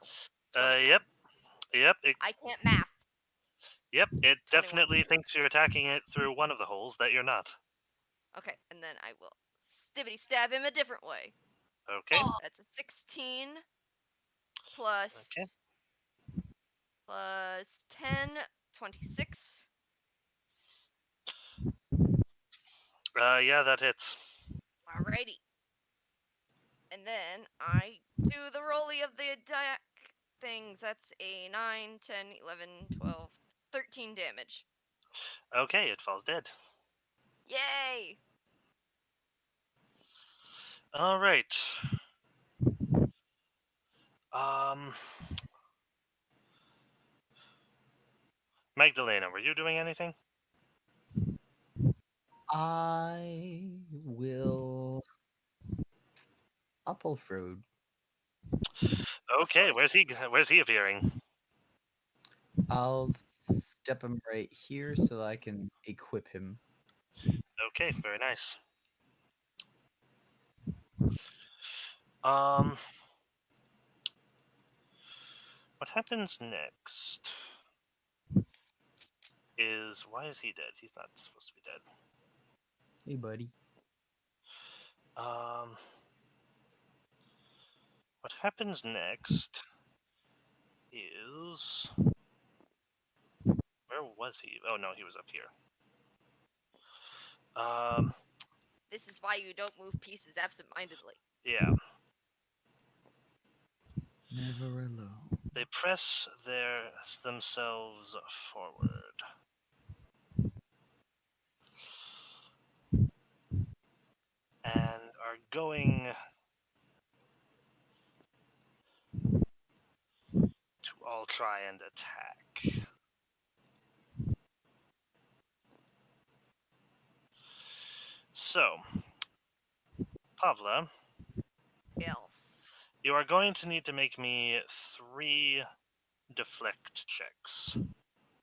21. Yep. Yep. I can't math. Yep. It 21. definitely thinks you're attacking it through one of the holes that you're not. Okay, and then I will stibbity stab him a different way. Okay. That's a 16 plus 10, 26. Yeah, that hits. Alrighty. And then I do the rolly of the attack things. That's a 9, 10, 11, 12, 13 damage. Okay, it falls dead. Yay! All right. Um, Magdalena, were you doing anything? I will. I'll pull Frood. Okay, course. where's he appearing? I'll step him right here so that I can equip him. Okay, very nice. Um, what happens next is, why is he dead? He's not supposed to be dead. Hey, buddy. What happens next is, where was he? Oh no, he was up here. This is why you don't move pieces absentmindedly. Yeah. Never alone. They press themselves forward. And are going to all try and attack. So, Pavla, Else. you are going to need to make me 3 deflect checks.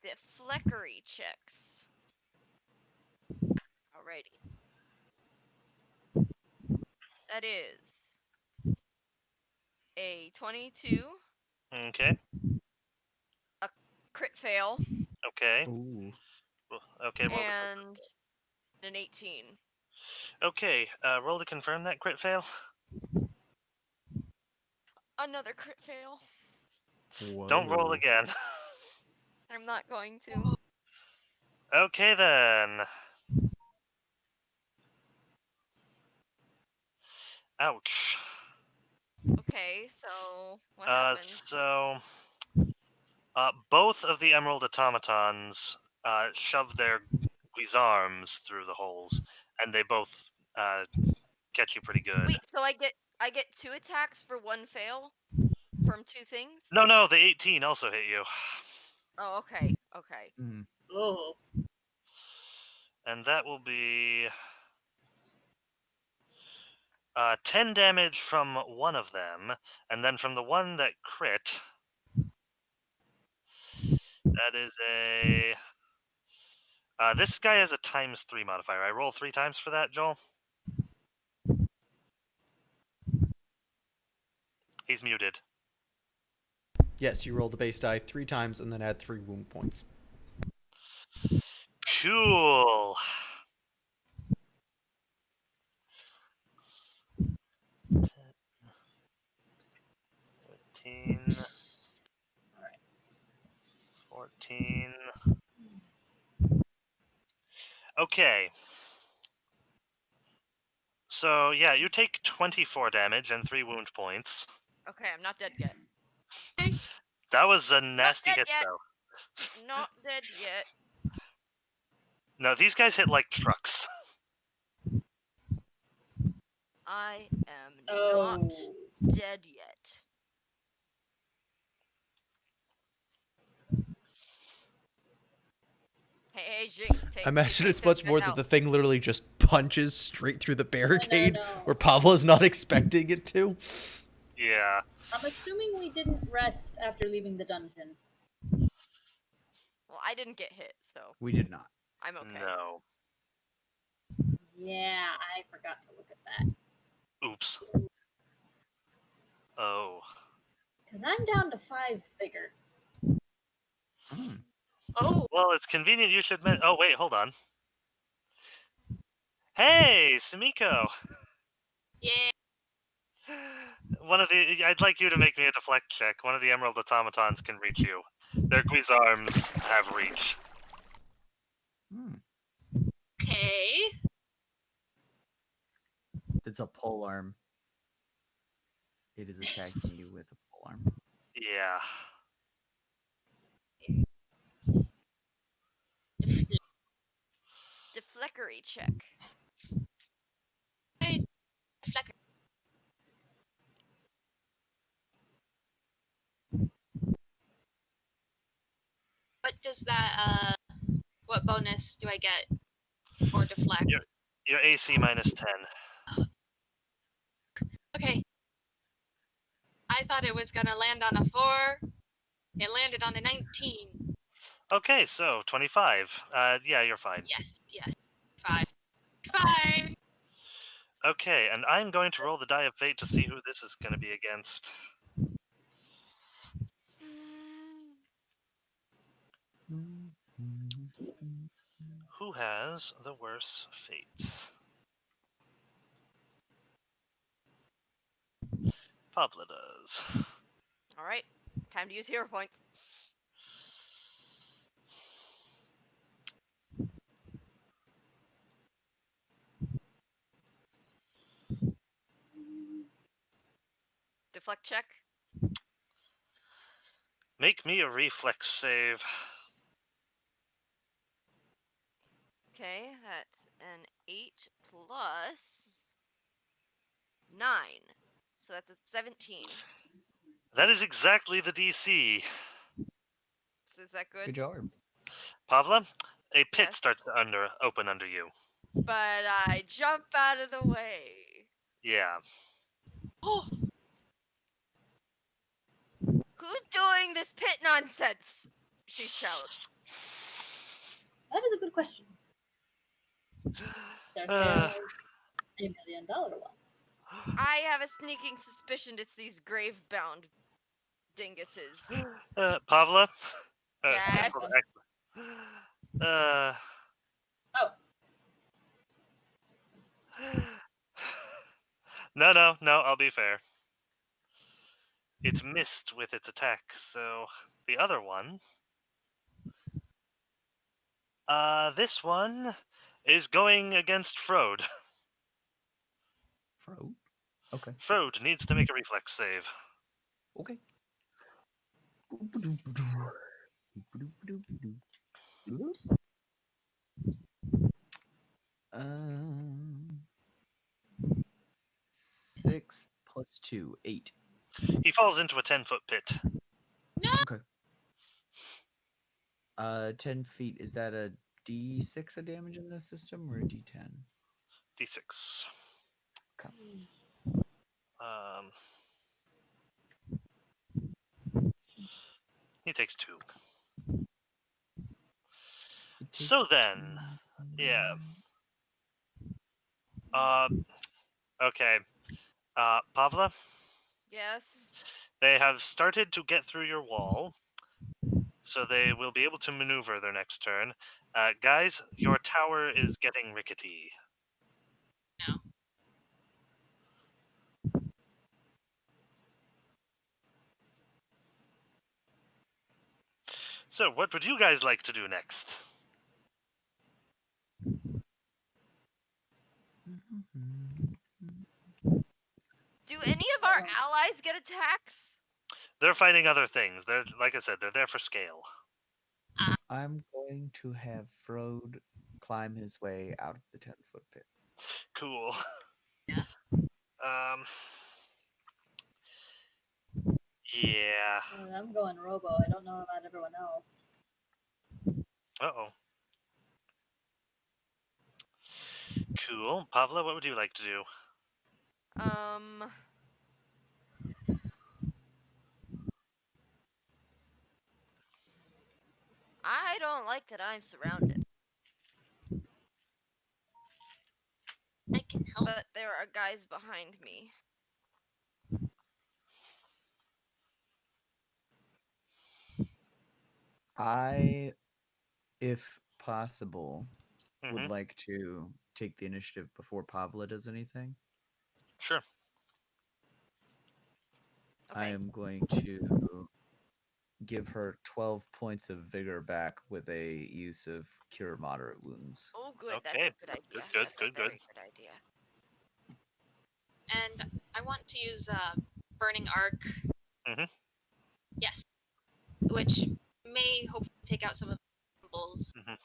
Defleckery checks. Alrighty. That is a 22, Okay. a crit fail, Okay. Ooh. Okay. Roll and an 18. okay. Roll to confirm that crit fail. Another crit fail. Don't roll Whoa. again. I'm not going to. Okay then. Ouch. Okay, so what happened? So, both of the emerald automatons shove their guisarms through the holes, and they both catch you pretty good. Wait, so I get 2 attacks for 1 fail from 2 things? No, the 18 also hit you. Oh, okay. Okay. Mm. Oh. And that will be 10 damage from one of them, and then from the one that crit, that is a... this guy has a ×3 modifier. I roll 3 times for that, Joel? He's muted. Yes, you roll the base die 3 times and then add 3 wound points. Cool. Fifteen, 14. Okay. So, yeah, you take 24 damage and 3 wound points. Okay, I'm not dead yet. That was a nasty dead hit, yet. though. Not dead yet. No, these guys hit like trucks. I am Oh. not dead yet. Hey, Jing, I imagine it's much more that the thing literally just punches straight through the barricade no. where Pavlo's not expecting it to. Yeah. I'm assuming we didn't rest after leaving the dungeon. Well, I didn't get hit, so We did not. I'm okay. No. Yeah, I forgot to look at that. Oops. Oh. Because I'm down to 5 figure. Mm. Oh, Well, it's convenient you should oh, wait, hold on. Hey, Sumiko! yeah. I'd like you to make me a deflect check. One of the Emerald Automatons can reach you. Their arms have reach. Mm. Okay. It's a pole arm. It is attacking you with a pole arm. Yeah. Defleckery check. Flecker. What does that, what bonus do I get for deflect? Your AC minus 10. Okay. I thought it was gonna land on a 4. It landed on a 19. Okay, so 25. Yeah, you're fine. Yes. 5. 5. Okay, and I'm going to roll the die of fate to see who this is going to be against. Who has the worse fate? Pablo does. All right, time to use hero points. Deflect check. Make me a reflex save. Okay, that's an 8 plus 9. So that's a 17. That is exactly the DC. So is that good? Good job. Pavla, a pit Yes. starts to open under you. But I jump out of the way. Yeah. Oh, Who's doing this pit nonsense? She shouts. That is a good question. There's Uh, $1 million one. I have a sneaking suspicion it's these grave-bound dinguses. Pavla? Yes. Oh, No, I'll be fair. It's missed with its attack, so the other one. This one is going against Frode. Frode? Okay. Frode needs to make a reflex save. Okay. 6 plus 2, 8. He falls into a 10-foot pit. Okay. 10 feet. Is that a D6 of damage in this system or a D10? D6. Okay. He takes 2. It So takes then, 2. yeah. Okay. Pavla, Yes. they have started to get through your wall, so they will be able to maneuver their next turn. Guys, your tower is getting rickety. no. So, what would you guys like to do next? Do any of our allies get attacks? They're fighting other things. They're, like I said, they're there for scale. I'm going to have Frode climb his way out of the 10-foot pit. Cool. Yeah. Yeah. I'm going Robo. I don't know about everyone else. Uh-oh. Cool. Pavla, what would you like to do? I don't like that I'm surrounded, I can help. but there are guys behind me. I, if possible, would Mhm. like to take the initiative before Pavla does anything. Sure. I Okay. am going to give her 12 points of vigor back with a use of cure moderate wounds. Oh, good. That's Okay. a good idea. Good, That's good, a very good. good idea. And I want to use Burning Arc. Mhm. Yes. Which may hopefully take out some of the symbols. Mhm.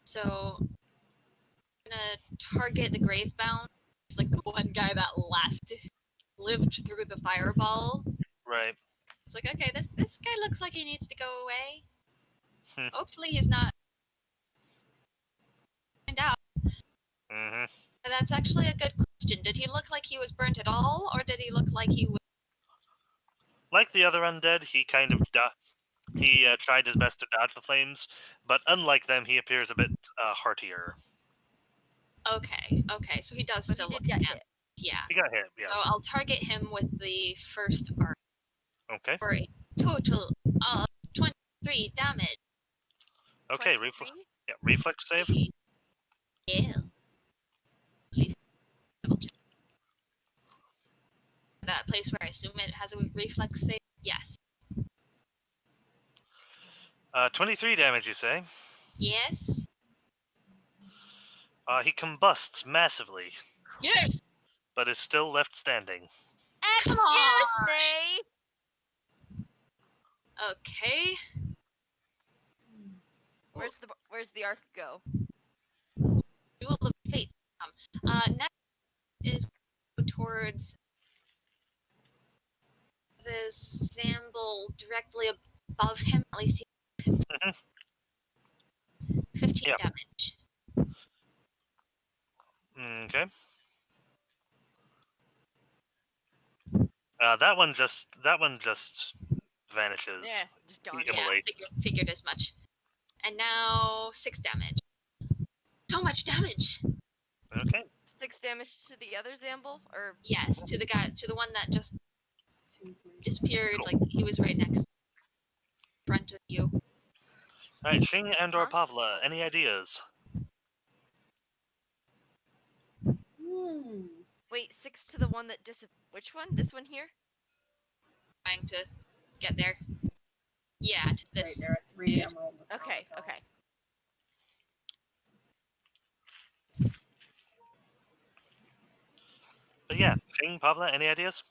So I'm gonna target the Gravebound. It's like the one guy that lived through the fireball. Right. It's like, okay, this guy looks like he needs to go away. Hmm. Hopefully he's not burned out. Mhm. That's actually a good question. Did he look like he was burnt at all, or did he look like he was... Like the other undead, he kind of tried his best to dodge the flames, but unlike them, he appears a bit heartier. Okay, so he does But still he look did get damaged. hit. Yeah. He got hit. So Yeah. I'll target him with the first arc Okay. for a total of 23 damage. Okay. 23? Reflex save. Yeah. At least double check. That place where I assume it has a reflex save? Yes. 23 damage, you say? Yes. He combusts massively, Yes! but is still left standing. Come Excuse on! me! Okay. Where's the arc go? Duel of Fate. Next is towards the Zamble directly above him. At least he 15 Yeah. damage. Okay. That one just vanishes. Yeah, just gone. Yeah, Immolates. figured as much. And now 6 damage. So much damage. Okay. 6 damage to the other Zamble? Or Yes, to the one that just 2, 3, disappeared. Cool. Like he was right next front of you. All right, Shing and or Huh? Pavla, any ideas? wait, 6 to the one that which one? This one here? Trying to get there. Yeah, to Right, this. there are 3 dude. emerald. Okay, okay. But yeah, Shing, Pavla, any ideas?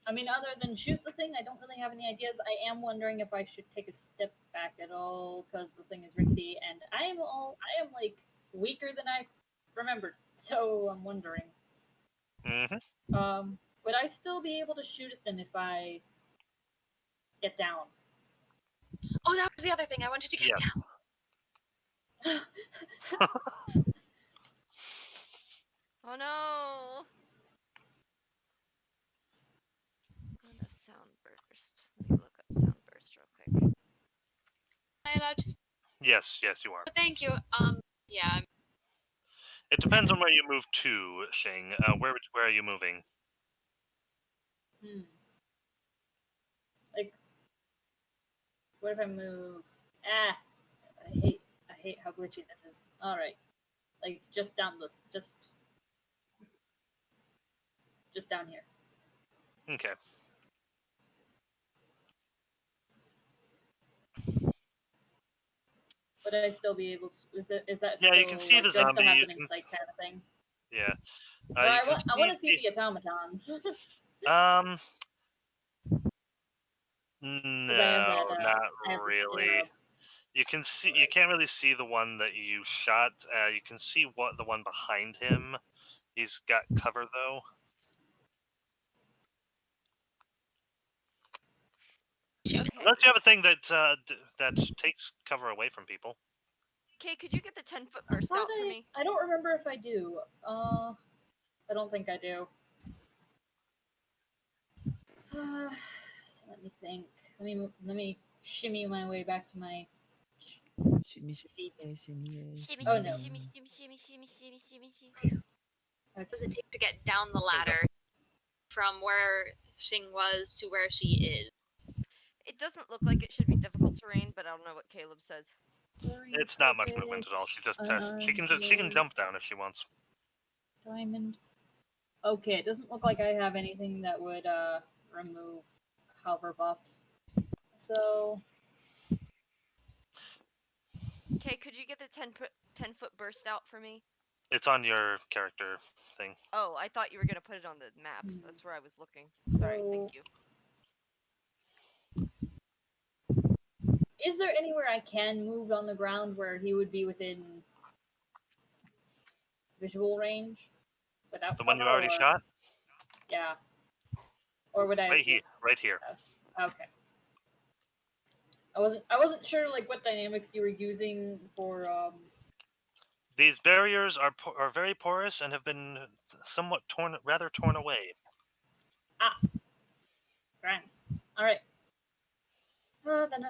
I mean, other than shoot the thing, I don't really have any ideas. I am wondering if I should take a step back at all because the thing is rickety, and I am like weaker than I remembered. So I'm wondering, Mm-hmm. would I still be able to shoot at them if I get down? Oh, that was the other thing I wanted to get Yes. down. Oh no! On a sound burst. Let me look up sound burst real quick. Am I allowed to? Yes, you are. Thank you. Yeah. It depends on where you move to, Shing. Where are you moving? Like, what if I move? I hate how glitchy this is. All right, like just down this, just down here. Okay. Would I still be able to? Is that Yeah, still, you can see like, the do I still zombie. have You them in can. sight kind of thing? Yeah. Well, You I can want to see the automatons. Because I have No, that. not I have the really. scarab. You can see. You can't really see the one that you shot. You can see the one behind him. He's got cover though. Shoot. Okay. Unless you have a thing that takes cover away from people. Kay, could you get the 10-foot I burst thought out for me? I don't remember if I do. I don't think I do. So let me think. Let me shimmy my way back to my Shimmy, feet. shimmy, Shimmy, Oh, shimmy, no. shimmy, shimmy, shimmy, shimmy, shimmy, shimmy, shimmy. What does it take to get down the you go. ladder from where Xing was to where she is? It doesn't look like it should be difficult terrain, but I don't know what Caleb says. It's not much movement at all. She just tests. She can jump down if she wants. Diamond. Okay, it doesn't look like I have anything that would remove cover buffs. So Kay, could you get the 10-foot burst out for me? It's on your character thing. Oh, I thought you were gonna put it on the map. Hmm. That's where I was looking. Sorry, thank you. is there anywhere I can move on the ground where he would be within visual range without The one you cover, already or shot, yeah, or would I? right here, right here. Okay. I wasn't sure like what dynamics you were using for These barriers are very porous and have been somewhat rather torn away. Grand. All right. Then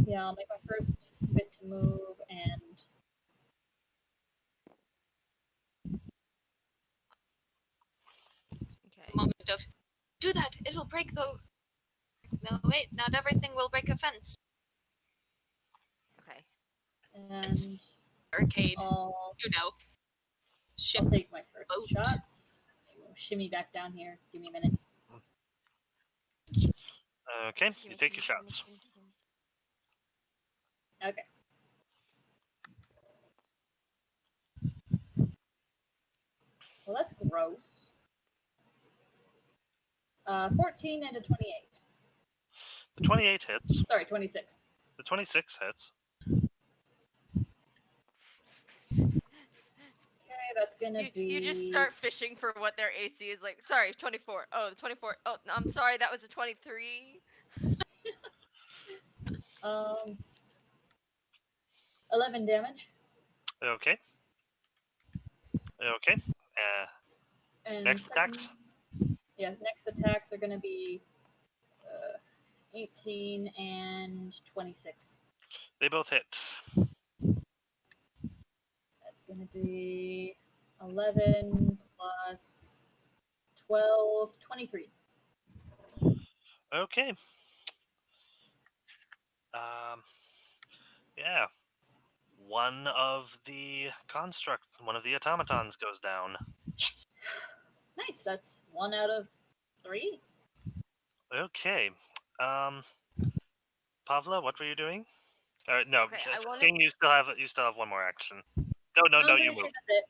yeah, I'll make my first bit to move and Okay. Moment of, do that. It'll break the. No, wait. Not everything will break a fence. Okay. and Arcade. I'll You know. Ship. I'll take my first boat. shots. We'll shimmy back down here. Give me a minute. Okay, you Shimmy, take your shimmy, shots. shimmy, shimmy, shimmy. Okay. Well, that's gross. 14 and a 28. The 28 hits. Sorry, 26. The 26 hits. Okay, that's gonna be. You just start fishing for what their AC is like. Sorry, 24. Oh, the 24. Oh, no, I'm sorry, that was a 23. 11 damage. Okay. Okay. And Next attacks. Yeah, next attacks are gonna be 18 and 26. They both hit. That's gonna be 11 plus 12, 23. Okay. Yeah. One of the automatons goes down. Nice. That's 1 out of 3. Okay. Pavla, what were you doing? No, Okay, I wanted. King, you still have one more action. No, I'm you pretty sure moved. that's it.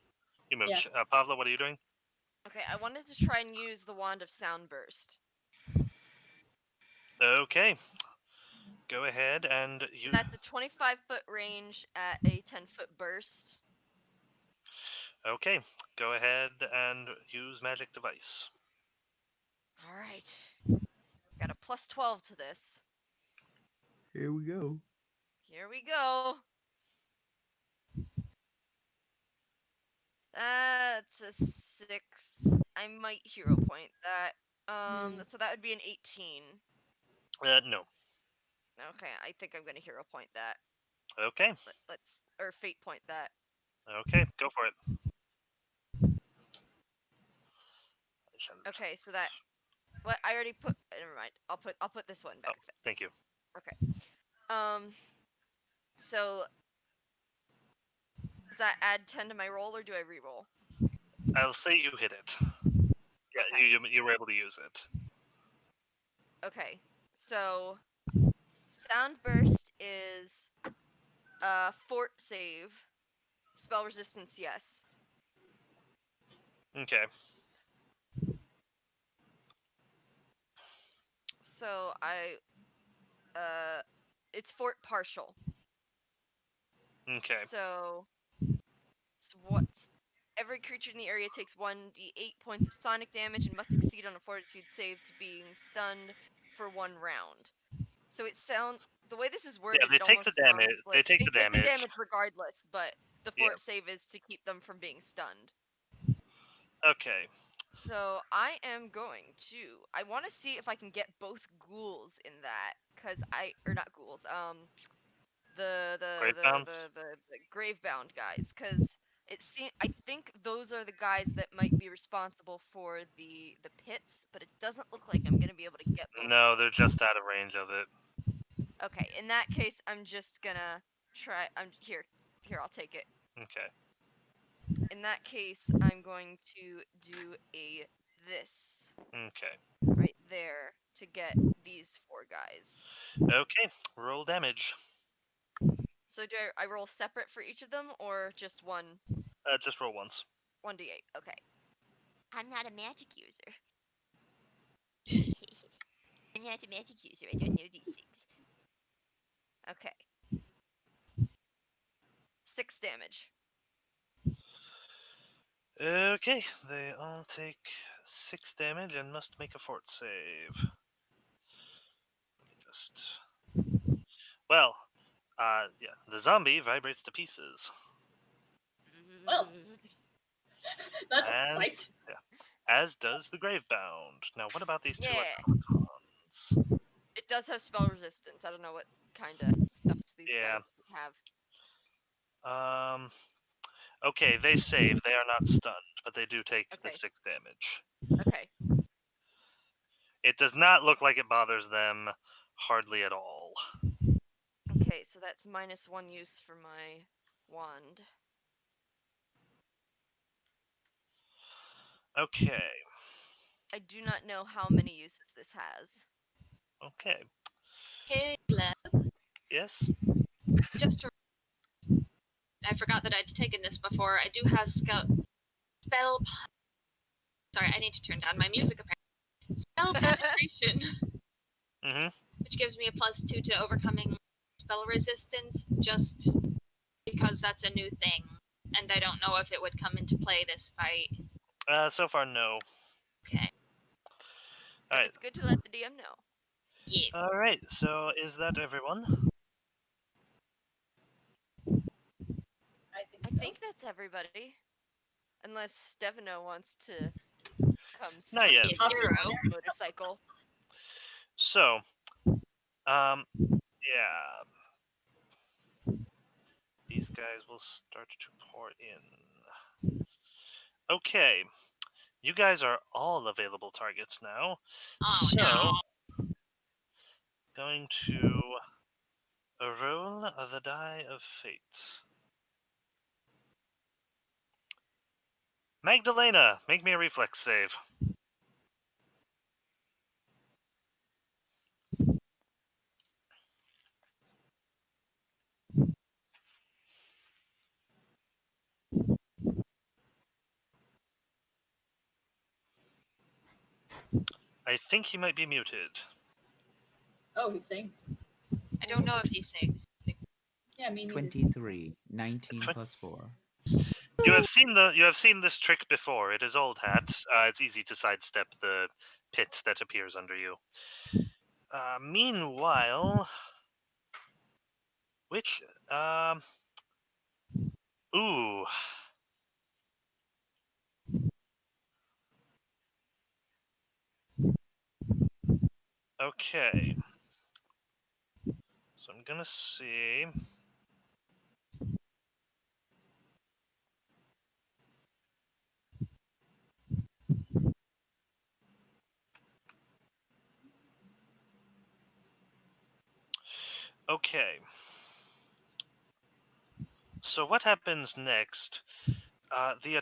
You moved. Yeah. Pavla, what are you doing? Okay, I wanted to try and use the wand of sound burst. Okay. Go ahead and you. That's a 25-foot range at a 10-foot burst. Okay. Go ahead and use magic device. All right. Got a plus 12 to this. Here we go. Here we go. That's a 6. I might hero point that. So that would be an 18. No. Okay, I think I'm gonna hero point that. Okay. Let's or fate point that. Okay. Go for it. Okay, so that what I already put. Never mind. I'll put this one back. Thank you. Okay. So does that add 10 to my roll or do I re-roll? I'll say you hit it. Yeah, Okay. you were able to use it. Okay. So sound burst is fort save. Spell resistance, yes. Okay. So I it's fort partial. Okay. So it's what every creature in the area takes 1d8 points of sonic damage and must succeed on a fortitude save to being stunned for 1 round. So the way this is Yeah, worded, they it take the almost damage. sounds They like take they the take the damage. damage regardless, but the Yeah. fort save is to keep them from being stunned. Okay. So I am going to. I want to see if I can get both ghouls in that, or not ghouls. Gravebounds? The gravebound guys, because I think those are the guys that might be responsible for the pits, but it doesn't look like I'm gonna be able to get both. No, of they're them. just out of range of it. Okay. In that case, I'm just gonna try. I'm here. Here, I'll take it. Okay. In that case, I'm going to do this Okay. right there to get these 4 guys. Okay. Roll damage. So do I roll separate for each of them or just one Just roll once. 1d8? Okay. I'm not a magic user. I'm not a magic user. I don't know these things. Okay. 6 damage. Okay. They all take 6 damage and must make a fort save. Let me just. Well, yeah. The zombie vibrates to pieces. Well, that's a And sight. yeah, as does the gravebound. Now, what about these 2 Yeah. automatons? It does have spell resistance. I don't know what kind of stuff these Yeah. guys have. Okay, they save. They are not stunned, but they do take the Okay. 6 damage. Okay. It does not look like it bothers them hardly at all. Okay, so that's -1 use for my wand. Okay. I do not know how many uses this has. Okay. Caleb, Yes. just I forgot that I'd taken this before. I do have spell. Sorry, I need to turn down my music. Apparently, spell penetration, Mm-hmm. which gives me a +2 to overcoming spell resistance, just because that's a new thing, and I don't know if it would come into play this fight. So far, no. Okay. But Alright. it's good to let the DM know. Yeah. Alright, so is that everyone? I so. think that's everybody. Unless Stefano wants to come Not yet. swinging in on his motorcycle. So, yeah. These guys will start to pour in. Okay. You guys are all available targets now. Oh So, no. going to roll the die of fate. Magdalena, make me a reflex save. I think he might be muted. Oh, he sings. I don't know if he sings. Yeah, me neither. 23. 19 plus 4. You have seen this trick before. It is old hat. It's easy to sidestep the pit that appears under you. Meanwhile, which ooh. Okay. So I'm gonna see. Okay. So what happens next? The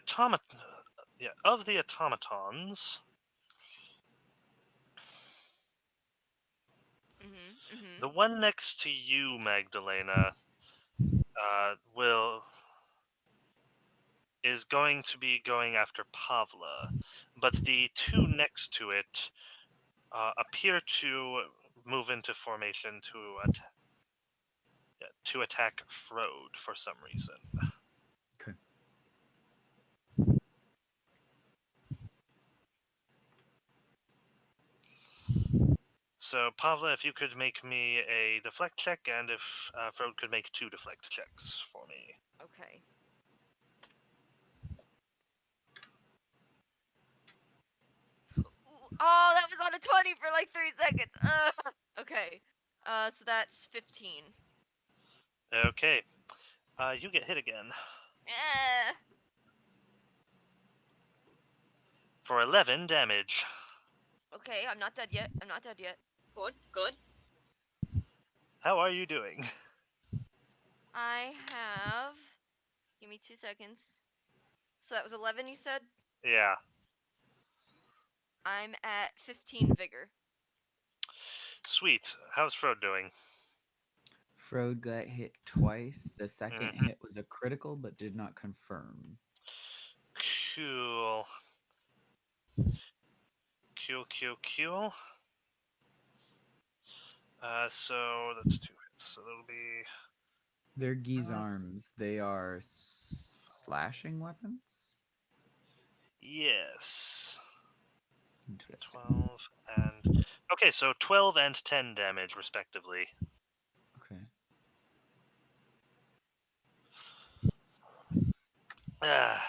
of the automatons. The one next to you, Magdalena, is going to be going after Pavla, but the 2 next to it appear to move into formation to attack. to attack Frode for some reason. Okay. So, Pavla, if you could make me a deflect check, and if Frode could make 2 deflect checks for me. Okay. Oh, that was on a 20 for like 3 seconds. Okay. So that's 15. Okay. You get hit again. Eh. For 11 damage. Okay, I'm not dead yet. I'm not dead yet. Good, good. How are you doing? I have. Give me 2 seconds. So that was 11, you said? Yeah. I'm at 15 vigor. Sweet. How's Frode doing? Frode got hit twice. The second Mhm. hit was a critical, but did not confirm. Cool. Cool. So that's 2 hits. So that'll be... They're Gee's arms. They are slashing weapons. Yes. Interesting. 12 and... Okay, so 12 and 10 damage, respectively. Okay. Ah.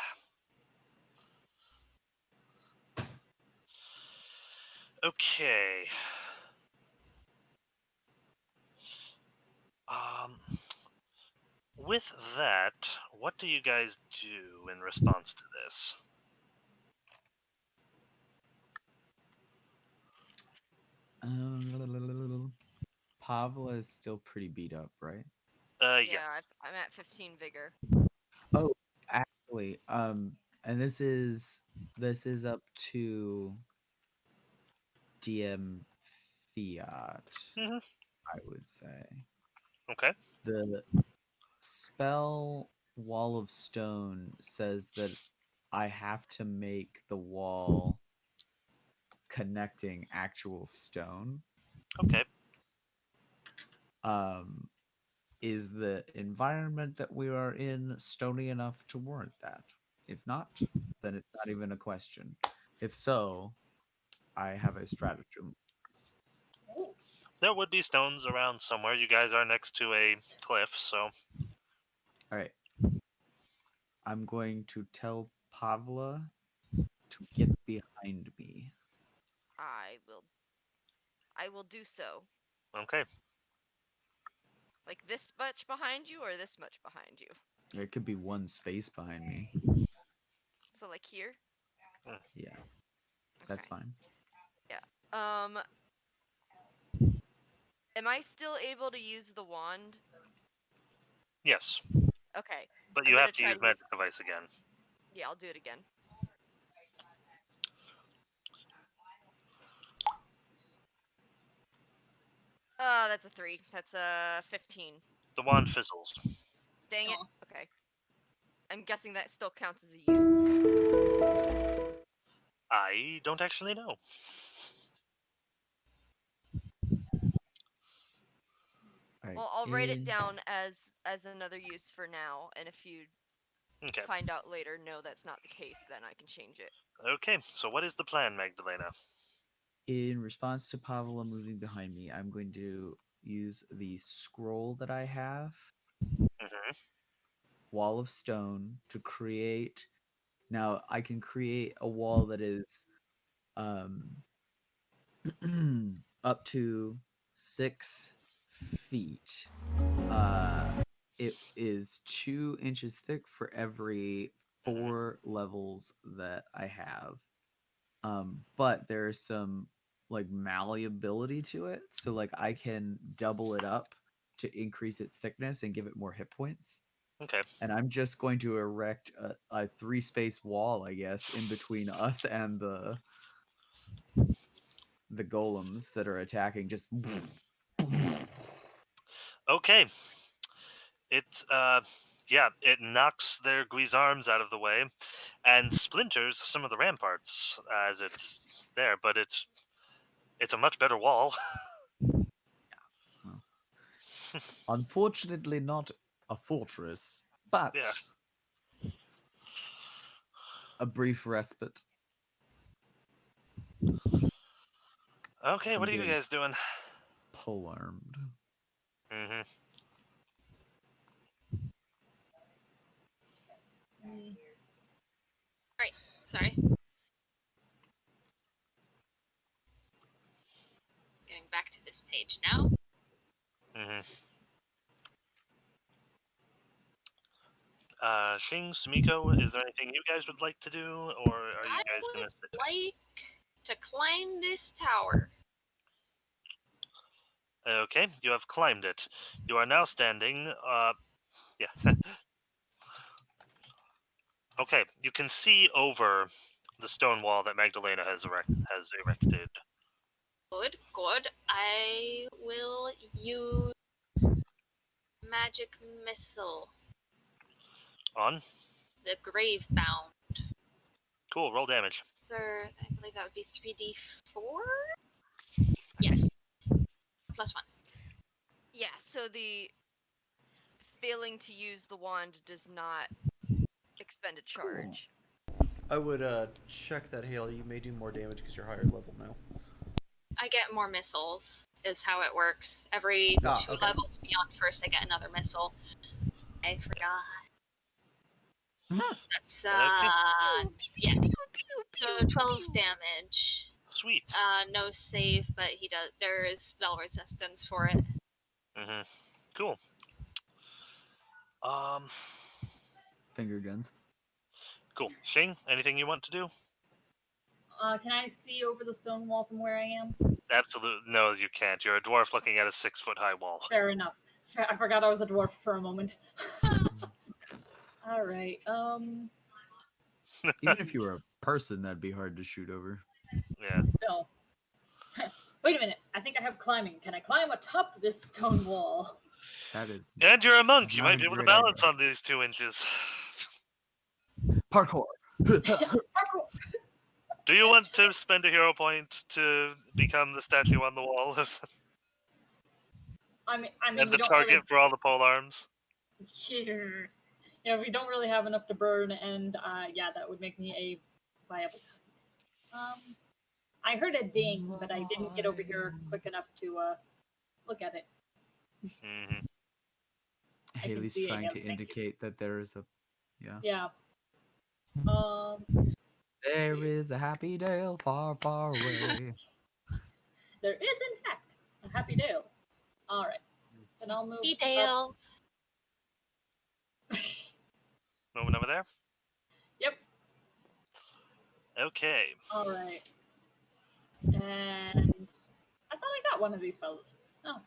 Okay. With that, what do you guys do in response to this? Pavla is still pretty beat up, right? Yeah. Yeah, I'm at 15 vigor. Oh, actually, and this is up to DM Fiat, Mhm. I would say. Okay. The spell Wall of Stone says that I have to make the wall connecting actual stone. Okay. Is the environment that we are in stony enough to warrant that? If not, then it's not even a question. If so, I have a stratagem. Oh, There would be stones around somewhere. You guys are next to a cliff, so... All right. I'm going to tell Pavla to get behind me. I will. I will do so. Okay. Like this much behind you, or this much behind you. There could be one space behind me. So like here. Yeah, that's Okay. fine. Yeah. Am I still able to use the wand? Yes. Okay. But I'm you gonna have to try use to use. magic device again. Yeah, I'll do it again. That's a 3. That's a 15. The wand fizzles. Dang it. oh. Okay. I'm guessing that still counts as a use. I don't actually know. All right. Well, I'll write it down as another use for now, and if you Okay. find out later, no, that's not the case, then I can change it. Okay, so what is the plan, Magdalena? In response to Pavla moving behind me, I'm going to use the scroll that I have, Mm-hmm. Wall of Stone, to create. Now I can create a wall that is um, up to 6 feet. It is 2 inches thick for every 4 levels that I have. But there's some like malleability to it, so like I can double it up to increase its thickness and give it more hit points. Okay. And I'm just going to erect a 3 space wall, I guess, in between us and the golems that are attacking. Just Okay. It, yeah, it knocks their Guisarms out of the way and splinters some of the ramparts as it's there, but it's a much better wall. well, Unfortunately, not a fortress, but Yeah. a brief respite. Okay, From what are you getting guys doing? polearmed. Mm-hmm. Sorry. Getting back to this page now. Mm-hmm. Shing, Sumiko, is there anything you guys would like to do, or are you I guys gonna would sit? like to climb this tower. Okay, you have climbed it. You are now standing. Yeah. Okay, you can see over the stone wall that Magdalena has erected. Good, good. I will use magic missile. On. The grave bound. Cool. Roll damage. So I believe that would be 3d4. Yes. +1. Yeah, so the failing to use the wand does not expend a charge. I would check that, Haley. You may do more damage because you're higher level now. I get more missiles, is how it works. Every 2 okay. levels beyond first, I get another missile. I forgot. That's, yes. So 12 damage. Sweet. No save, but there is spell resistance for it. Mm-hmm. Cool. Finger guns. Cool. Shing, anything you want to do? Can I see over the stone wall from where I am? Absolutely. No, you can't. You're a dwarf looking at a 6-foot-high wall. Fair enough. I forgot I was a dwarf for a moment. All right. Even if you were a person, that'd be hard to shoot over. Yeah. Still. Wait a minute. I think I have climbing. Can I climb atop this stone wall? That is And you're a monk. You Not might a be able to great balance idea. on these 2 inches. parkour. Parkour. Do you want to spend a hero point to become the statue on the wall I mean, and we the don't target really. for all the pole arms? Yeah, we don't really have enough to burn, and yeah, that would make me a viable target. I heard a ding, but I didn't get over here quick enough to look at it. Mm-hmm. Haley's see it, trying yeah, to thank you. indicate that there is a. Yeah. Yeah. There is a happy dale far, far away. There is, in fact, a happy dale. All right. Then I'll move. Dale. Moving over there? Yep. Okay. All right. And I thought I got one of these fellas. Oh.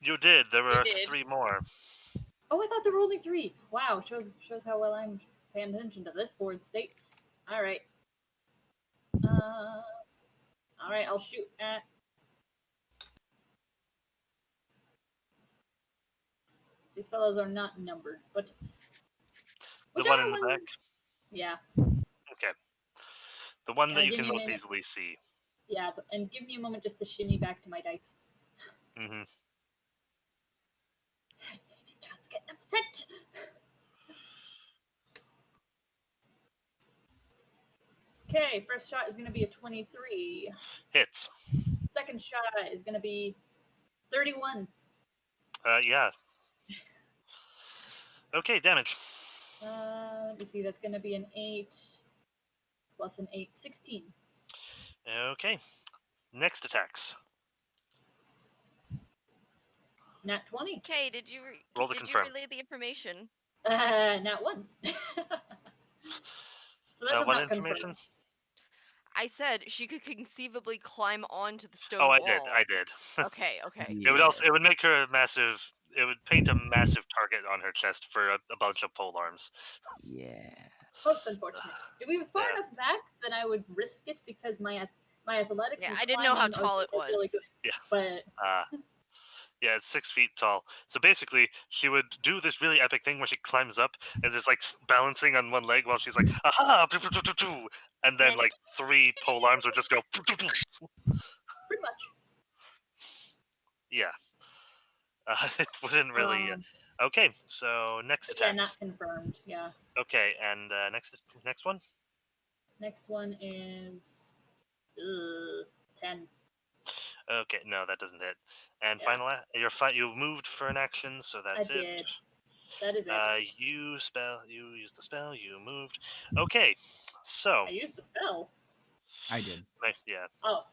You did. There were did. 3 more. Oh, I thought there were only 3. Wow, shows how well I'm paying attention to this board state. All right. All right, I'll shoot at. These fellows are not numbered, but The one in the whichever back? Yeah. Okay. The one that you give can me a most minute. easily see. Yeah, and give me a moment just to shimmy back to my dice. Mm-hmm. John's getting upset. Okay, first shot is going to be a 23. Hits. Second shot is going to be 31. Yeah. Okay, damage. Let me see, that's going to be an 8 plus an 8, 16. Okay. Next attacks. Nat 20. Okay, did you Roll to did you confirm. relay the information? Nat 1. So that does What not information? confirm. I said she could conceivably climb onto the stone Oh, wall. I did. Okay, okay. It would also. It would make her a massive. It would paint a massive target on her chest for a bunch of pole arms. Yeah. Most unfortunate. If he was far Yeah. enough back, then I would risk it because my athletics. Yeah, and I didn't know how climbing are tall it really was. good. Yeah. But Yeah, it's 6 feet tall. So basically, she would do this really epic thing where she climbs up and is like balancing on one leg while she's like, aha, and then like 3 pole arms would just go. pretty much. Yeah. It wouldn't really. Okay, so next Yeah, attacks. not confirmed. Yeah. Okay, and next one. Next one is 10. Okay, no, that doesn't hit. And Yeah. final, you moved for an action, so that's I it. did. That is it. You used the spell, you moved. Okay, so I used a spell. I did. yeah. Oh,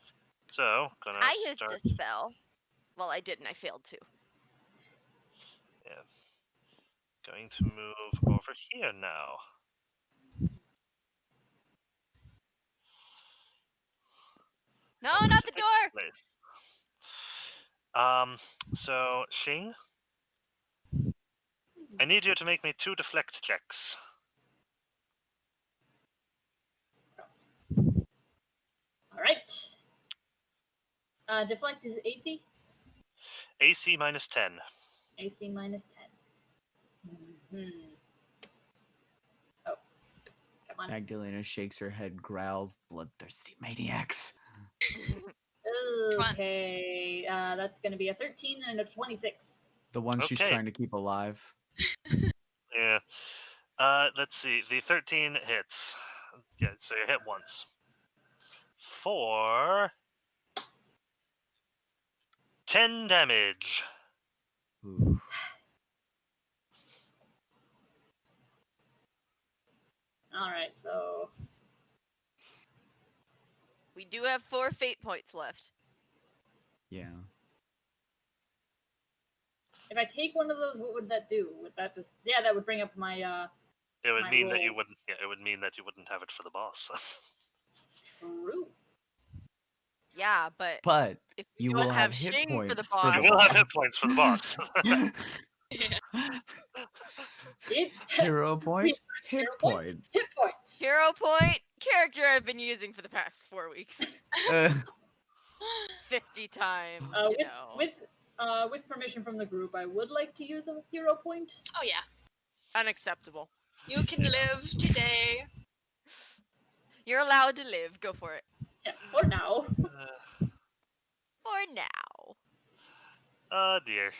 So gonna I used start. a spell. Well, I didn't. I failed to. Yeah, going to move over here now. No, Welcome not to the Take door. Place. So Shing, I need you to make me 2 deflect checks. crumbs. All right. Deflect is AC. AC minus 10. AC minus 10. Oh, come on. Magdalena shakes her head, growls, "Bloodthirsty maniacs." Okay, that's going to be a 13 and a 26. The one she's Okay. trying to keep alive. Yeah. Let's see. The 13 hits. Yeah, so you hit once. For 10 damage. Ooh. All right, so We do have 4 fate points left. Yeah. if I take one of those, what would that do? Would that just that would bring up my It would My mean that you roll. wouldn't. Yeah, it would mean that you wouldn't have it for the boss. true. Yeah, but But if you you don't will have have hit Shing for the points for You boss, the will have hit boss. points for the boss. It, Hero point, hit Hero point, points. hit points. hero point character I've been using for the past 4 weeks. Uh, 50 times, Uh, you with know. with permission from the group, I would like to use a hero point. Oh yeah, Unacceptable. you can live today. You're allowed to live. Go for it. Yeah, for now. For now. Oh dear.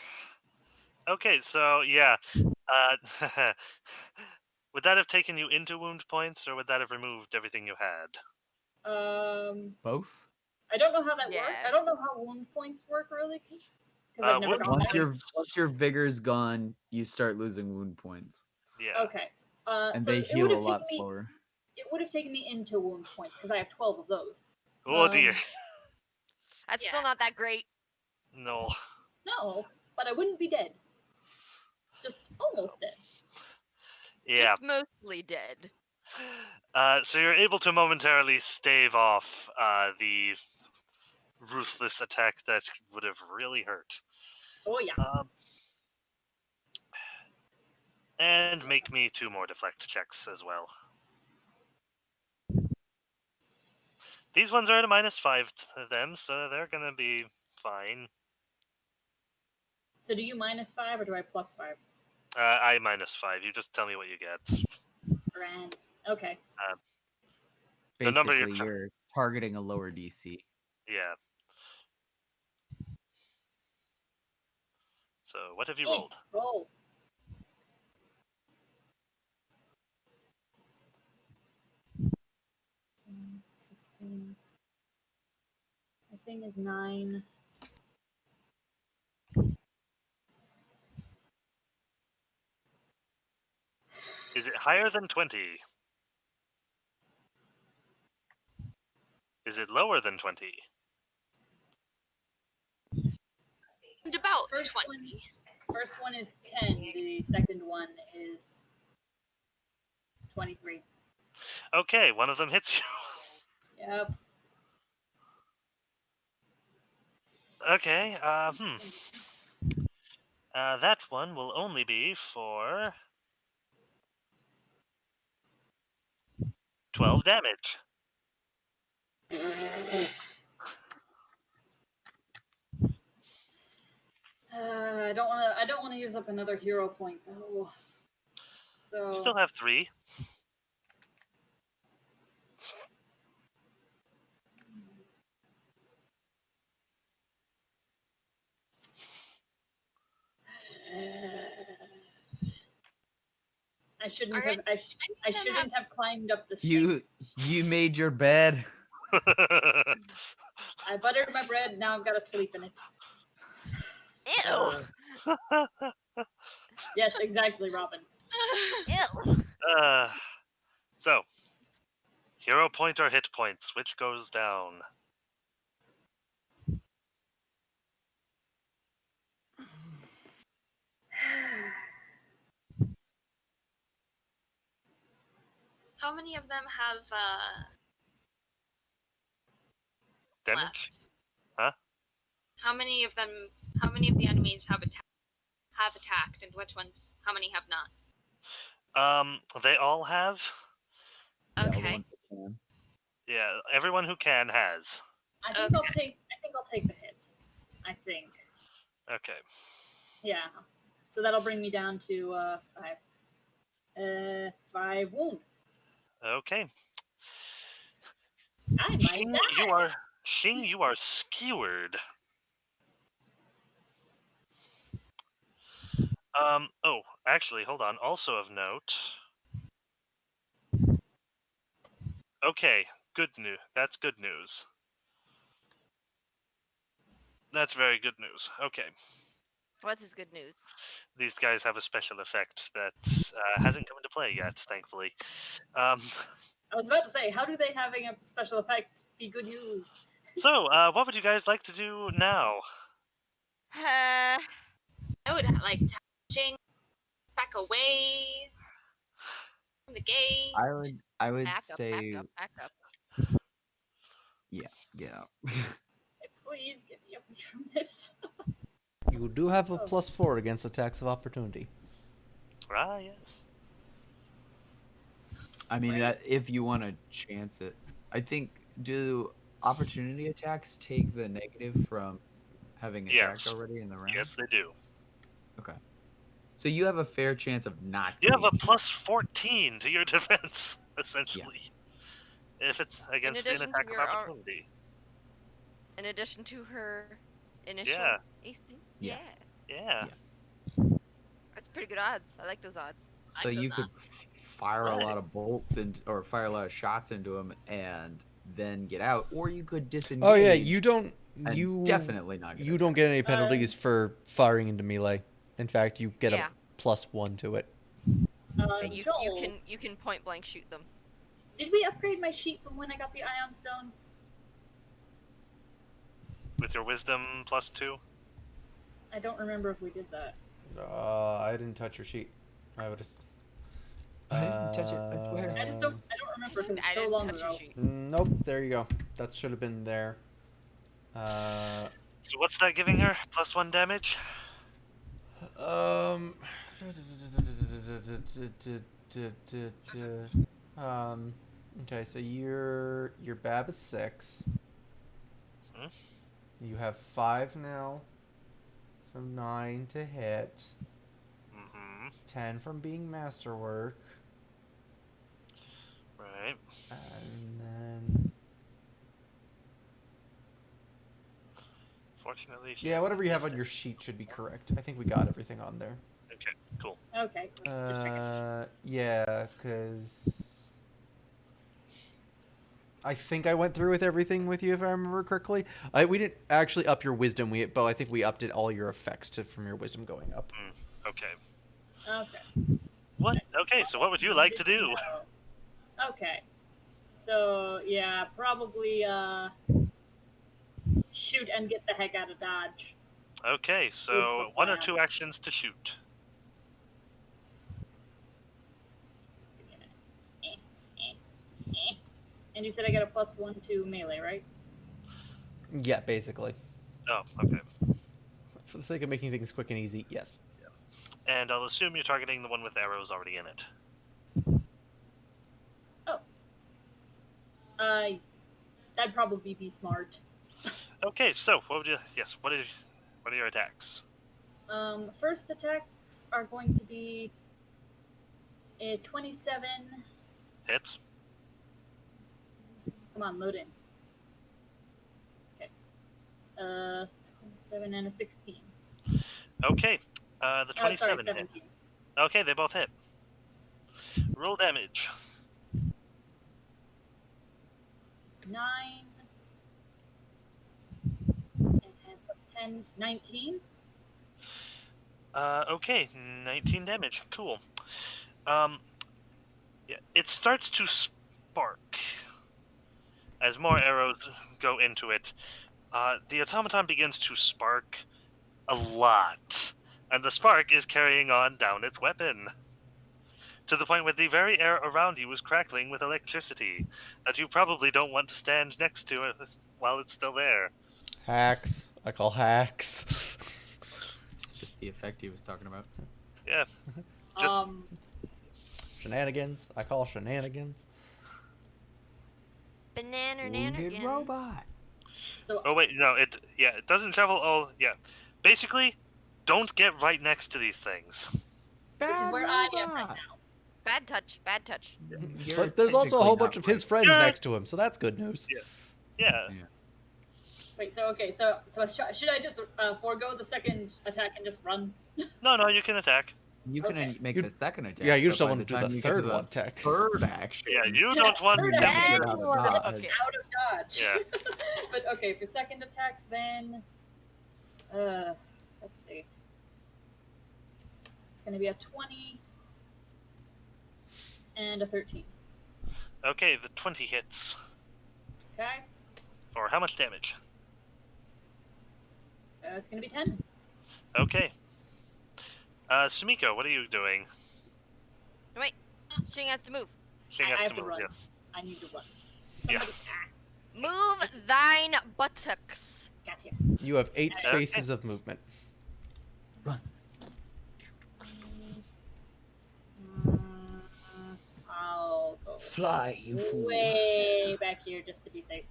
Okay, so yeah. Would that have taken you into wound points, or would that have removed everything you had? Both. I don't know how that works. Yeah. I don't know how wound points work really, because I've never Wound gone Once back. once your vigor's gone, you start losing wound points, Yeah. Okay. and So they it heal would a have lot taken me. slower. It would have taken me into wound points because I have 12 of those. Oh dear. That's Yeah. still not that great. No. No, but I wouldn't be dead. Just almost dead. Yeah. Just mostly dead. So you're able to momentarily stave off the ruthless attack that would have really hurt. Oh yeah. And make me 2 more deflect checks as well. These ones are at a -5 to them, so they're gonna be fine. So do you -5 or do I +5? I -5. You just tell me what you get. Grand. Okay. The number Basically, you're you're targeting a lower DC. Yeah. So what have you rolled? Roll. Mm, 16. My thing is 9. Is it higher than 20? Is it lower than 20? And about First 20. First one is 10. The second one is 23. Okay, one of them hits you. Yep. Okay, that one will only be for 12 damage. I don't want to. I don't want to use up another hero point though. So You still have 3. I shouldn't Aren't have. I any of them shouldn't have climbed up the You made your bed. I buttered my bread. Now I've got to sleep in it. Ew. Yes, exactly, Robin. Ew. So, hero point or hit points, which goes down? How many of them have Damage? left? Huh? How many of the enemies have attacked, and which ones? How many have not? They all have. Yeah, the Okay. ones that can. Yeah, everyone who can has. I think I'll take the hits. I think. Okay. Yeah. So that'll bring me down to 5. 5 wound. Okay. I might die. Shing, you are skewered. Oh, actually, hold on. Also of note. Okay, good news. That's good news. That's very good news. Okay. What is good news? These guys have a special effect that hasn't come into play yet, thankfully. Um, I was about to say, how do they having a special effect be good news? so, what would you guys like to do now? Uh, I would like to Jing back away from the gate. I would back up, say back up, back up. yeah, get out. Please get me away from this. You do have a Oh. +4 against attacks of opportunity. Ah, yes. I mean Right. that if you want to chance it. I think do opportunity attacks take the negative from having attacked Yes. already in the round? Yes, they do. Okay. So you have a fair chance of not You have a getting plus 14 to your defense, essentially. If it's against an addition to attack of your opportunity. In addition to her initial Yeah. AC. Yeah. Yeah. That's pretty good odds. I like those odds. So like you those could fire a Right. lot of bolts or fire a lot of shots into them and then get out, or you could disengage. Oh yeah, you don't. and You definitely not. Get You don't get any Uh, penalties for firing into melee. In fact, you get Yeah. a +1 to it. You Joel, can point blank shoot them. did we upgrade my sheet from when I got the Ion Stone? With your wisdom plus 2. I don't remember if we did that. I didn't touch your sheet. I would have. I didn't touch it, I swear. I don't remember because it's so long ago. Nope. There you go. That should have been there. So what's that giving her? Plus 1 damage? Um. Okay, so your Bab is 6. Hmm? You have 5 now. So 9 to hit. Mm-hmm. 10 from being masterwork. Right. And then Fortunately, she yeah, has whatever you have on wisdom. your sheet should be correct. I think we got everything on there. Okay, cool. Okay, just checking. Yeah, because I think I went through with everything with you if I remember correctly. We didn't actually up your wisdom, but I think we upped it all your effects from your wisdom going up. Okay. Okay. What? Okay, so what would you like to do? Okay. So yeah, probably shoot and get the heck out of Dodge. Okay, Is so the 1 or plan. 2 actions to shoot. And you said I got a +1 to melee, right? Yeah, basically. Oh, okay. For the sake of making things quick and easy, yes. And I'll assume you're targeting the one with arrows already in it. Oh. That'd probably be smart. Okay, so what are your attacks? First attacks are going to be a 27. Hits. Come on, load in. Okay. 27 and a 16. Okay. The 27 sorry, hit. 17. Okay, they both hit. Roll damage. 9 and plus 10, 19. Okay, 19 damage. Cool. Yeah, it starts to spark as more arrows go into it. The automaton begins to spark a lot, and the spark is carrying on down its weapon to the point where the very air around you is crackling with electricity that you probably don't want to stand next to it while it's still there. Hacks. I call hacks. It's just the effect he was talking about. Yeah, Just- Shenanigans. I call shenanigans. Banana Wounded nannergans. robot. So oh wait, no, it doesn't travel all. Yeah, basically, don't get right next to these things. which is where I am right now. Bad touch. Bad touch. You're But there's also a whole technically bunch not of his right. friends Yeah. next to him, so that's good news. Yeah, Wait, so should I just forego the second attack and just run? no, you can attack. You can Okay. make You- the second attack. Yeah, you but just don't by want to do time the you get third to one tech. Third action. Yeah, you Yeah, don't want third to. action. Get Then out you of wanna dodge. book it. Out of dodge. Yeah. But okay, for second attacks then, let's see. It's gonna be a 20 and a 13. Okay, the 20 hits. Okay, For how much damage? it's gonna be 10. Okay. Sumiko, what are you doing? Shing has to move. She I has have to to move, run. yes. I need to run. Yeah. Somebody, Move thine buttocks. gotcha. You have 8 Okay. spaces of movement. I'll go Fly, you fool. way back here just to be safe.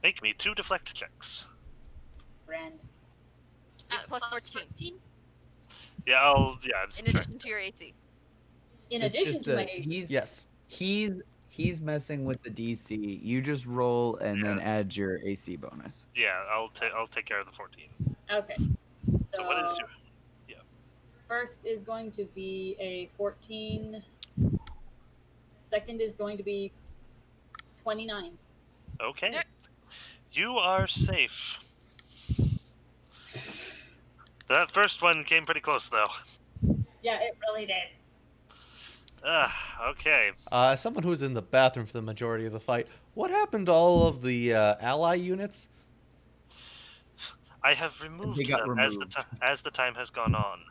Make me 2 deflect checks. Grand. Plus 14. Yeah, I'm In subtracting. addition to your AC. In It's addition just to my that AC. Yes. he's messing with the DC. You just roll and then Yeah. add your AC bonus. Yeah, I'll take care of the 14. Okay. So what is your... First is going to be a 14. Second is going to be 29. Okay. Yep. You are safe. That first one came pretty close, though. Yeah, it really did. Okay. As someone who was in the bathroom for the majority of the fight, what happened to all of the ally units? I have removed got them removed. as the time has gone on.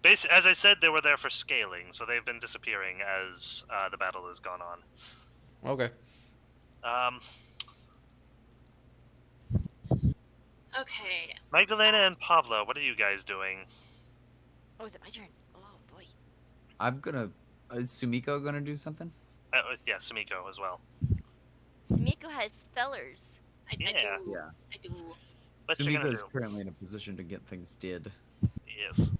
As I said, they were there for scaling, so they've been disappearing as the battle has gone on. Okay. Okay. Magdalena and Pavla, what are you guys doing? Oh, is it my turn? Oh boy. I'm gonna. Is Sumiko gonna do something? Yeah, Sumiko as well. Sumiko has spellers. I do. Yeah. I do. What's she gonna Sumiko's do? currently in a position to get things did. Yes.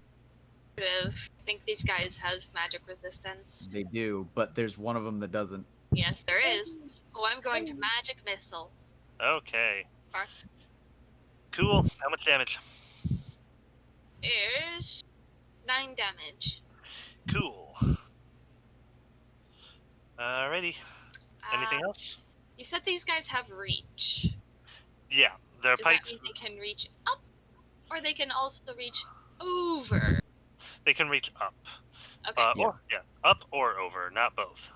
I think these guys have magic resistance. They do, but there's one of them that doesn't. Yes, there is. Oh, I'm going to magic missile. Okay. Fuck. Cool. How much damage? Is 9 damage. Cool. Alrighty. Anything else? You said these guys have reach. Yeah, their Does pikes. that mean they can reach up, or they can also reach over? They can reach up. Okay. Up or over, not both.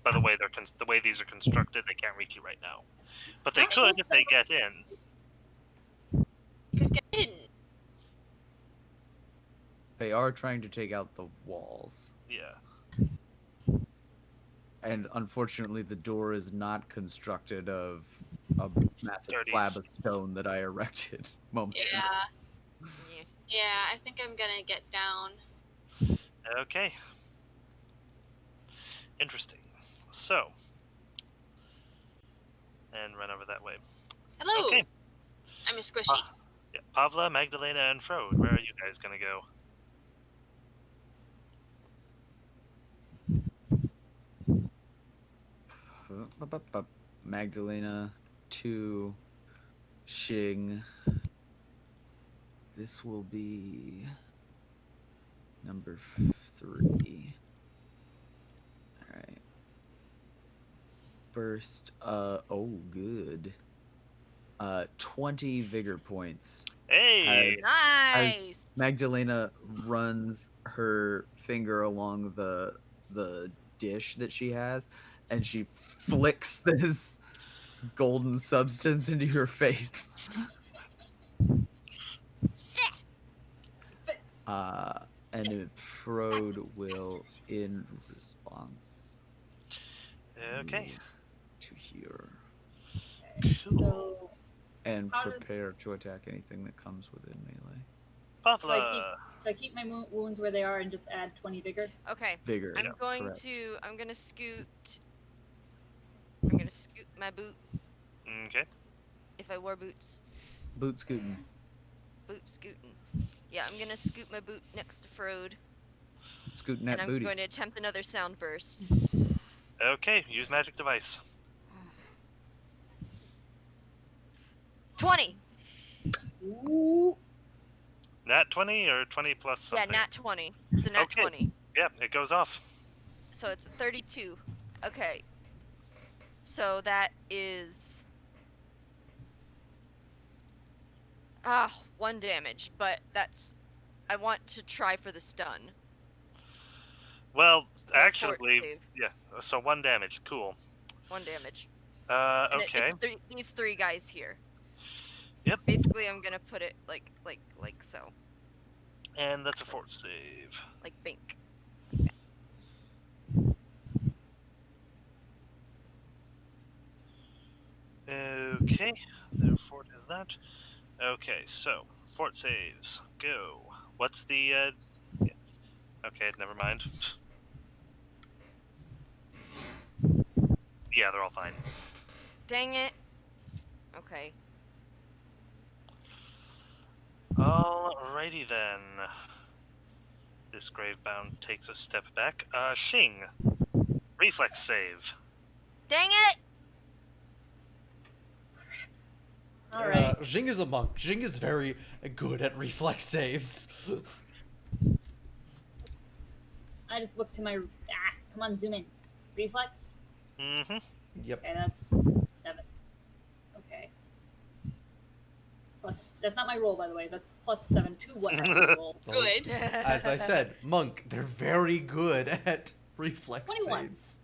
By the way, the way these are constructed, they can't reach you right now, but they How could many if they get in. You could get in. They are trying to take out the walls. Yeah. And unfortunately, the door is not constructed of a massive Sturdy slab of stone that I erected moments Yeah. ago. Yeah. Yeah, I think I'm gonna get down. Okay. Interesting. So, and run over that way. Hello. Okay. I'm a squishy. Yeah, Pavla, Magdalena, and Frode. Where are you guys gonna go? Magdalena, 2, Shing. This will be number 3. burst. Oh, good. 20 vigor points. Hey! Nice. Magdalena runs her finger along the dish that she has, and she flicks this golden substance into your face. And Frode will, in response, Okay. move to here So and How prepare does- to attack anything that comes within melee. Pavla. so I keep my wounds where they are and just add 20 vigor. Okay. Vigor. I'm going correct. to. I'm gonna scoot. I'm gonna scoot my boot Okay. if I wore boots. Boot scooting. Boot scooting. Yeah, I'm gonna scoot my boot next to Frode, Scooting and that I'm booty. going to attempt another sound burst. Okay, use magic device. 20. Ooh. Nat 20 or 20 plus something? Yeah, nat 20. It's a nat Okay. 20. Yeah, it goes off. So it's 32. Okay. So that is 1 damage, but that's I want to try for the stun. Well, So actually, fort save. yeah. So 1 damage. Cool. 1 damage. And Okay. it's these 3 guys here. Yep. Basically, I'm gonna put it like so, And that's a fort save. like bink. Okay. The fort is that. Okay, so fort saves. Go. What's the yeah. Okay, never mind. Yeah, they're all fine. Dang it. Okay. Alrighty then. This gravebound takes a step back. Shing. Reflex save. Dang it. All right. Jing is a monk. Jing is very good at reflex saves. I just look to my. Come on, zoom in. Reflex. Mm-hmm. Yep. Okay, that's 7. Okay. Plus, that's not my roll, by the way. That's plus 7 to what I roll. Good. As I said, monk, they're very good at reflex 21. saves.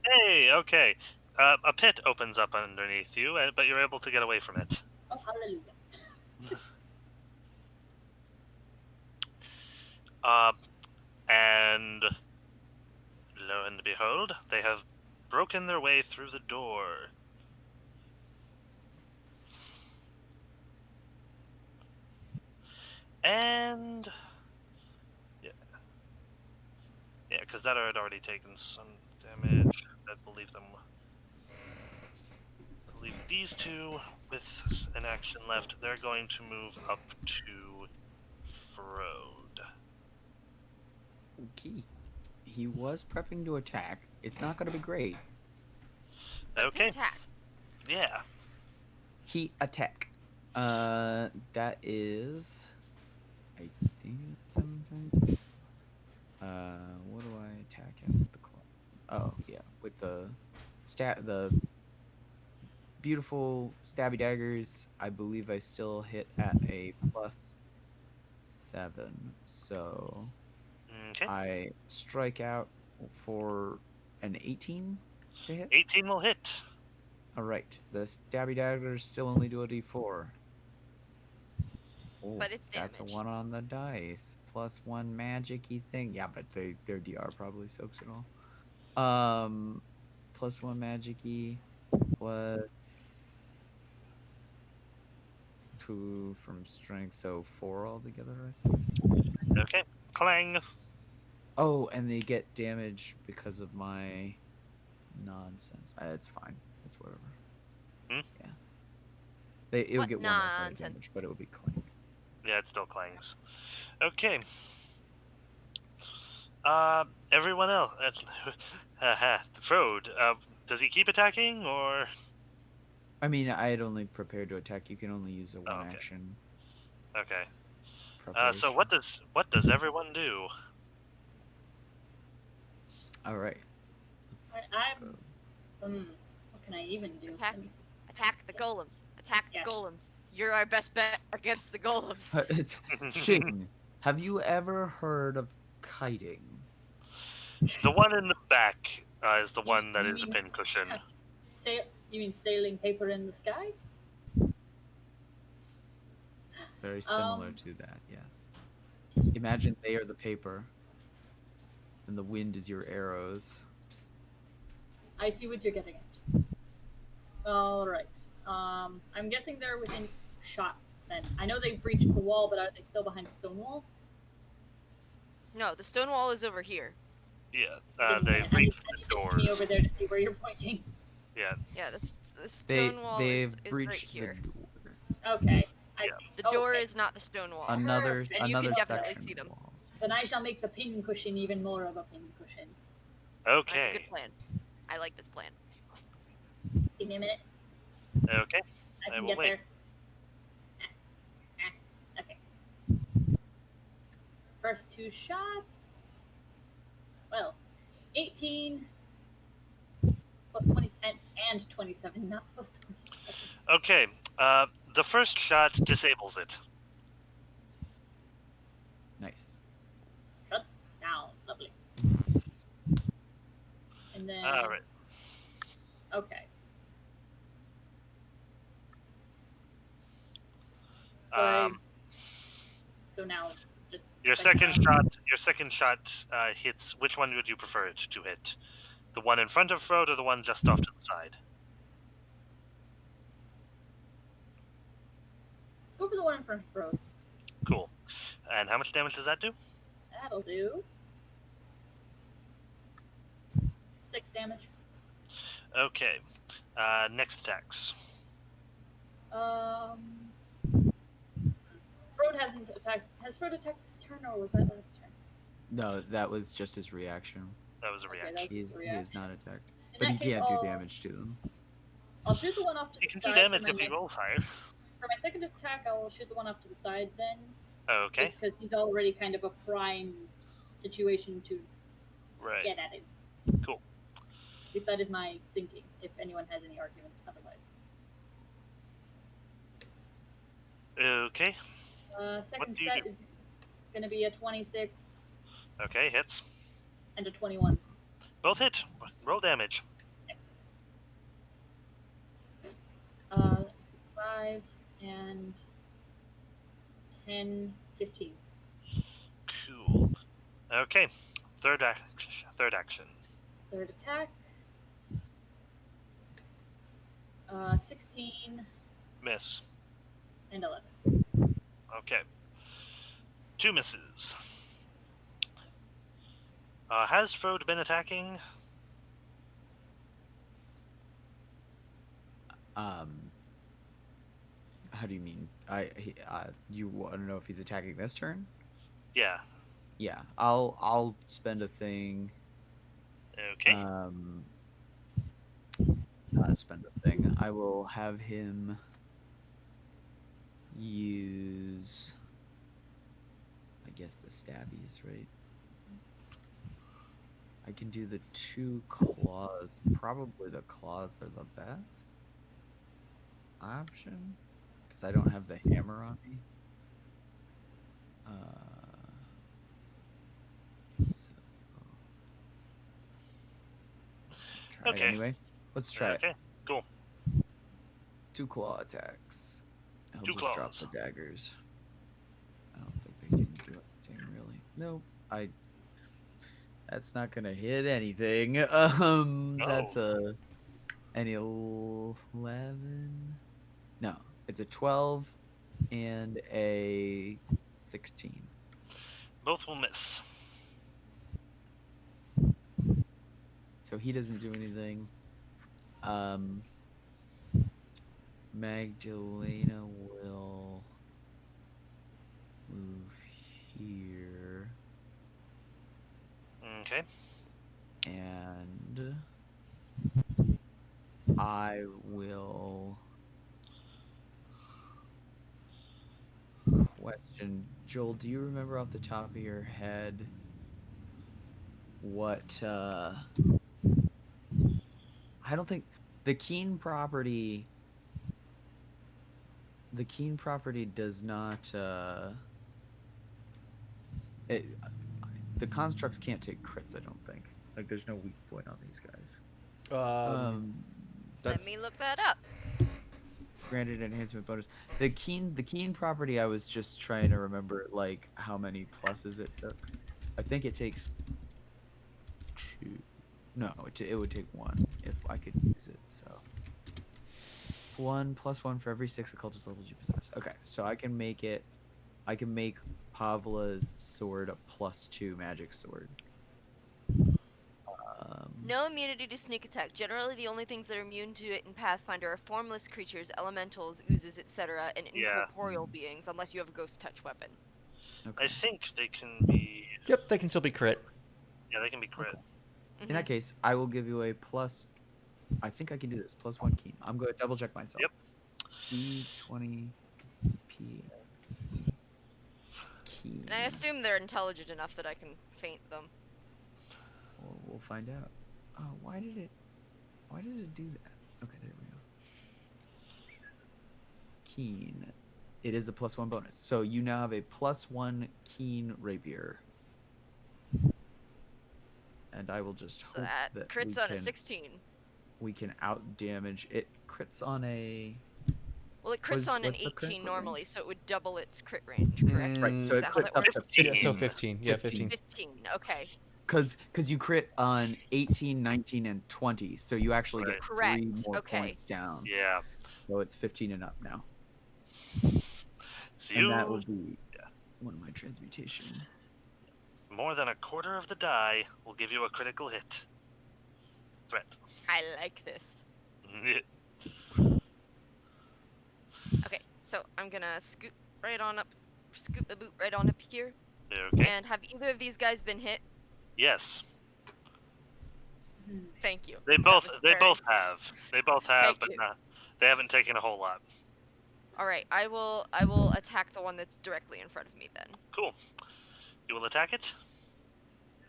Hey, okay. A pit opens up underneath you, but you're able to get away from it. Oh, hallelujah. And lo and behold, they have broken their way through the door. And yeah, because that had already taken some damage. That will leave them. Leave these two with an action left. They're going to move up to Frode. Okay. He was prepping to attack. It's not going to be great. But it's Okay. attack. Yeah. He attack. That is, I think it's 7. What do I attack him with the claw? Oh yeah, with the the beautiful stabby daggers. I believe I still hit at a plus 7. So Okay. I strike out for an 18 to hit. 18 will hit. All right, the stabby daggers still only do a d4. Oh, But it's that's a damage. 1 on the dice. Plus 1 magic-y thing. Yeah, but their DR probably soaks it all. Plus 1 magic-y. Plus 2 from strength, so 4 altogether, I think. Okay. Clang. Oh, and they get damage because of my nonsense. It's fine. It's whatever. Hmm? Yeah. It'll What get 1 automatic nonsense? damage, but it will be clank. Yeah, it still clangs. Okay. Everyone else. Frode. Does he keep attacking or? I mean, I had only prepared to attack. You can only use a 1 okay. action. Okay. So Preparation. what does everyone do? All right. I'm What can I even do? Attack. Let me see. Attack the golems. Attack Yes. the golems. You're our best bet against the golems. Ching, have you ever heard of kiting? The one in the back is the You- one that you is a mean- pincushion. You mean sailing paper in the sky? Very similar Um, to that, yes. Imagine they are the paper, and the wind is your arrows. I see what you're getting at. All right. I'm guessing they're within shot. Then I know they've breached the wall, but are they still behind the stone wall? No, the stone wall is over here. Yeah, Then they've I need reached the me doors. over there to see where you're pointing. Yeah, Yeah, the stone wall They've is right breached here. the door. Okay, I Yeah. see. The door Okay. is not the stone wall. Another Perfect. And you can another definitely section see of them. walls. Then I shall make the pin cushion even more of a pin cushion. That's a okay. good plan. I like this plan. Give me a minute. Okay. I I can will get wait. there. Okay. First two shots. Well, 18 plus 20 and 27, not plus 27. Okay. The first shot disables it. Nice. Shuts down. Lovely. And then. All right. Okay. So, so now just Your second shot hits. Which one would you prefer it to hit? The one in front of Frode or the one just off to the side? Let's go for the one in front of Road. Cool. And how much damage does that do? That'll do. 6 damage. Okay. Next attacks. Frode hasn't attacked. Has Frode attacked this turn, or was that last turn? No, that was just his reaction. That was a Okay, reaction. that was He his is reaction. not attacked. In But he that case, can't do damage to them. I'll shoot the one off to He the can side. do damage for my if he next- rolls higher. For my second attack, I'll shoot the one off to the side then. Okay. Just because he's already kind of a prime situation to Right. get at him. Cool. At least that is my thinking, if anyone has any arguments otherwise. Okay. Second do you set do? is going to be a 26 Okay, hits. and a 21. Both hit. Roll damage. Excellent. Let's see, 5 and 10, 15. Cool. Okay. Third action. Third attack. 16 Miss. and 11. Okay. 2 misses. Has Frode been attacking? How do you mean? You want to know if he's attacking this turn? Yeah. Yeah, I'll spend a thing. Okay. Not spend a thing. I will have him use, I guess, the stabbies, right? I can do the 2 claws. Probably the claws are the best option because I don't have the hammer on me. So, try Okay. it anyway. Let's try it. Okay. Cool. 2 claw attacks. I'll 2 just drop claws. the daggers. I don't think they can do anything really. Nope. That's not gonna hit anything. That's an 11. No, it's a 12 and a 16. Both will miss. So he doesn't do anything. Magdalena will move here. Okay. And I will question Joel, do you remember off the top of your head what I I don't think the keen property. The keen property does not. It, the constructs can't take crits. I don't think. Like, there's no weak point on these guys. Let That's me look that up. Granted enhancement bonus. The keen property. I was just trying to remember like how many pluses it took. I think it takes 2. No, it would take 1 if I could use it. So 1 + 1 for every 6 occultist levels you possess. Okay, so I can make it. I can make Pavla's sword a +2 magic sword. No immunity to sneak attack. Generally, the only things that are immune to it in Pathfinder are formless creatures, elementals, oozes, etc., and Yeah. incorporeal beings, unless you have a ghost touch weapon. Okay. I think they can be. Yep, they can still be crit. Yeah, they can be crit. Okay. In that case, I will give you a plus. I think I can do this. +1 keen. I'm going to double check myself. Yep. D20 P keen. And I assume they're intelligent enough that I can feint them. We'll find out. Oh, why does it do that? Okay, there we go. Keen. It is a +1 bonus. So you now have a +1 keen rapier. And I will just So hope that that crits on a 16. we can out damage it. Crits on a. Well, it crits on an what's the crit 18 range? normally, so it would double its crit range, correct? Right, so Is it that how crits that up works? to Yeah, so 15. 15. Yeah, 15. 15, okay. Because you crit on 18, 19, and 20, so you actually get Correct, 3 more okay. points down. Yeah. So it's 15 and up now. So And that will you be one of my transmutation. more than a quarter of the die will give you a critical hit. Threat. I like this. Okay, so I'm gonna scoot the boot right on up here. Okay. And have either of these guys been hit? Yes. Thank you. They That both was they very- both have. They both have, Thank but you. not. They haven't taken a whole lot. All right, I will attack the one that's directly in front of me then. Cool. You will attack it?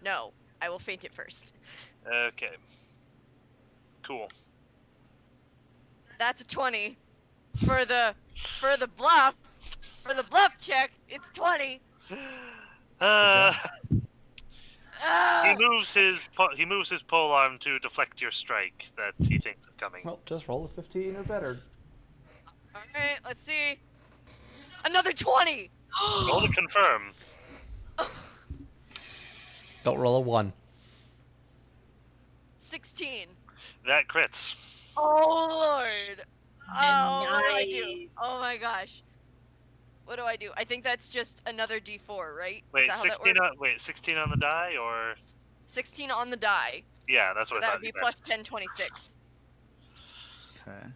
No, I will feint it first. Okay. Cool. That's a 20 for the bluff. For the bluff check, it's 20. Uh, Ah! he moves his pole arm to deflect your strike that he thinks is coming. Well, just roll a 15 or better. All right, let's see. Another 20. Roll to confirm. Don't roll a 1. 16. That crits. Oh lord. Oh, what do I do? Nice. Oh my gosh. What do I do? I think that's just another D4, right? Wait, Is that how that 16 works? 16 on the die, or 16 on the die. yeah, that's So what that I would thought. be You plus meant. 10, 26. Okay.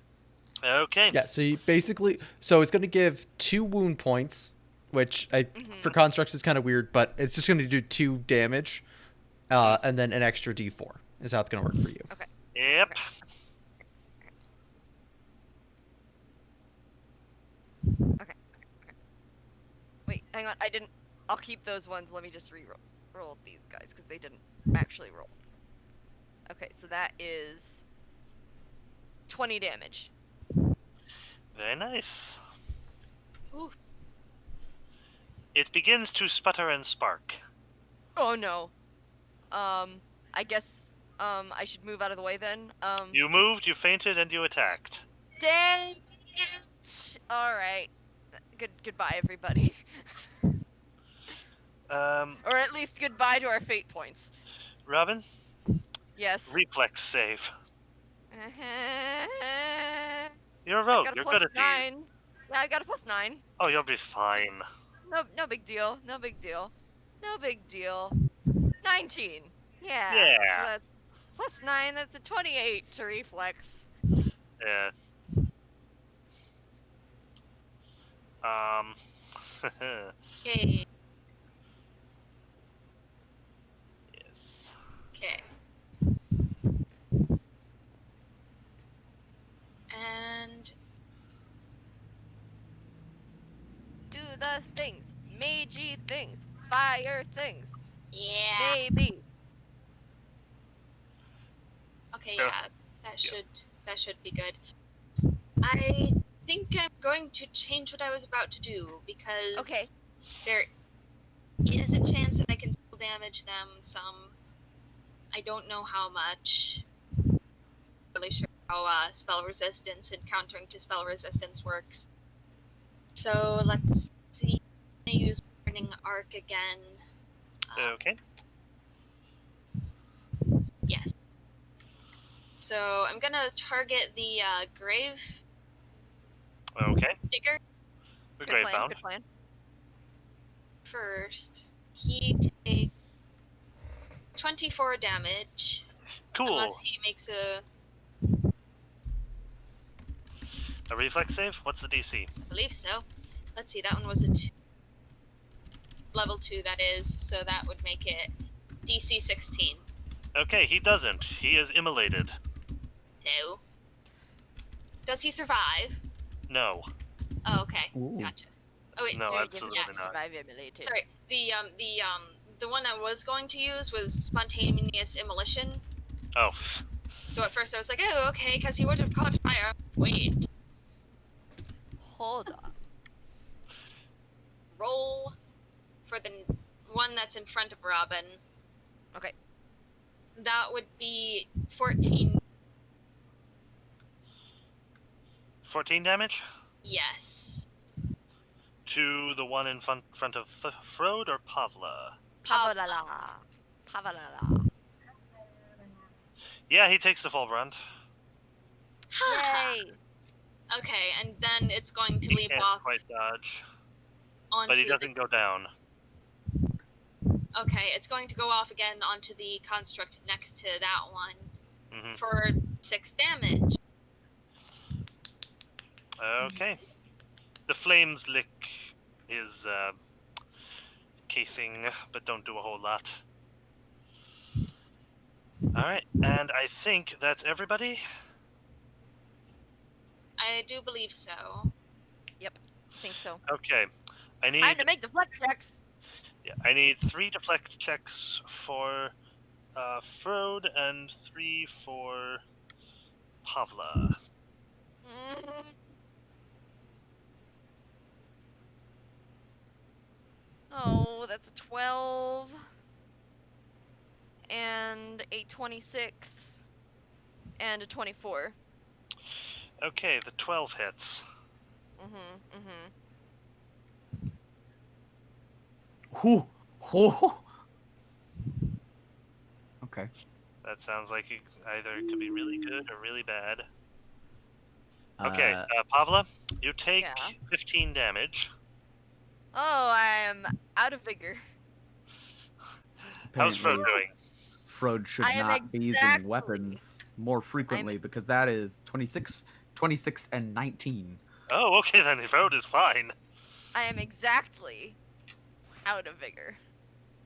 Okay. Yeah, so you basically, so it's going to give 2 wound points, which for constructs is kind of weird, but it's just going to do 2 damage, and then an extra D4 is how it's going to work for you. Okay. Yep. Okay. Okay. Wait, hang on. I'll keep those ones. Let me just roll these guys because they didn't actually roll. Okay, so that is 20 damage. Very nice. Ooh. It begins to sputter and spark. Oh no. I guess I should move out of the way then. You moved, you fainted, and you attacked. Dang it! All right. Goodbye, everybody. Or at least goodbye to our fate points. Robin, Yes. reflex save. Uh-huh. You're a I rogue. got a You're plus good at these. 9. Yeah, I got a plus 9. Oh, you'll be fine. No big deal. No big deal. No big deal. 19. Yeah. Yeah. So that's plus 9. That's a 28 to reflex. Yeah. Okay. Yes. Okay. And Do the things. Magey things. Fire things. yeah. Maybe. Okay, So- yeah. That should be good. I think I'm going to change what I was about to do because Okay. there is a chance that I can still damage them some. I don't know how much. Really sure how spell resistance and countering to spell resistance works. So let's see. I use Burning Arc again. Okay. Yes. So I'm gonna target the Grave Okay. Digger The Good plan. Gravebound. Good plan. first. He takes 24 damage. Cool. Unless he makes a reflex save? What's the DC? I believe so. Let's see, that one was a level 2, that is, so that would make it DC 16. Okay, he doesn't. He is immolated. So, does he survive? No. Oh, okay, Ooh. gotcha. Oh wait, No, Very absolutely difficult to not. survive immolated. sorry. The one I was going to use was spontaneous immolition. Oh. So at first I was like, oh, okay, because he would have caught fire. Wait, Hold on. roll for the one that's in front of Robin. Okay. That would be 14. 14 damage? Yes. To the one in front of Frode or Pavla? Pavalala. Pavalala. Yeah, he takes the full brunt. Yay. Okay, and then it's going to He leap can't off quite dodge, onto but he doesn't go down. Okay, it's going to go off again onto the construct next to that one Mhm. for 6 damage. Okay. The flames lick his casing, but don't do a whole lot. Alright, and I think that's everybody. I do believe so. I think so. Okay. I Time need to make the flex checks. I need 3 deflect checks for Frode and 3 for Pavla. Mhm. Oh, that's a 12 and a 26 and a 24. Okay, the 12 hits. Whew. Whew. Okay. That sounds like it either could be really good or really bad. Okay, Pavla, you take Yeah. 15 damage. Oh, I'm out of vigor. How's Frode Apparently, doing? Frode should I am not be using exactly- weapons more frequently because that is 26, 26, and 19. Oh, okay then. Frode is fine. I am exactly out of vigor.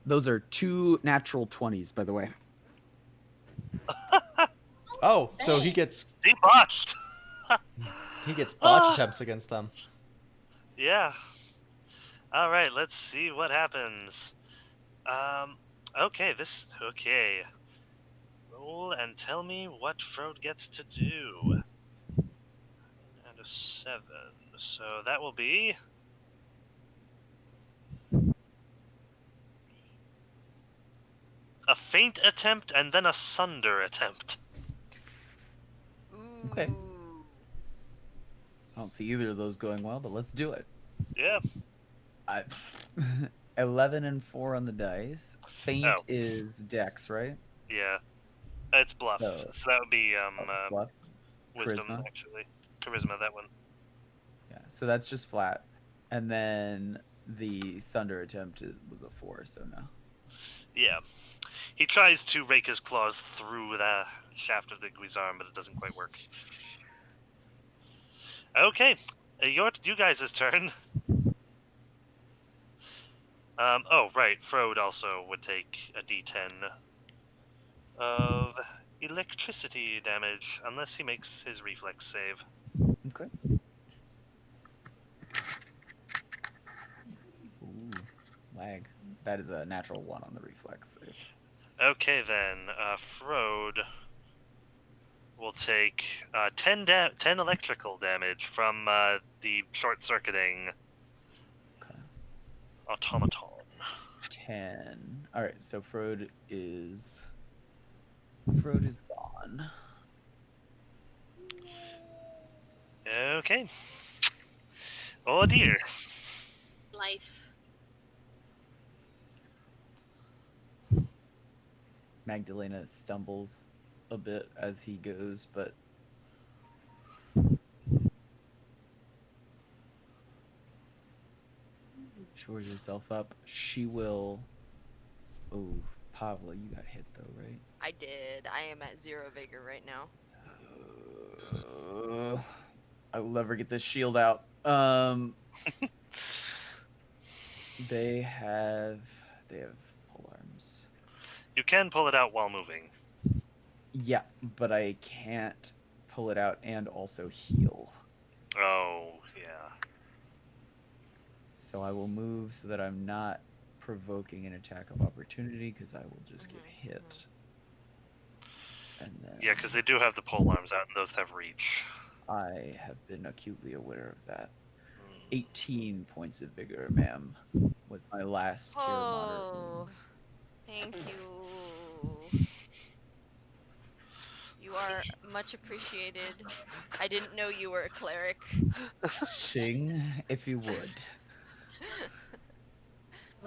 Those are 2 natural 20s, by the way. Oh, so he Dang. gets He botched. botch attempts against them. Yeah. All right, let's see what happens. Okay, okay. Roll and tell me what Frode gets to do. And a 7. So that will be a feint attempt and then a sunder attempt. Ooh. Okay. I don't see either of those going well, but let's do it. Yeah. 11 and 4 on the dice. Feint Oh. is dex, right? Yeah. It's bluff. So- So that would be Bluff. wisdom Charisma. actually. Charisma, that one. Yeah, so that's just flat. And then the sunder attempt was a 4, so no. Yeah. He tries to rake his claws through the shaft of the Guizarm, but it doesn't quite work. Okay. You guys' turn. Oh, right. Frode also would take a d10 of electricity damage, unless he makes his reflex save. Okay. Ooh, lag. That is a natural 1 on the reflex save. Okay, then. Frode will take 10 electrical damage from the short-circuiting Okay. automaton. 10. All right, so Frode is gone. Okay. Oh dear. Life. Magdalena stumbles a bit as he goes, but shores herself up. She will. Oh, Pavla, you got hit though, right? I did. I am at 0 vigor right now. I will never get this shield out. They have pole arms. You can pull it out while moving. Yeah, but I can't pull it out and also heal. Oh, yeah. So I will move so that I'm not provoking an attack of opportunity because I will just get hit. And then Yeah, because they do have the pole arms out, and those have reach. I have been acutely aware of that. 18 points of vigor, ma'am, was my last cure moderate Oh, wounds. thank you. You are much appreciated. I didn't know you were a cleric. Sing, if you would.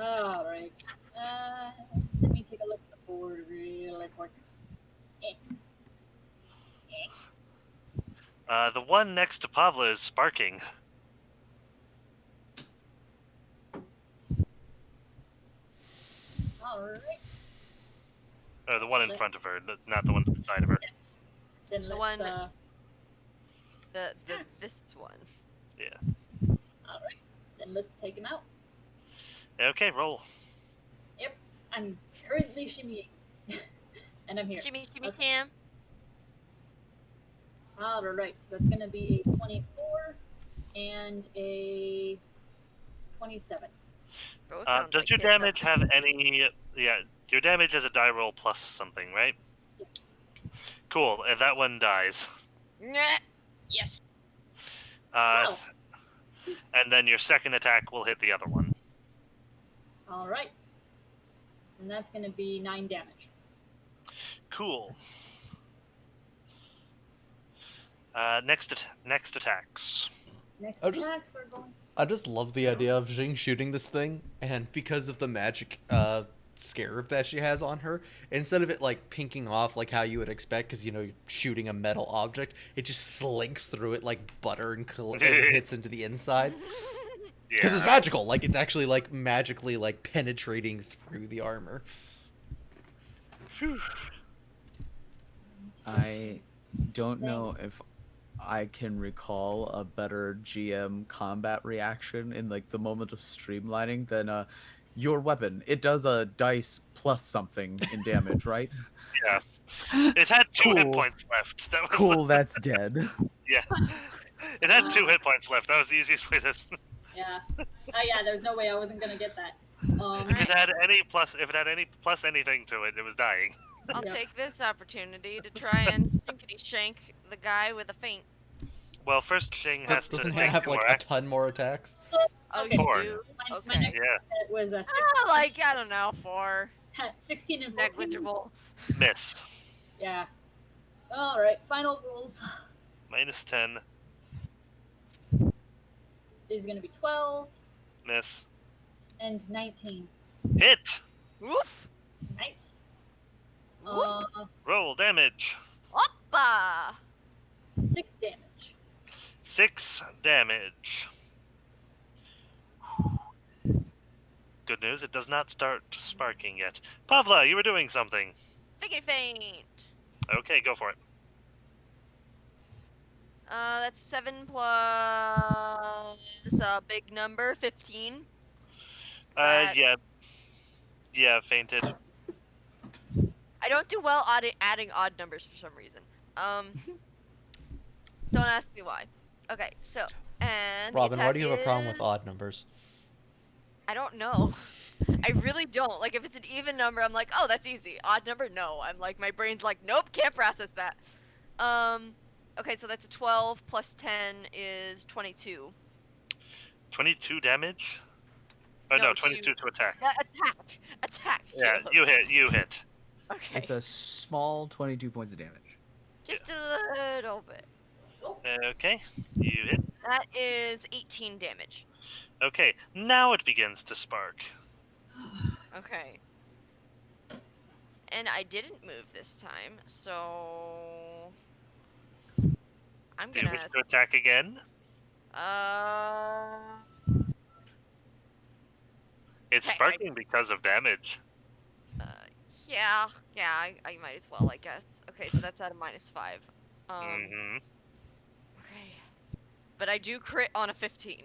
All right. Let me take a look at the board really quick. The one next to Pavla is sparking. All right. Or the one in front of her, not the one to the side of her. Yes. Then The let's. one- This one. Yeah. All right. Then let's take him out. Okay, roll. Yep. I'm currently shimmying, and I'm here. Shimmy, shimmy, Okay. sham. All right. So that's gonna be a 24 and a 27. Those sound Does like your hits up damage to have 60. any... Yeah, your damage has a die roll plus something, right? Yes. Cool, and that one dies. Nyeh. Yes. Wow. And then your second attack will hit the other one. All right. And that's gonna be 9 damage. Cool. Next attacks. Next I'll just- attacks are going. I just love the idea of Jing shooting this thing, and because of the magic scarab that she has on her, instead of it like pinking off like how you would expect, because you're shooting a metal object, it just slinks through it like butter and hits into the inside. Because Yeah. it's magical, like it's actually like magically like penetrating through the armor. Phew. I don't know if I can recall a better GM combat reaction in like the moment of streamlining than your weapon. It does a dice plus something in damage, right? Yeah. It had 2 hit Cool. points left. That was Cool, that's dead. Yeah. It had 2 hit points left. That was the easiest way to... Yeah. Yeah. There's no way I wasn't gonna get that. If it had any plus anything to it, it was dying. I'll Yeah. take this opportunity to try and shank the guy with a feint. Well, first Xing has to Doesn't take have 2 like more a actions. ton more attacks. Oh, Okay. you 4. do? My Okay. next Yeah. set was a Like, I don't know, 4. 16 and 14. Negligible. Miss. Yeah. All right. Final rules Minus 10. is gonna be 12 Miss. and 19. Hit! Woof! Nice. Whoop. Roll damage. Oppa! 6 damage. 6 damage. Good news, it does not start sparking yet. Pavla, you were doing something. Figure faint. Okay, go for it. That's 7 plus a big number, 15. That- Yeah. Yeah, fainted. I don't do well adding odd numbers for some reason. Don't ask me why. Okay, so, and the Robin, why do you have a attack problem with is- odd numbers? I don't know. I really don't. Like, if it's an even number, I'm like, oh, that's easy. Odd number, no. I'm like, my brain's like, nope, can't process that. Okay, so that's a 12 plus 10 is 22. 22 damage? Oh no, No, 22 to attack. Attack, Yeah, Caleb. you hit. Okay. It's a small 22 points of damage. Just a little bit. Okay, you hit. That is 18 damage. Okay, now it begins to spark. Okay. And I didn't move this time, so I'm Do you gonna wish to attack again? uh It's okay, sparking because of damage. uh yeah, I might as well, I guess. Okay, so that's at a -5. Mm-hmm. Okay. But I do crit on a 15.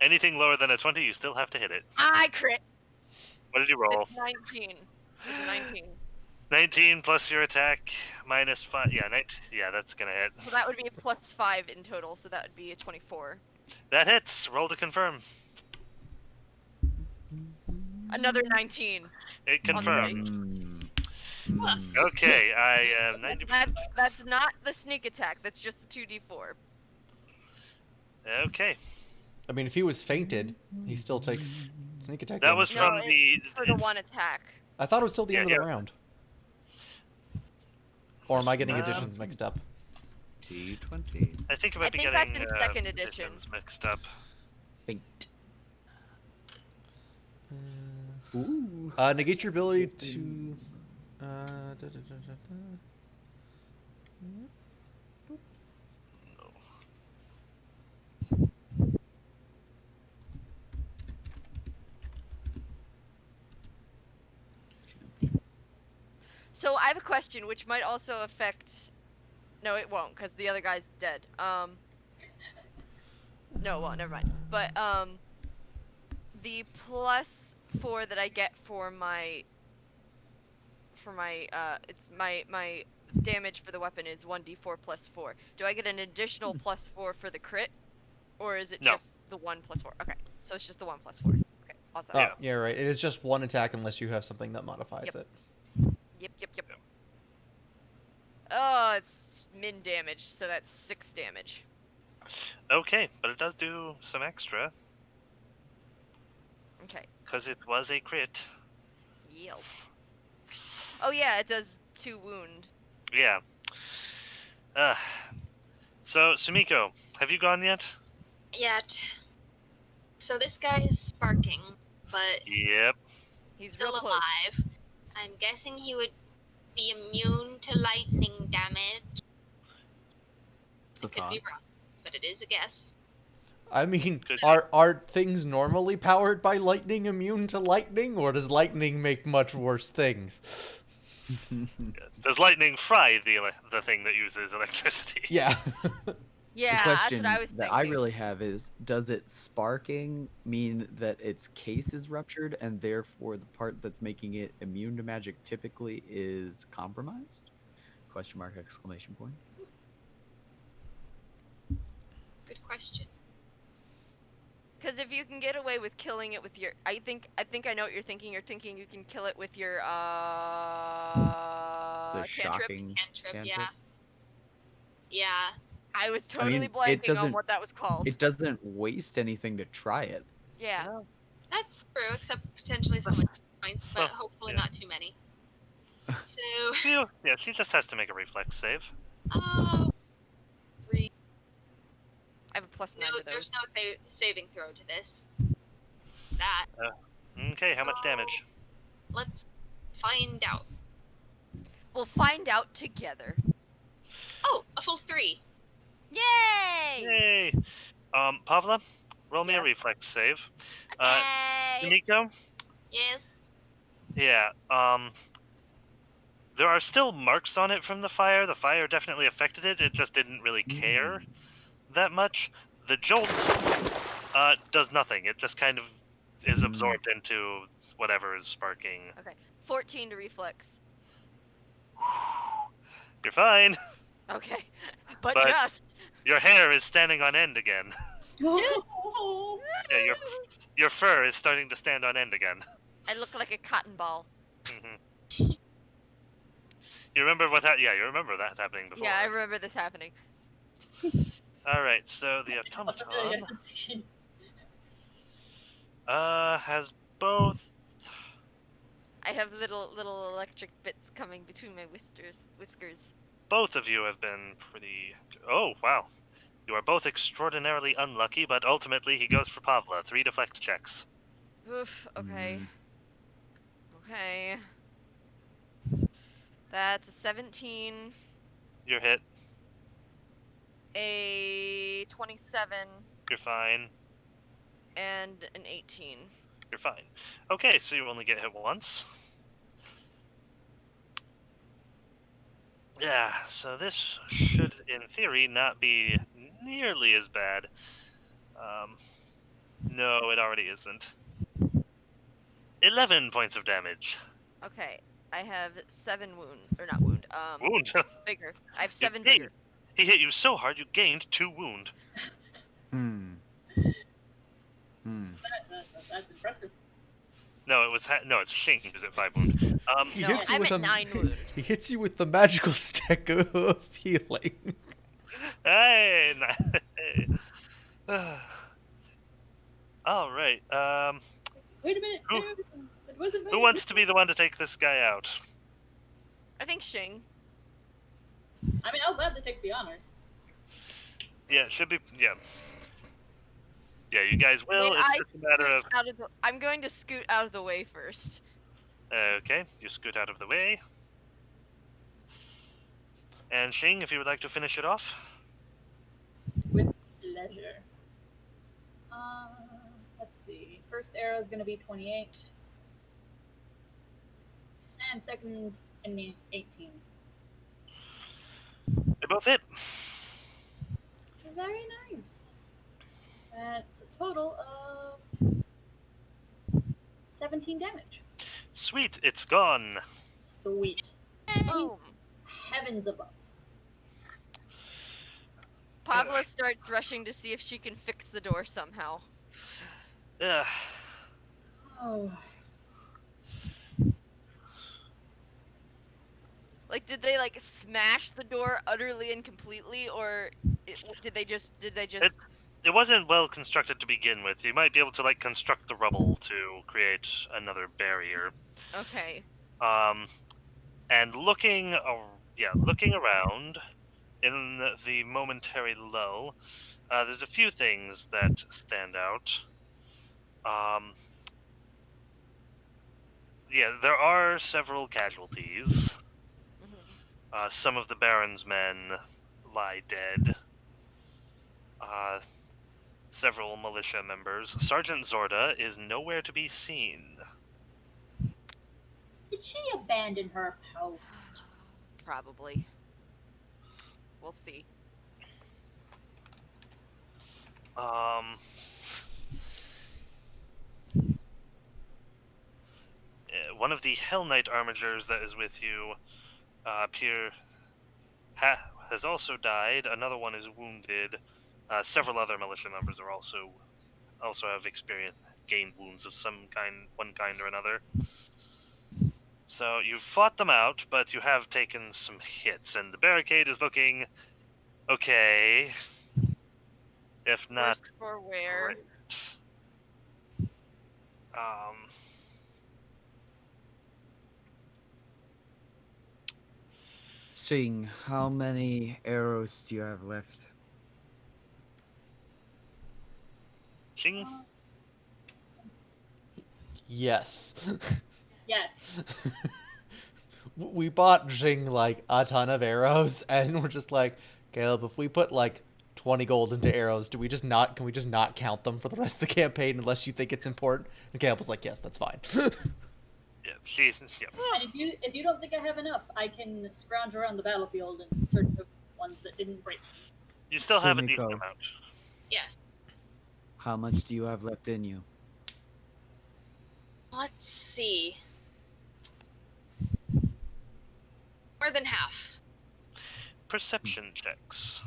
Anything lower than a 20, you still have to hit it. I crit. What did you roll? It's 19. It's a 19. 19 plus your attack minus 5. Yeah, yeah, that's gonna hit. So that would be a +5 in total, so that would be a 24. That hits. Roll to confirm. Another 19. It On the confirms. Mm. Okay, I am 90%. That's not the sneak attack, that's just the 2d4. Okay. I mean, if he was fainted, he still takes sneak attack. That was damage. from the. For the one attack. I thought it was till the end of Yeah, the round. Or am I getting Um, additions mixed up? T20. I think I might be think getting that's in second edition. editions mixed up. Faint. Ooh. Negate your ability to. Da, da, da, da, da. So I have a question, which might also affect. No, it won't, because the other guy's dead. No, it won't. Never mind. But the +4 that I get for my it's my damage for the weapon is 1d4 + 4. Do I get an additional +4 for the crit, or is it No. just the 1 + 4? Okay, so it's just the 1 + 4. Okay, awesome. Oh, yeah, right. It is just one attack unless you have something that modifies Yep. it. Yep. Oh, it's min damage, so that's 6 damage. Okay, but it does do some extra Okay. because it was a crit. Yield. Oh yeah, it does 2 wound. Yeah. So, Sumiko, have you gone yet? Yet. So this guy is sparking, but Yep. He's still real close. alive. I'm guessing he would be immune to lightning damage. It's a It could be thought. wrong, but it is a guess. I mean, Good. are things normally powered by lightning immune to lightning, or does lightning make much worse things? Does lightning fry the thing that uses electricity? Yeah. Yeah, The that's question what I was that thinking. I really have is, does it sparking mean that its case is ruptured and therefore the part that's making it immune to magic typically is compromised? Question mark, exclamation point. Good question. Because if you can get away with killing it with your, I think I know what you're thinking. You're thinking you can kill it with your The cantrip. shocking Cantrip, yeah. Yeah. I was I totally mean, blanking on what that was called. It doesn't waste anything to try it. Yeah. That's true, except potentially some points, but So, hopefully yeah. not too many. So, Yeah, she just has to make a reflex save. 3. I have a +9 No, to those. there's no saving throw to this. That. Okay, how much damage? Let's find out. We'll find out together. Oh, a full 3. Yay! Yay! Pavla, roll me a Yes. reflex save. Okay. Sumiko? Yes. Yeah, there are still marks on it from the fire. The fire definitely affected it. It just didn't really care that much. The jolt does nothing. It just kind of is absorbed into whatever is sparking. Okay. 14 to reflex. You're fine. Okay. But But- just. Your hair is standing on end again. Yeah, your fur is starting to stand on end again. I look like a cotton ball. Mhm. You remember yeah, you remember that happening before. Yeah, I remember this happening. All right, so the It's a familiar automaton sensation. has both. I have little electric bits coming between my whiskers. Both of you have been pretty. Oh wow, you are both extraordinarily unlucky, but ultimately he goes for Pavla. 3 deflect checks. Oof. Okay. Mm. Okay. That's a 17, You're hit. a 27, You're fine. and an 18. You're fine. Okay, so you only get hit once. Yeah, so this should, in theory, not be nearly as bad. No, it already isn't. 11 points of damage. Okay. I have 7 wound, or not wound. Wound. Vigor. I have You 7 gained. vigor. He hit you so hard you gained 2 wound. Hmm. Hmm. That's impressive. No, it was no, it's Shing who's at 5 wound. He No, hits you I'm with at a 9 wound. He hits you with the magical stick of healing. Hey, hey. All right. Wait a minute. Who- It wasn't Who me. wants to be the one to take this guy out? I think Shing. I mean, I'll gladly take the honors. Yeah, it should be. Yeah. Yeah, you guys I mean, will. It's just a matter of. I'm going to scoot out of the way first. Okay, you scoot out of the way. And Shing, if you would like to finish it off. With pleasure. Let's see. First arrow is going to be 28. And second's in the 18. They both hit. Very nice. That's a total of 17 damage. Sweet, it's gone. Sweet. Boom. Heavens above. Pavla starts rushing to see if she can fix the door somehow. Ugh. Oh. Like, did they like smash the door utterly and completely, or did they just? It wasn't well constructed to begin with. You might be able to like construct the rubble to create another barrier. Okay. And looking around in the momentary lull, there's a few things that stand out. Yeah, there are several casualties. Mhm. Some of the Baron's men lie dead. Several militia members. Sergeant Zorda is nowhere to be seen. Did she abandon her post? Probably. We'll see. One of the Hell Knight armigers that is with you has also died. Another one is wounded. Several other militia members are also have gained wounds of one kind or another. So you've fought them out, but you have taken some hits, and the barricade is looking okay, if not Worse for wear. great. Sing, how many arrows do you have left? Shing? Yes. Yes. We bought Jing like a ton of arrows, and we're just like, Caleb, if we put like 20 gold into arrows, can we just not count them for the rest of the campaign unless you think it's important? And Caleb was like, yes, that's fine. Yeah, yeah. And if you don't think I have enough, I can scrounge around the battlefield and search the ones that didn't break. You still have a decent Sumiko, amount. Yes. how much do you have left in you? Let's see. More than half. Perception checks.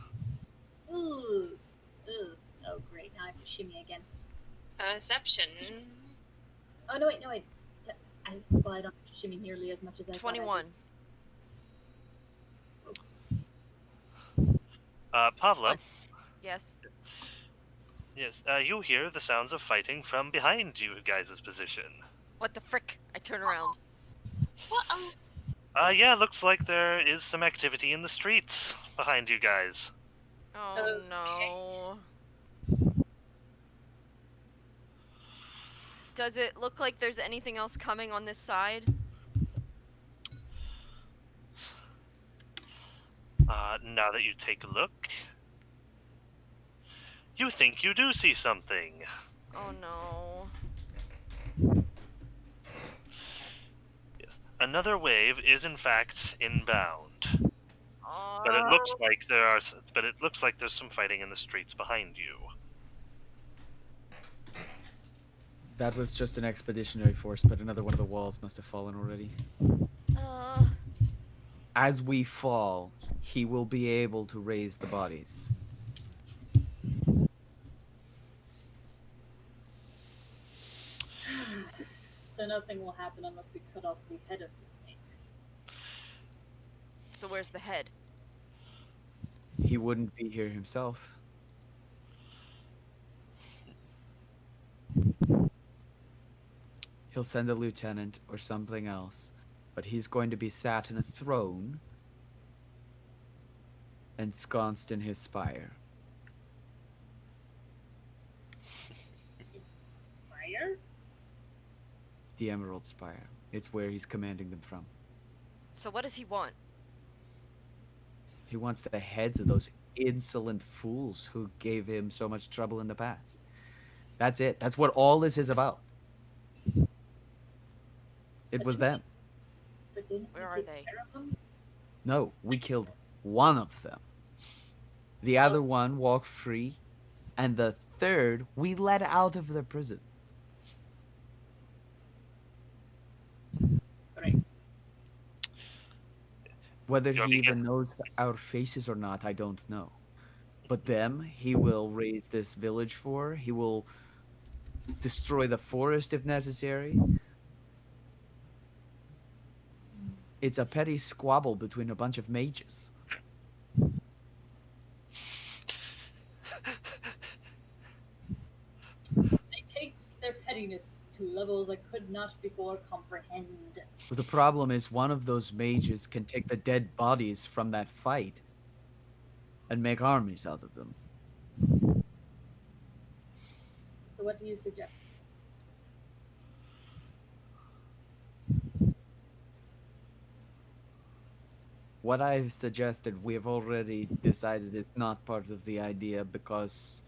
Ooh. Ooh. Oh, great. Now I have to shimmy again. Perception. Oh, no, wait. I don't have to shimmy nearly as much as I thought I 21. did. Pavla, What? Yes. yes, you hear the sounds of fighting from behind you guys' position. What the frick? I turn around. What? Yeah, looks like there is some activity in the streets behind you guys. Oh Okay. no. Does it look like there's anything else coming on this side? Now that you take a look, you think you do see something. Oh no. Yes. Another wave is in fact inbound. But it Uh, looks like there's some fighting in the streets behind you. That was just an expeditionary force, but another one of the walls must have fallen already. uh, As we fall, he will be able to raise the bodies. So nothing will happen unless we cut off the head of the snake. so where's the head? He wouldn't be here himself. He'll send a lieutenant or something else, but he's going to be sat in a throne ensconced in his spire. Fire? The Emerald Spire. It's where he's commanding them from. So what does he want? He wants the heads of those insolent fools who gave him so much trouble in the past. That's it. That's what all this is about. It was them. But didn't we Where are take they? care of them? No, we killed one of them. The other one walked free, and the third we let out of the prison. Right. Whether You're he even begin- knows our faces or not, I don't know. But them, he will raise this village for. He will destroy the forest if necessary. It's a petty squabble between a bunch of mages. They take their pettiness to levels I could not before comprehend. But the problem is one of those mages can take the dead bodies from that fight and make armies out of them. So what do you suggest? What I've suggested, we have already decided it's not part of the idea because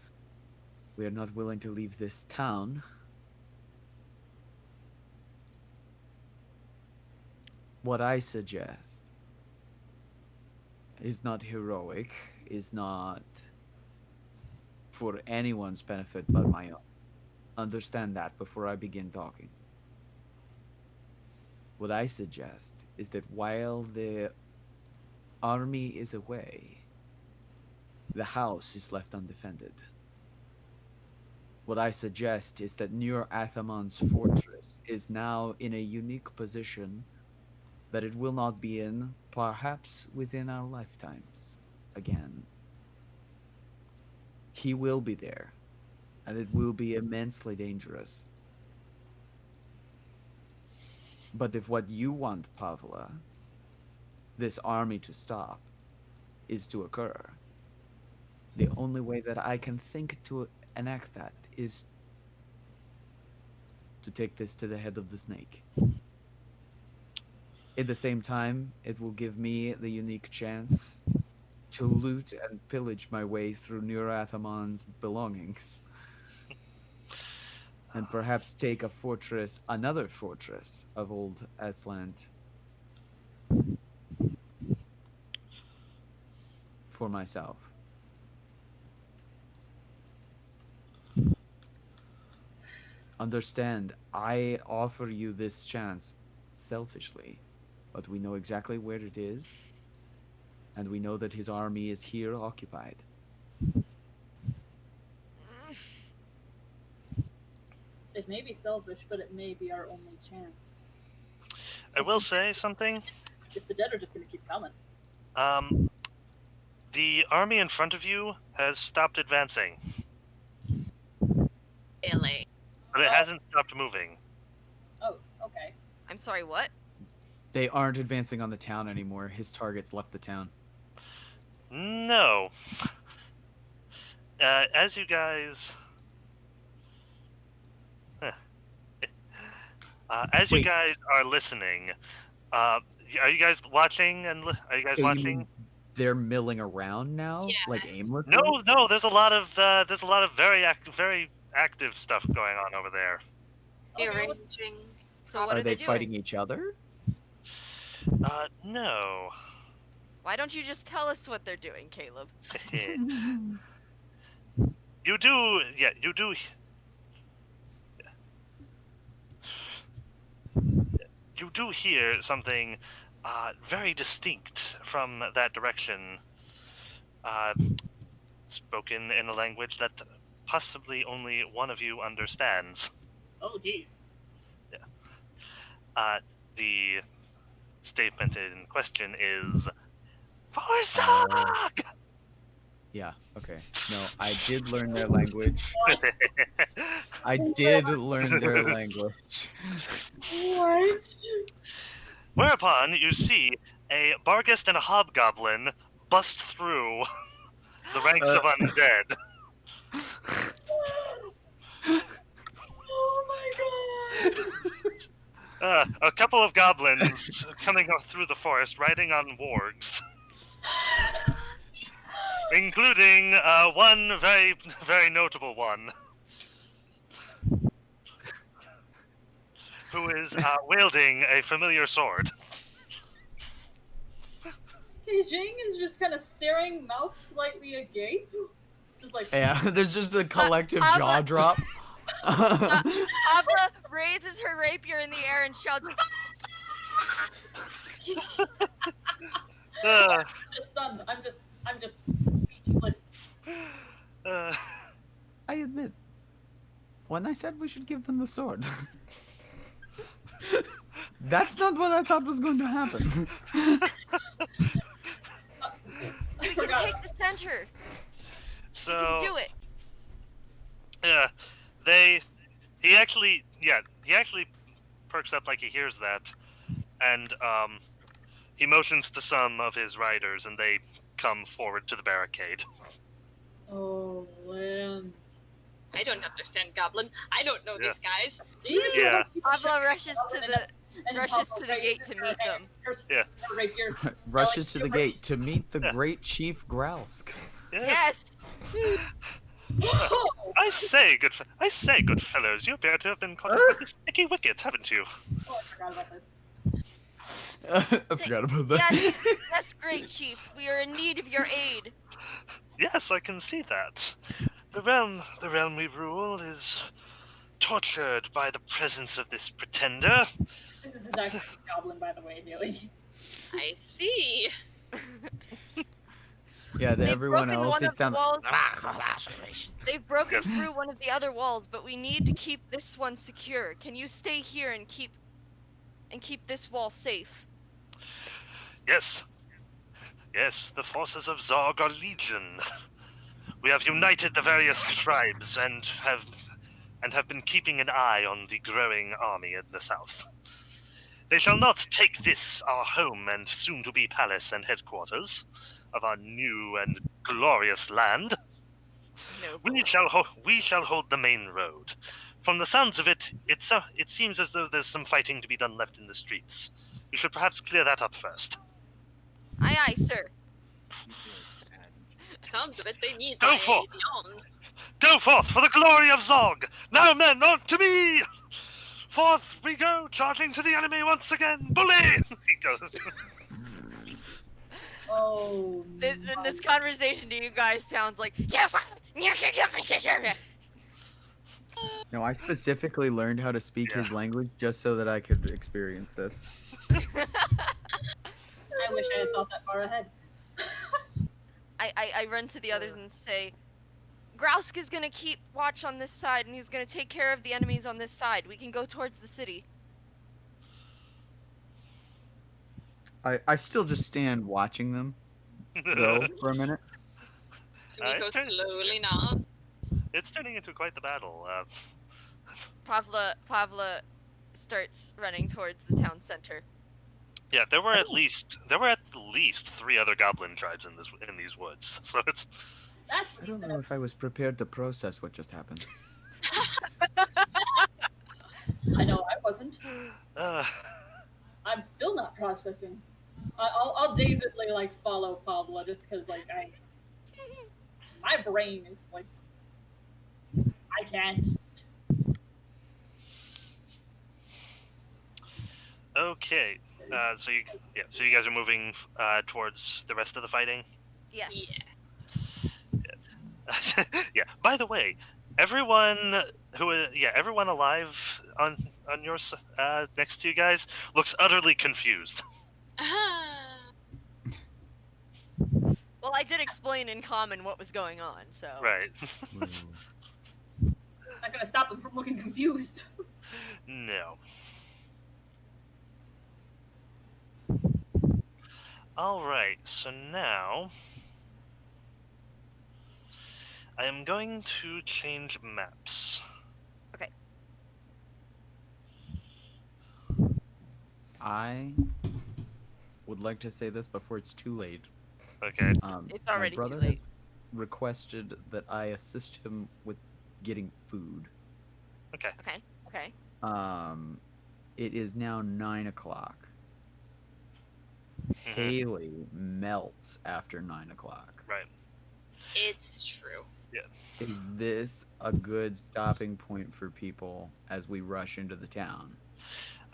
we are not willing to leave this town. What I suggest is not heroic, is not for anyone's benefit but my own. Understand that before I begin talking. What I suggest is that while the army is away, the house is left undefended. What I suggest is that Nur Athamon's fortress is now in a unique position that it will not be in, perhaps within our lifetimes again. He will be there, and it will be immensely dangerous. But if what you want, Pavla, this army to stop, is to occur, the only way that I can think to enact that is to take this to the head of the snake. At the same time, it will give me the unique chance to loot and pillage my way through Nurathamon's belongings. And perhaps take a fortress, another fortress of old Aslant for myself. Understand, I offer you this chance selfishly, but we know exactly where it is, and we know that his army is here occupied. It may be selfish, but it may be our only chance. I will say something. If the dead are just going to keep coming. Um, The army in front of you has stopped advancing, Really? but it hasn't stopped moving. Oh, okay. I'm sorry, what? They aren't advancing on the town anymore. His targets left the town. No. As you guys... as you Wait. guys are listening, are you guys watching? Are you guys So you watching? mean they're milling around now, like Yes. aimlessly? No. There's a lot of very active stuff going on over there. Okay, Rearranging. So what Are are they doing? fighting each other? No. Why don't you just tell us what they're doing, Caleb? You do. You do. You do hear something very distinct from that direction, spoken in a language that possibly only one of you understands. Oh, jeez. The statement in question is, "For Zog!" Yeah, okay. No, I did learn their language. What? I did learn their language. What? Whereupon you see a Barghest and a Hobgoblin bust through the ranks of undead. Oh my god! A couple of goblins coming up through the forest riding on wargs, including one very, very notable one, who is wielding a familiar sword. Beijing is just kind of staring, mouth slightly agape. Just like, Yeah, there's just a collective I'm jaw a- drop. Abla raises her rapier in the air and shouts, just stunned. I'm just speechless. Uh, I admit, when I said we should give them the sword, that's not what I thought was going to happen. I "We can forgot. take the center. so We can do it." Yeah, he actually perks up like he hears that, and he motions to some of his riders, and they come forward to the barricade. Oh, lands. I don't understand Goblin. I don't know these guys. These Yeah. are people Abla shit. rushes to And rushes Papa to the raises gate to her meet hand. them. Yeah. Her rapier's Rushes to the gate to meet the Yeah. great Chief Growlsk. Yes. Oh, I say, good fellows, you appear to have been caught up with the sticky wicket, haven't you? I forgot about this. I forgot about that. Yes. Yes, great chief. We are in need of your aid. Yes, I can see that. The realm we rule is tortured by the presence of this pretender. This is his actual goblin, by the way, Haley. I see. Yeah, They've everyone broken else, one it of the sounds walls. like... They've broken Yes. through one of the other walls, but we need to keep this one secure. Can you stay here and keep this wall safe? Yes. Yes, the forces of Zog are legion. We have united the various tribes and have been keeping an eye on the growing army in the south. They shall not take this, our home and soon-to-be palace and headquarters of our new and glorious land. No. We shall hold the main road. From the sounds of it, it seems as though there's some fighting to be done left in the streets. We should perhaps clear that up first. Aye, aye, sir. Sounds of it, they need Go my for- aid beyond. Go forth for the glory of Zog! Now, men, on to me! Forth we go, charging to the enemy once again. Bully! He goes. Oh. This conversation to you guys sounds like No, I specifically learned how to speak his language just so that I could experience this. I wish I had thought that far ahead. I run to the others and say, Grausk is gonna keep watch on this side, and he's gonna take care of the enemies on this side. We can go towards the city. I still just stand watching them go for a minute? Sumiko it's, turn- slowly nod. it's turning into quite the battle. Pavla starts running towards the town center. Yeah, there were at least 3 other goblin tribes in these woods. So it's That's I what he's don't been know up if I was prepared to process what just happened. to. I know I wasn't. uh, I'm still not processing. I'll dazedly like follow Pablo just because like my brain is like I can't. okay. So you guys are moving towards the rest of the fighting. Yes. Yeah. By the way, everyone everyone alive on your next to you guys looks utterly confused. Well, I did explain in common what was going on, so. Right. Not gonna stop him from looking confused. No. All right. So now I am going to change maps. Okay. I would like to say this before it's too late. Okay. It's My already too brother late. requested that I assist him with getting food. Okay. Okay. It is now 9 o'clock. Mhm. Haley melts after 9 o'clock. Right. It's true. Is this a good stopping point for people as we rush into the town?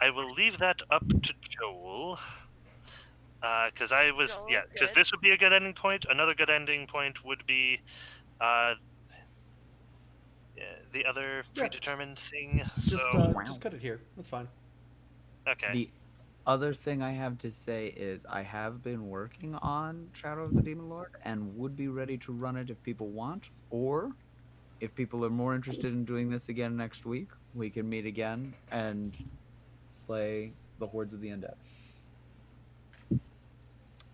I will leave that up to Joel. Because Joel's good. this would be a good ending point. Another good ending point would be the other Yeah. predetermined thing. Just So just cut it here. That's fine. okay. The other thing I have to say is I have been working on Shadow of the Demon Lord and would be ready to run it if people want, or if people are more interested in doing this again next week, we can meet again and slay the hordes of the undead.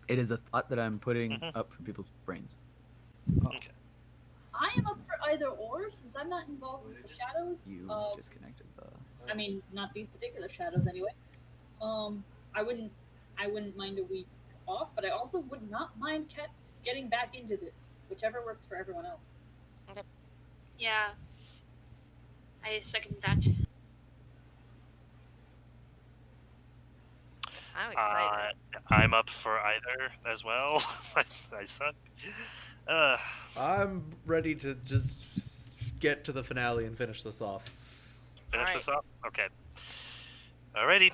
It is a thought that I'm putting Mhm. up for people's brains. Okay. I am up for either or since I'm not involved with the shadows. You disconnected the. I mean, not these particular shadows anyway. I wouldn't mind a week off, but I also would not mind getting back into this, whichever works for everyone else. Yeah. I second that. I'm excited. I'm up for either as well. I suck. I'm ready to just get to the finale and finish this off. Finish Alright. this off. Okay. Alrighty.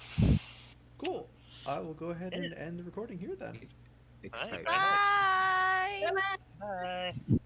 Cool. I will go ahead and end the recording here then. Alright, Exciting. very nice. Bye. Come on. Bye.